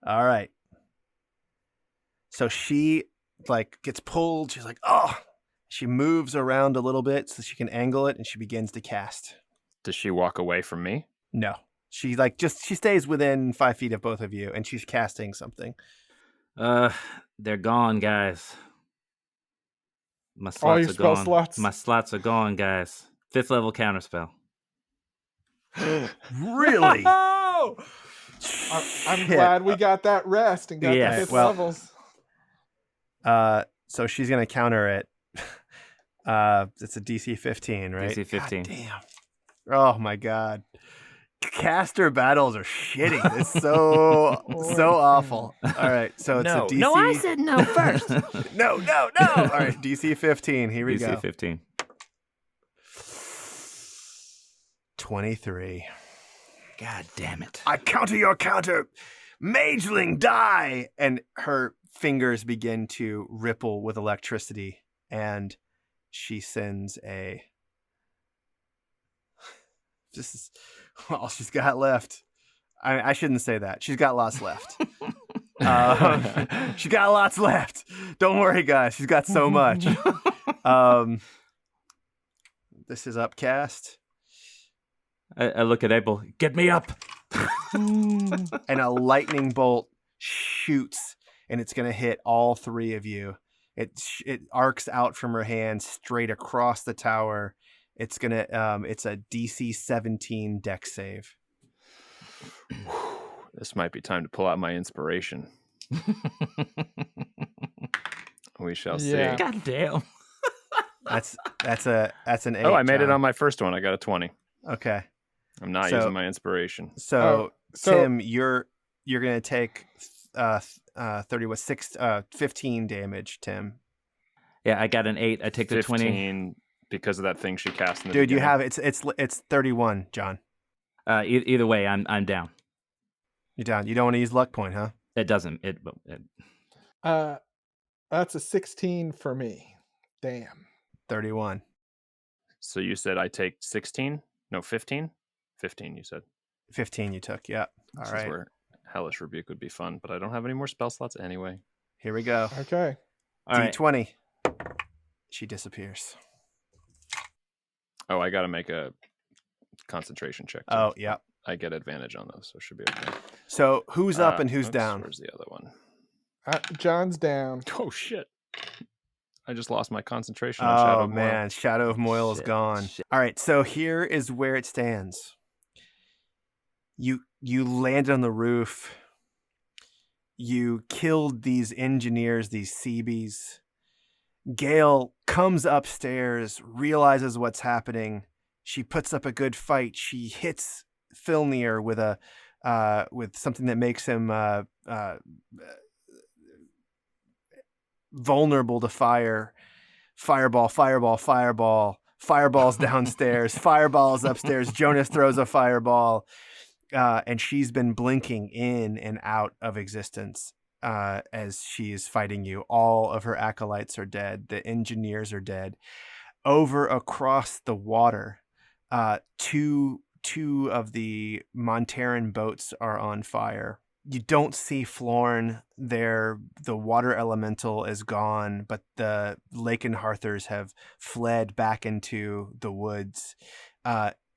All right. So she gets pulled. She's like, oh. She moves around a little bit so she can angle it, and she begins to cast. Does she walk away from me? No. She she stays within 5 feet of both of you, and she's casting something. They're gone, guys. My slots All your are spell gone. slots? My slots are gone, guys. 5th level counterspell. Really? I'm glad we got that rest and got the 5th levels. So she's going to counter it. It's a DC 15, right? DC 15. God damn. Oh my god. Caster battles are shitty. It's so awful. All right, so it's a DC. No, I said no first. No. All right, DC 15. Here we go. DC 15. 23. God damn it. I counter your counter. Mageling, die! And her fingers begin to ripple with electricity, and she sends a... This is all she's got left. I shouldn't say that. She's got lots left. She's got lots left. Don't worry, guys. She's got so much. This is upcast. I look at Abel. Get me up. And a lightning bolt shoots, and it's going to hit all 3 of you. It arcs out from her hand straight across the tower. It's it's a DC 17 dex save. This might be time to pull out my inspiration. We shall see. God damn. That's an 8. Oh, I made it John. on my first one. I got a 20. Okay. I'm not using my inspiration. So Tim, you're gonna take 15 damage, Tim. Yeah, I got an 8. I take the 20. Because of that thing she cast in the Dude, beginning. you have it's 31, John. Either way, I'm down. You're down. You don't want to use luck point, huh? It doesn't. That's a 16 for me. Damn. 31. So you said I take 16? No, 15? 15, you said. 15 you took, yeah. All This right. is where Hellish Rebuke would be fun, but I don't have any more spell slots anyway. Here we go. Okay. All right. D20. She disappears. Oh, I got to make a concentration check. Oh, yeah. I get advantage on those, so it should be okay. So who's up and who's down? Where's the other one? John's down. Oh, shit. I just lost my concentration on Shadow of Moil. Man, Shadow of Moil is gone. All right, so here is where it stands. You landed on the roof. You killed these engineers, these Seabees. Gale comes upstairs, realizes what's happening. She puts up a good fight. She hits Filnyr with something that makes him vulnerable to fire. Fireball, fireball, fireball. Fireball's downstairs. Fireball's upstairs. Jonus throws a fireball. And she's been blinking in and out of existence as she's fighting you. All of her acolytes are dead. The engineers are dead. Over across the water, two of the Monterran boats are on fire. You don't see Florn there. The water elemental is gone, but the Lakenhearthers have fled back into the woods.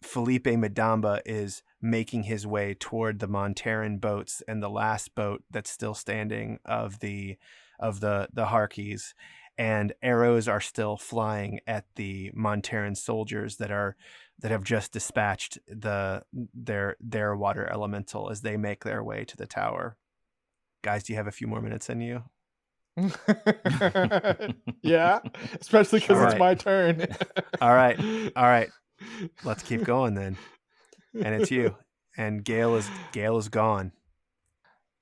Felipe Madamba is making his way toward the Monterran boats, and the last boat that's still standing of the Harkies, and arrows are still flying at the Monterran soldiers that have just dispatched their water elemental as they make their way to the tower. Guys, do you have a few more minutes in you? Yeah, especially because All it's right. my turn. All right. Let's keep going then. And it's you. And Gale is gone.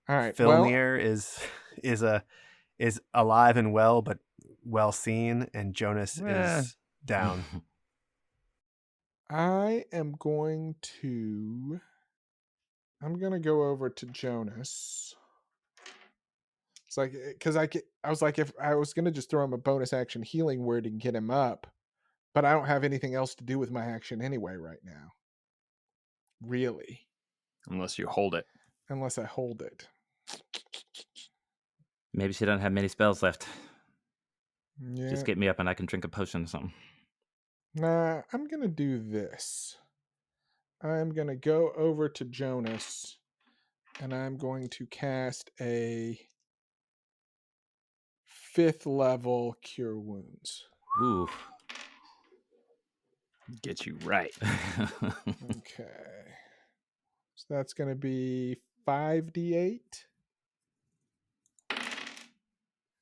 All right. Well, Filnyr is alive and well, but well seen, and Jonus is down. I'm going to go over to Jonus. It's like, because I was like, if I was going to just throw him a bonus action healing word and get him up, but I don't have anything else to do with my action anyway right now. Really. Unless you hold it. Unless I hold it. Maybe she doesn't have many spells left. Yeah. Just get me up and I can drink a potion or something. Nah, I'm going to do this. I'm going to go over to Jonus, and I'm going to cast a 5th level Cure Wounds. Ooh. Get you right. Okay. So that's going to be 5d8.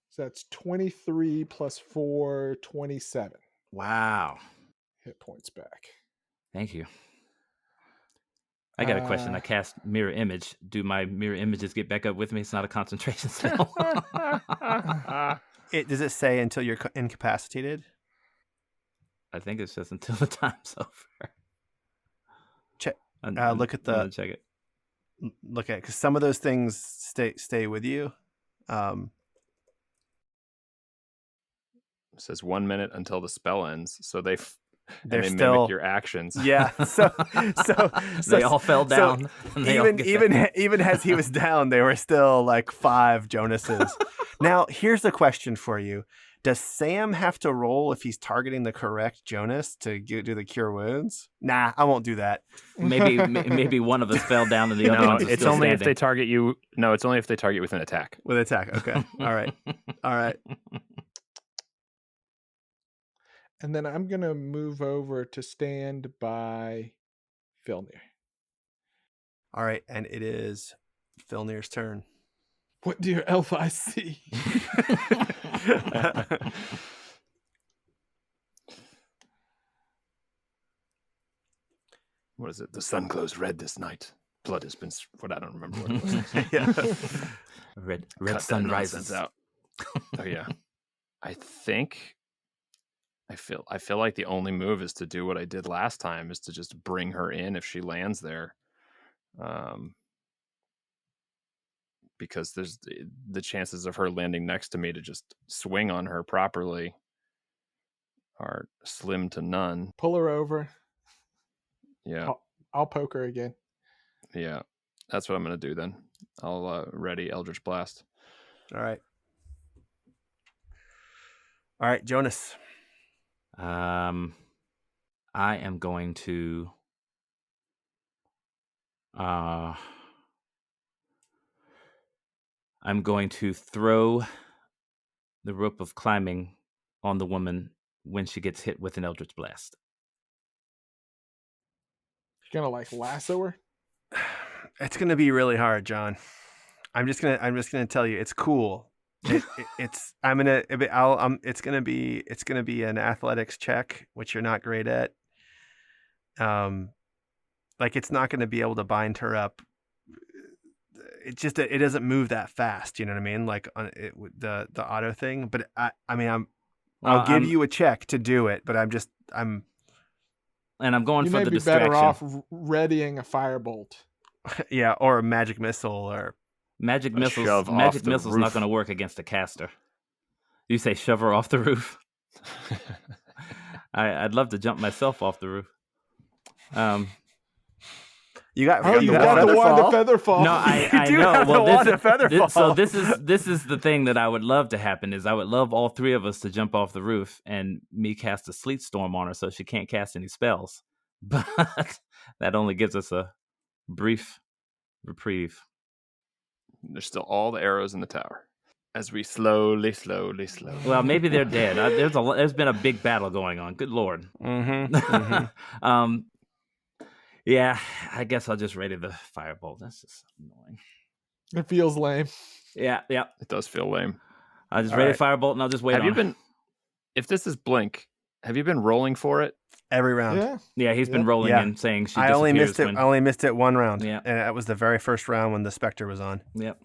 So that's 23 plus 4, 27 Wow. hit points back. Thank you. I got a question. I cast mirror image. Do my mirror images get back up with me? It's not a concentration spell. Does it say until you're incapacitated? I think it's just until the time's over. Check. I'm Look at gonna check it. Look at it, because some of those things stay with you. It says 1 minute until the spell ends, so they They're they still mimic your actions. Yeah. So They all fell down. and they all even as he was down, there were still like 5 Jonases. Now, here's the question for you: does Sam have to roll if he's targeting the correct Jonus to do the cure wounds? Nah, I won't do that. maybe one of us fell down and the other No, ones are it's still only standing. if they target you. No, it's only if they target with an attack. With attack. Okay. All right. And then I'm going to move over to stand by Filnyr. All right. And it is Filnir's turn. What do your elf eyes see? What is it? The sun glows red this night. Blood has been. What I don't remember what it was. Yeah. Red Cut sun that rises nonsense out. Oh yeah. I think. I feel like the only move is to do what I did last time, is to just bring her in if she lands there. Because there's the chances of her landing next to me to just swing on her properly are slim to none. Pull her over. Yeah. I'll poke her again. Yeah. That's what I'm going to do then. I'll ready Eldritch Blast. All right, Jonus. I am going to throw the rope of climbing on the woman when she gets hit with an Eldritch Blast. You're gonna like lasso her? It's gonna be really hard, John. I'm just gonna tell you, it's cool. It's gonna be an athletics check, which you're not great at. Like, it's not gonna be able to bind her up. it just it doesn't move that fast. You know what I mean? Like the auto thing. But I'll give you a check to do it. But I'm going You for may the be distraction. better off readying a firebolt. yeah, or a magic missile or Magic missiles. shove off Magic the missiles roof. not going to work against a caster. You say shove her off the roof? I'd love to jump myself off the roof. you got Oh, you got the wand of feather fall. No, I do know. have the Well, wand of feather fall. so this is the thing that I would love to happen is I would love all three of us to jump off the roof and me cast a sleet storm on her so she can't cast any spells. But that only gives us a brief reprieve. There's still all the arrows in the tower. As we slowly. Well, maybe they're dead. There's been a big battle going on. Good Lord. Yeah, I guess I'll just ready the firebolt. That's just annoying. It feels lame. Yeah. It does feel lame. I'll just All ready right. firebolt and I'll just wait Have on you it. been? If this is blink, have you been rolling for it? every round. Yeah. Yeah, he's been rolling in saying she I only disappears missed it. when- I only missed it one round. Yeah. and that was the very first round when the Spectre was on. Yep.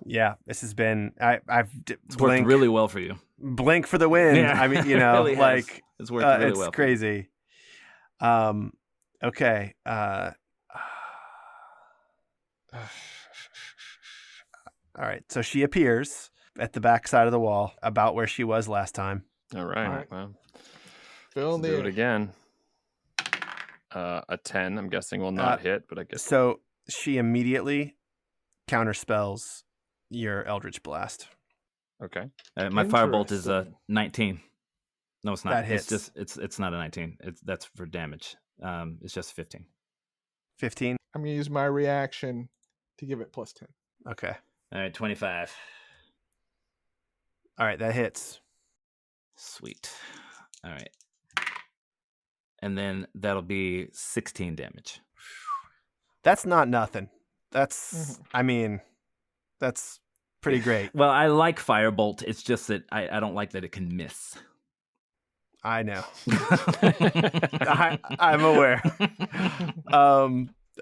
Yeah, this has been. I've It's worked really well for you. blink for the win. Yeah. I mean, It really has. like It's worked really it's well. crazy. Okay. All right. So she appears at the back side of the wall, about where she was last time. All right. All right. Well, Filnyr. let's do it again. A 10, I'm guessing, will not hit, but I guess. So she immediately counterspells your Eldritch Blast. Okay. My firebolt is Interesting. 19. No, it's not. That hits. It's just it's not a 19. That's for damage. It's just 15. 15. I'm gonna use my reaction to give it plus 10. Okay. All right, 25. All right, that hits. Sweet. All right. And then that'll be 16 damage. That's not nothing. That's, Mhm. I mean, that's pretty great. Well, I like firebolt. It's just that I don't like that it can miss. I know. I'm aware.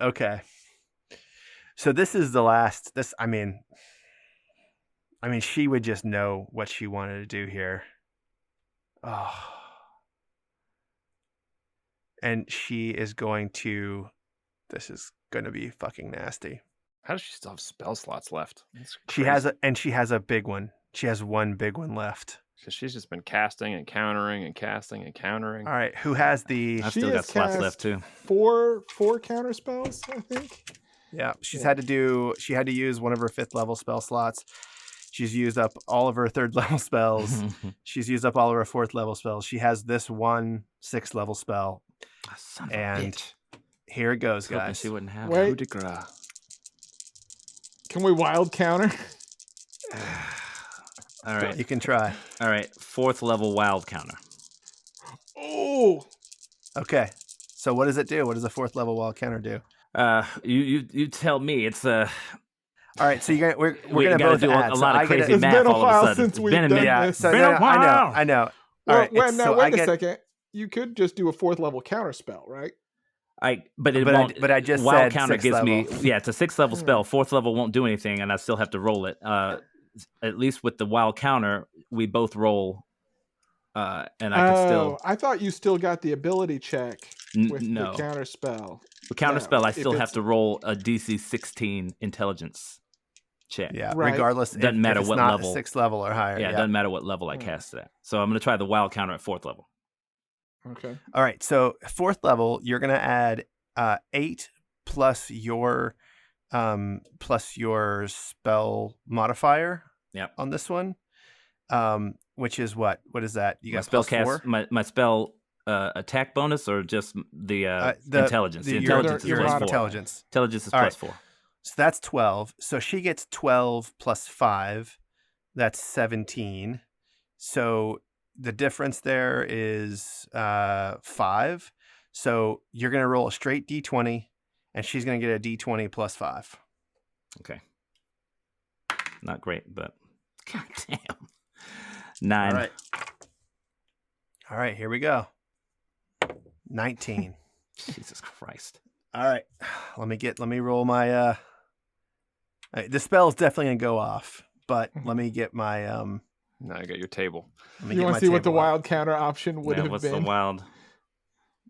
Okay. So this is the last. I mean, she would just know what she wanted to do here. Oh. And she is going to. This is going to be fucking nasty. How does she still have spell slots left? That's She has a big one. She has one big one left. Because she's just been casting and countering and casting and countering. All right, who has the? I've She still got has slots cast left too. Four counter spells, I think. Yeah, she's Yeah. had to do. She had to use one of her 5th level spell slots. She's used up all of her 3rd level spells. She's used up all of her 4th level spells. She has this one 6th level spell. Son of And a bitch. Here it goes, Hoping guys. she wouldn't have Wait. Coup de grace. Can we wild counter? All right. You can try. All right. 4th level wild counter. Oh, Okay. So what does it do? What does a 4th level wild counter do? You tell me. It's All right. So we're we gonna gotta both do add. a So lot I of get crazy It's math been a all of while a sudden. since It's we've been a done minute. Yeah. this. So Been no, a no, I know. while. I know. All well, right. wait, now so wait a second. You could just do a 4th level counter spell, right? But it But won't. I just wild said counter 6th gives me. level. Yeah, it's a 6th level spell. 4th level won't do anything, and I still have to roll it. At least with the wild counter, we both roll, and I can still. I thought you still got the ability check with No. the counter spell. The counter No, spell, I if still have it's- to roll a DC 16 intelligence check. Yeah. Right. Regardless, Doesn't if matter it's what not level. 6th level or higher. Yeah, it doesn't matter what level I cast it at. So I'm going to try the wild counter at 4th level. Okay. All right. So 4th level, you're gonna add 8 plus your spell modifier. Yep. On this one, which is what? What is that? You My got spell plus 4? my spell attack bonus or just the intelligence? The your intelligence is your plus 4. intelligence. Intelligence is All plus right. 4. So that's 12. So she gets 12 plus 5. That's 17. So the difference there is 5. So you're going to roll a straight D20, and she's going to get a D20 plus 5. Okay. Not great, but goddamn. 9. All right. All right, here we go. 19. Jesus Christ. All right. Let me roll my right, the spell's definitely gonna go off, but let me get my Now I got your table. You want to see what the wild counter option would have what's been? the wild?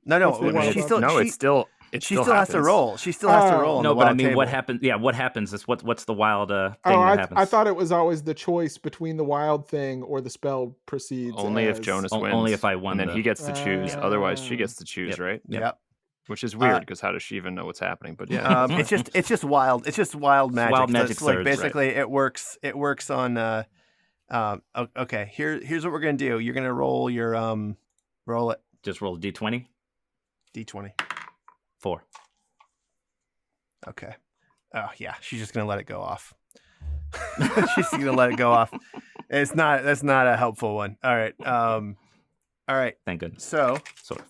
No, what's the wild she option? still No, she, it still she still has to roll. She still has to roll. On No, the but I wild mean, table. what happens? Yeah, what happens is what's the wild thing I that happens? I thought it was always the choice between the wild thing or the spell proceeds. Only if as- Jonus wins. Only if I won. And then he gets to choose. Otherwise, she gets to choose, Yep. right? Yep. Which is weird because how does she even know what's happening? But yeah, It's just wild. It's just wild magic. wild magic It's like surge, basically it works. It works on. Okay. Here's what we're gonna do. You're gonna roll your roll it Just roll d20. d20. 4. Okay. Oh yeah, she's just gonna let it go off. She's gonna let it go off. That's not a helpful one. All right. All right. Thank goodness. So Sort of.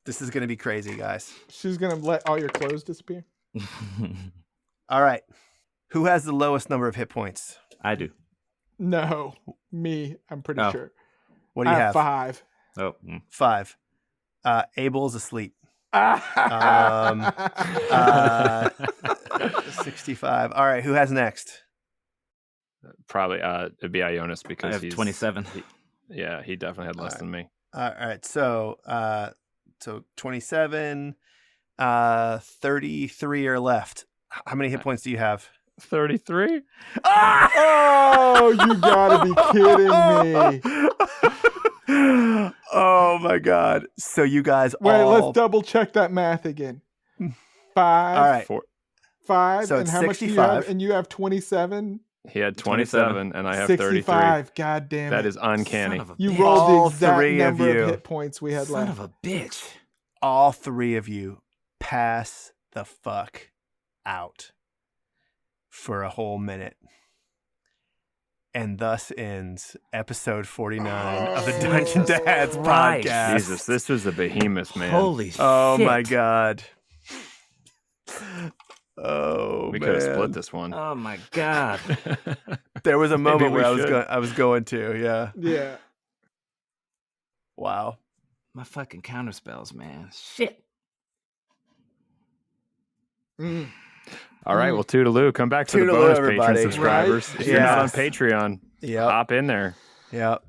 this is gonna be crazy, guys. She's gonna let all your clothes disappear. All right. Who has the lowest number of hit points? I do. No, me. I'm pretty Oh. sure. What do you I have? 5. Oh. 5. Abel's asleep. 65. All right, who has next? probably it'd be Jonus I because have he's 27. Yeah, he definitely had less than me. All right, so 27, 33 are left. How many hit points do you have? 33. Oh, you gotta be kidding me. Oh my god! So you guys Wait, all let's double check that math again. 5. all right. 5. So and it's how much do you 65. have? And you have 27. He had 27, and I have 65. God damn it. That is uncanny. Son of a You bitch. rolled All the exact three of number you. of hit points we had Son left. of a bitch. All 3 of you pass the fuck out for a whole minute. And thus ends episode 49 of the Dungeon Jesus Dads Christ. podcast. Jesus, this was a behemoth, man. Holy Oh shit. my god. Oh, we man. could have split this one. Oh my god. There was a moment we where should. I was going to, yeah. Yeah. Wow. My fucking counterspells, man. Shit. All right, well, toodaloo. Come back to the Toodaloo, bonus everybody. patron subscribers. Right? If you're not on Yes. Patreon, Yep. hop in there. Yep.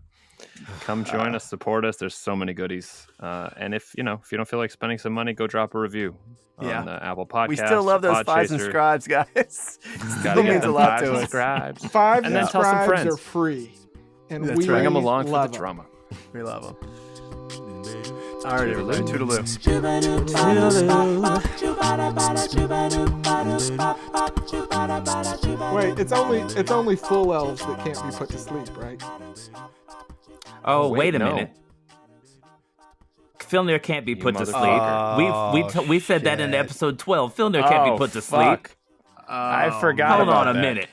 Come join us, support us. There's so many goodies. And if you don't feel like spending some money, go drop a review on Apple Podcasts. We still love those 5s and Podchaser. scribes, guys. Gotta Still get means a them lot 5 to us. subscribes. 5 And then tell some subscribes friends. are free. And That's we right. Bring them along for love the 'em. drama. We love them. All right, everybody. Toodaloo. Wait, it's only full elves that can't be put to sleep, right? Oh, wait a no. minute. Filnyr can't be put to sleep. motherfucker. We said that in shit. episode 12. Filnyr can't be put to sleep. Fuck. I forgot Hold about on a that. minute.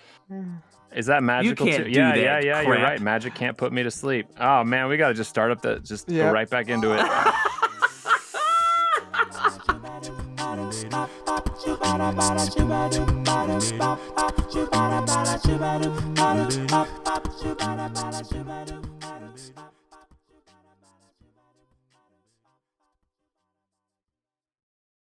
Is that magical can't too? do Yeah, that yeah, yeah. You're crap. right. Magic can't put me to sleep. Oh man, we gotta just start up the go Yeah. right back into it. Bada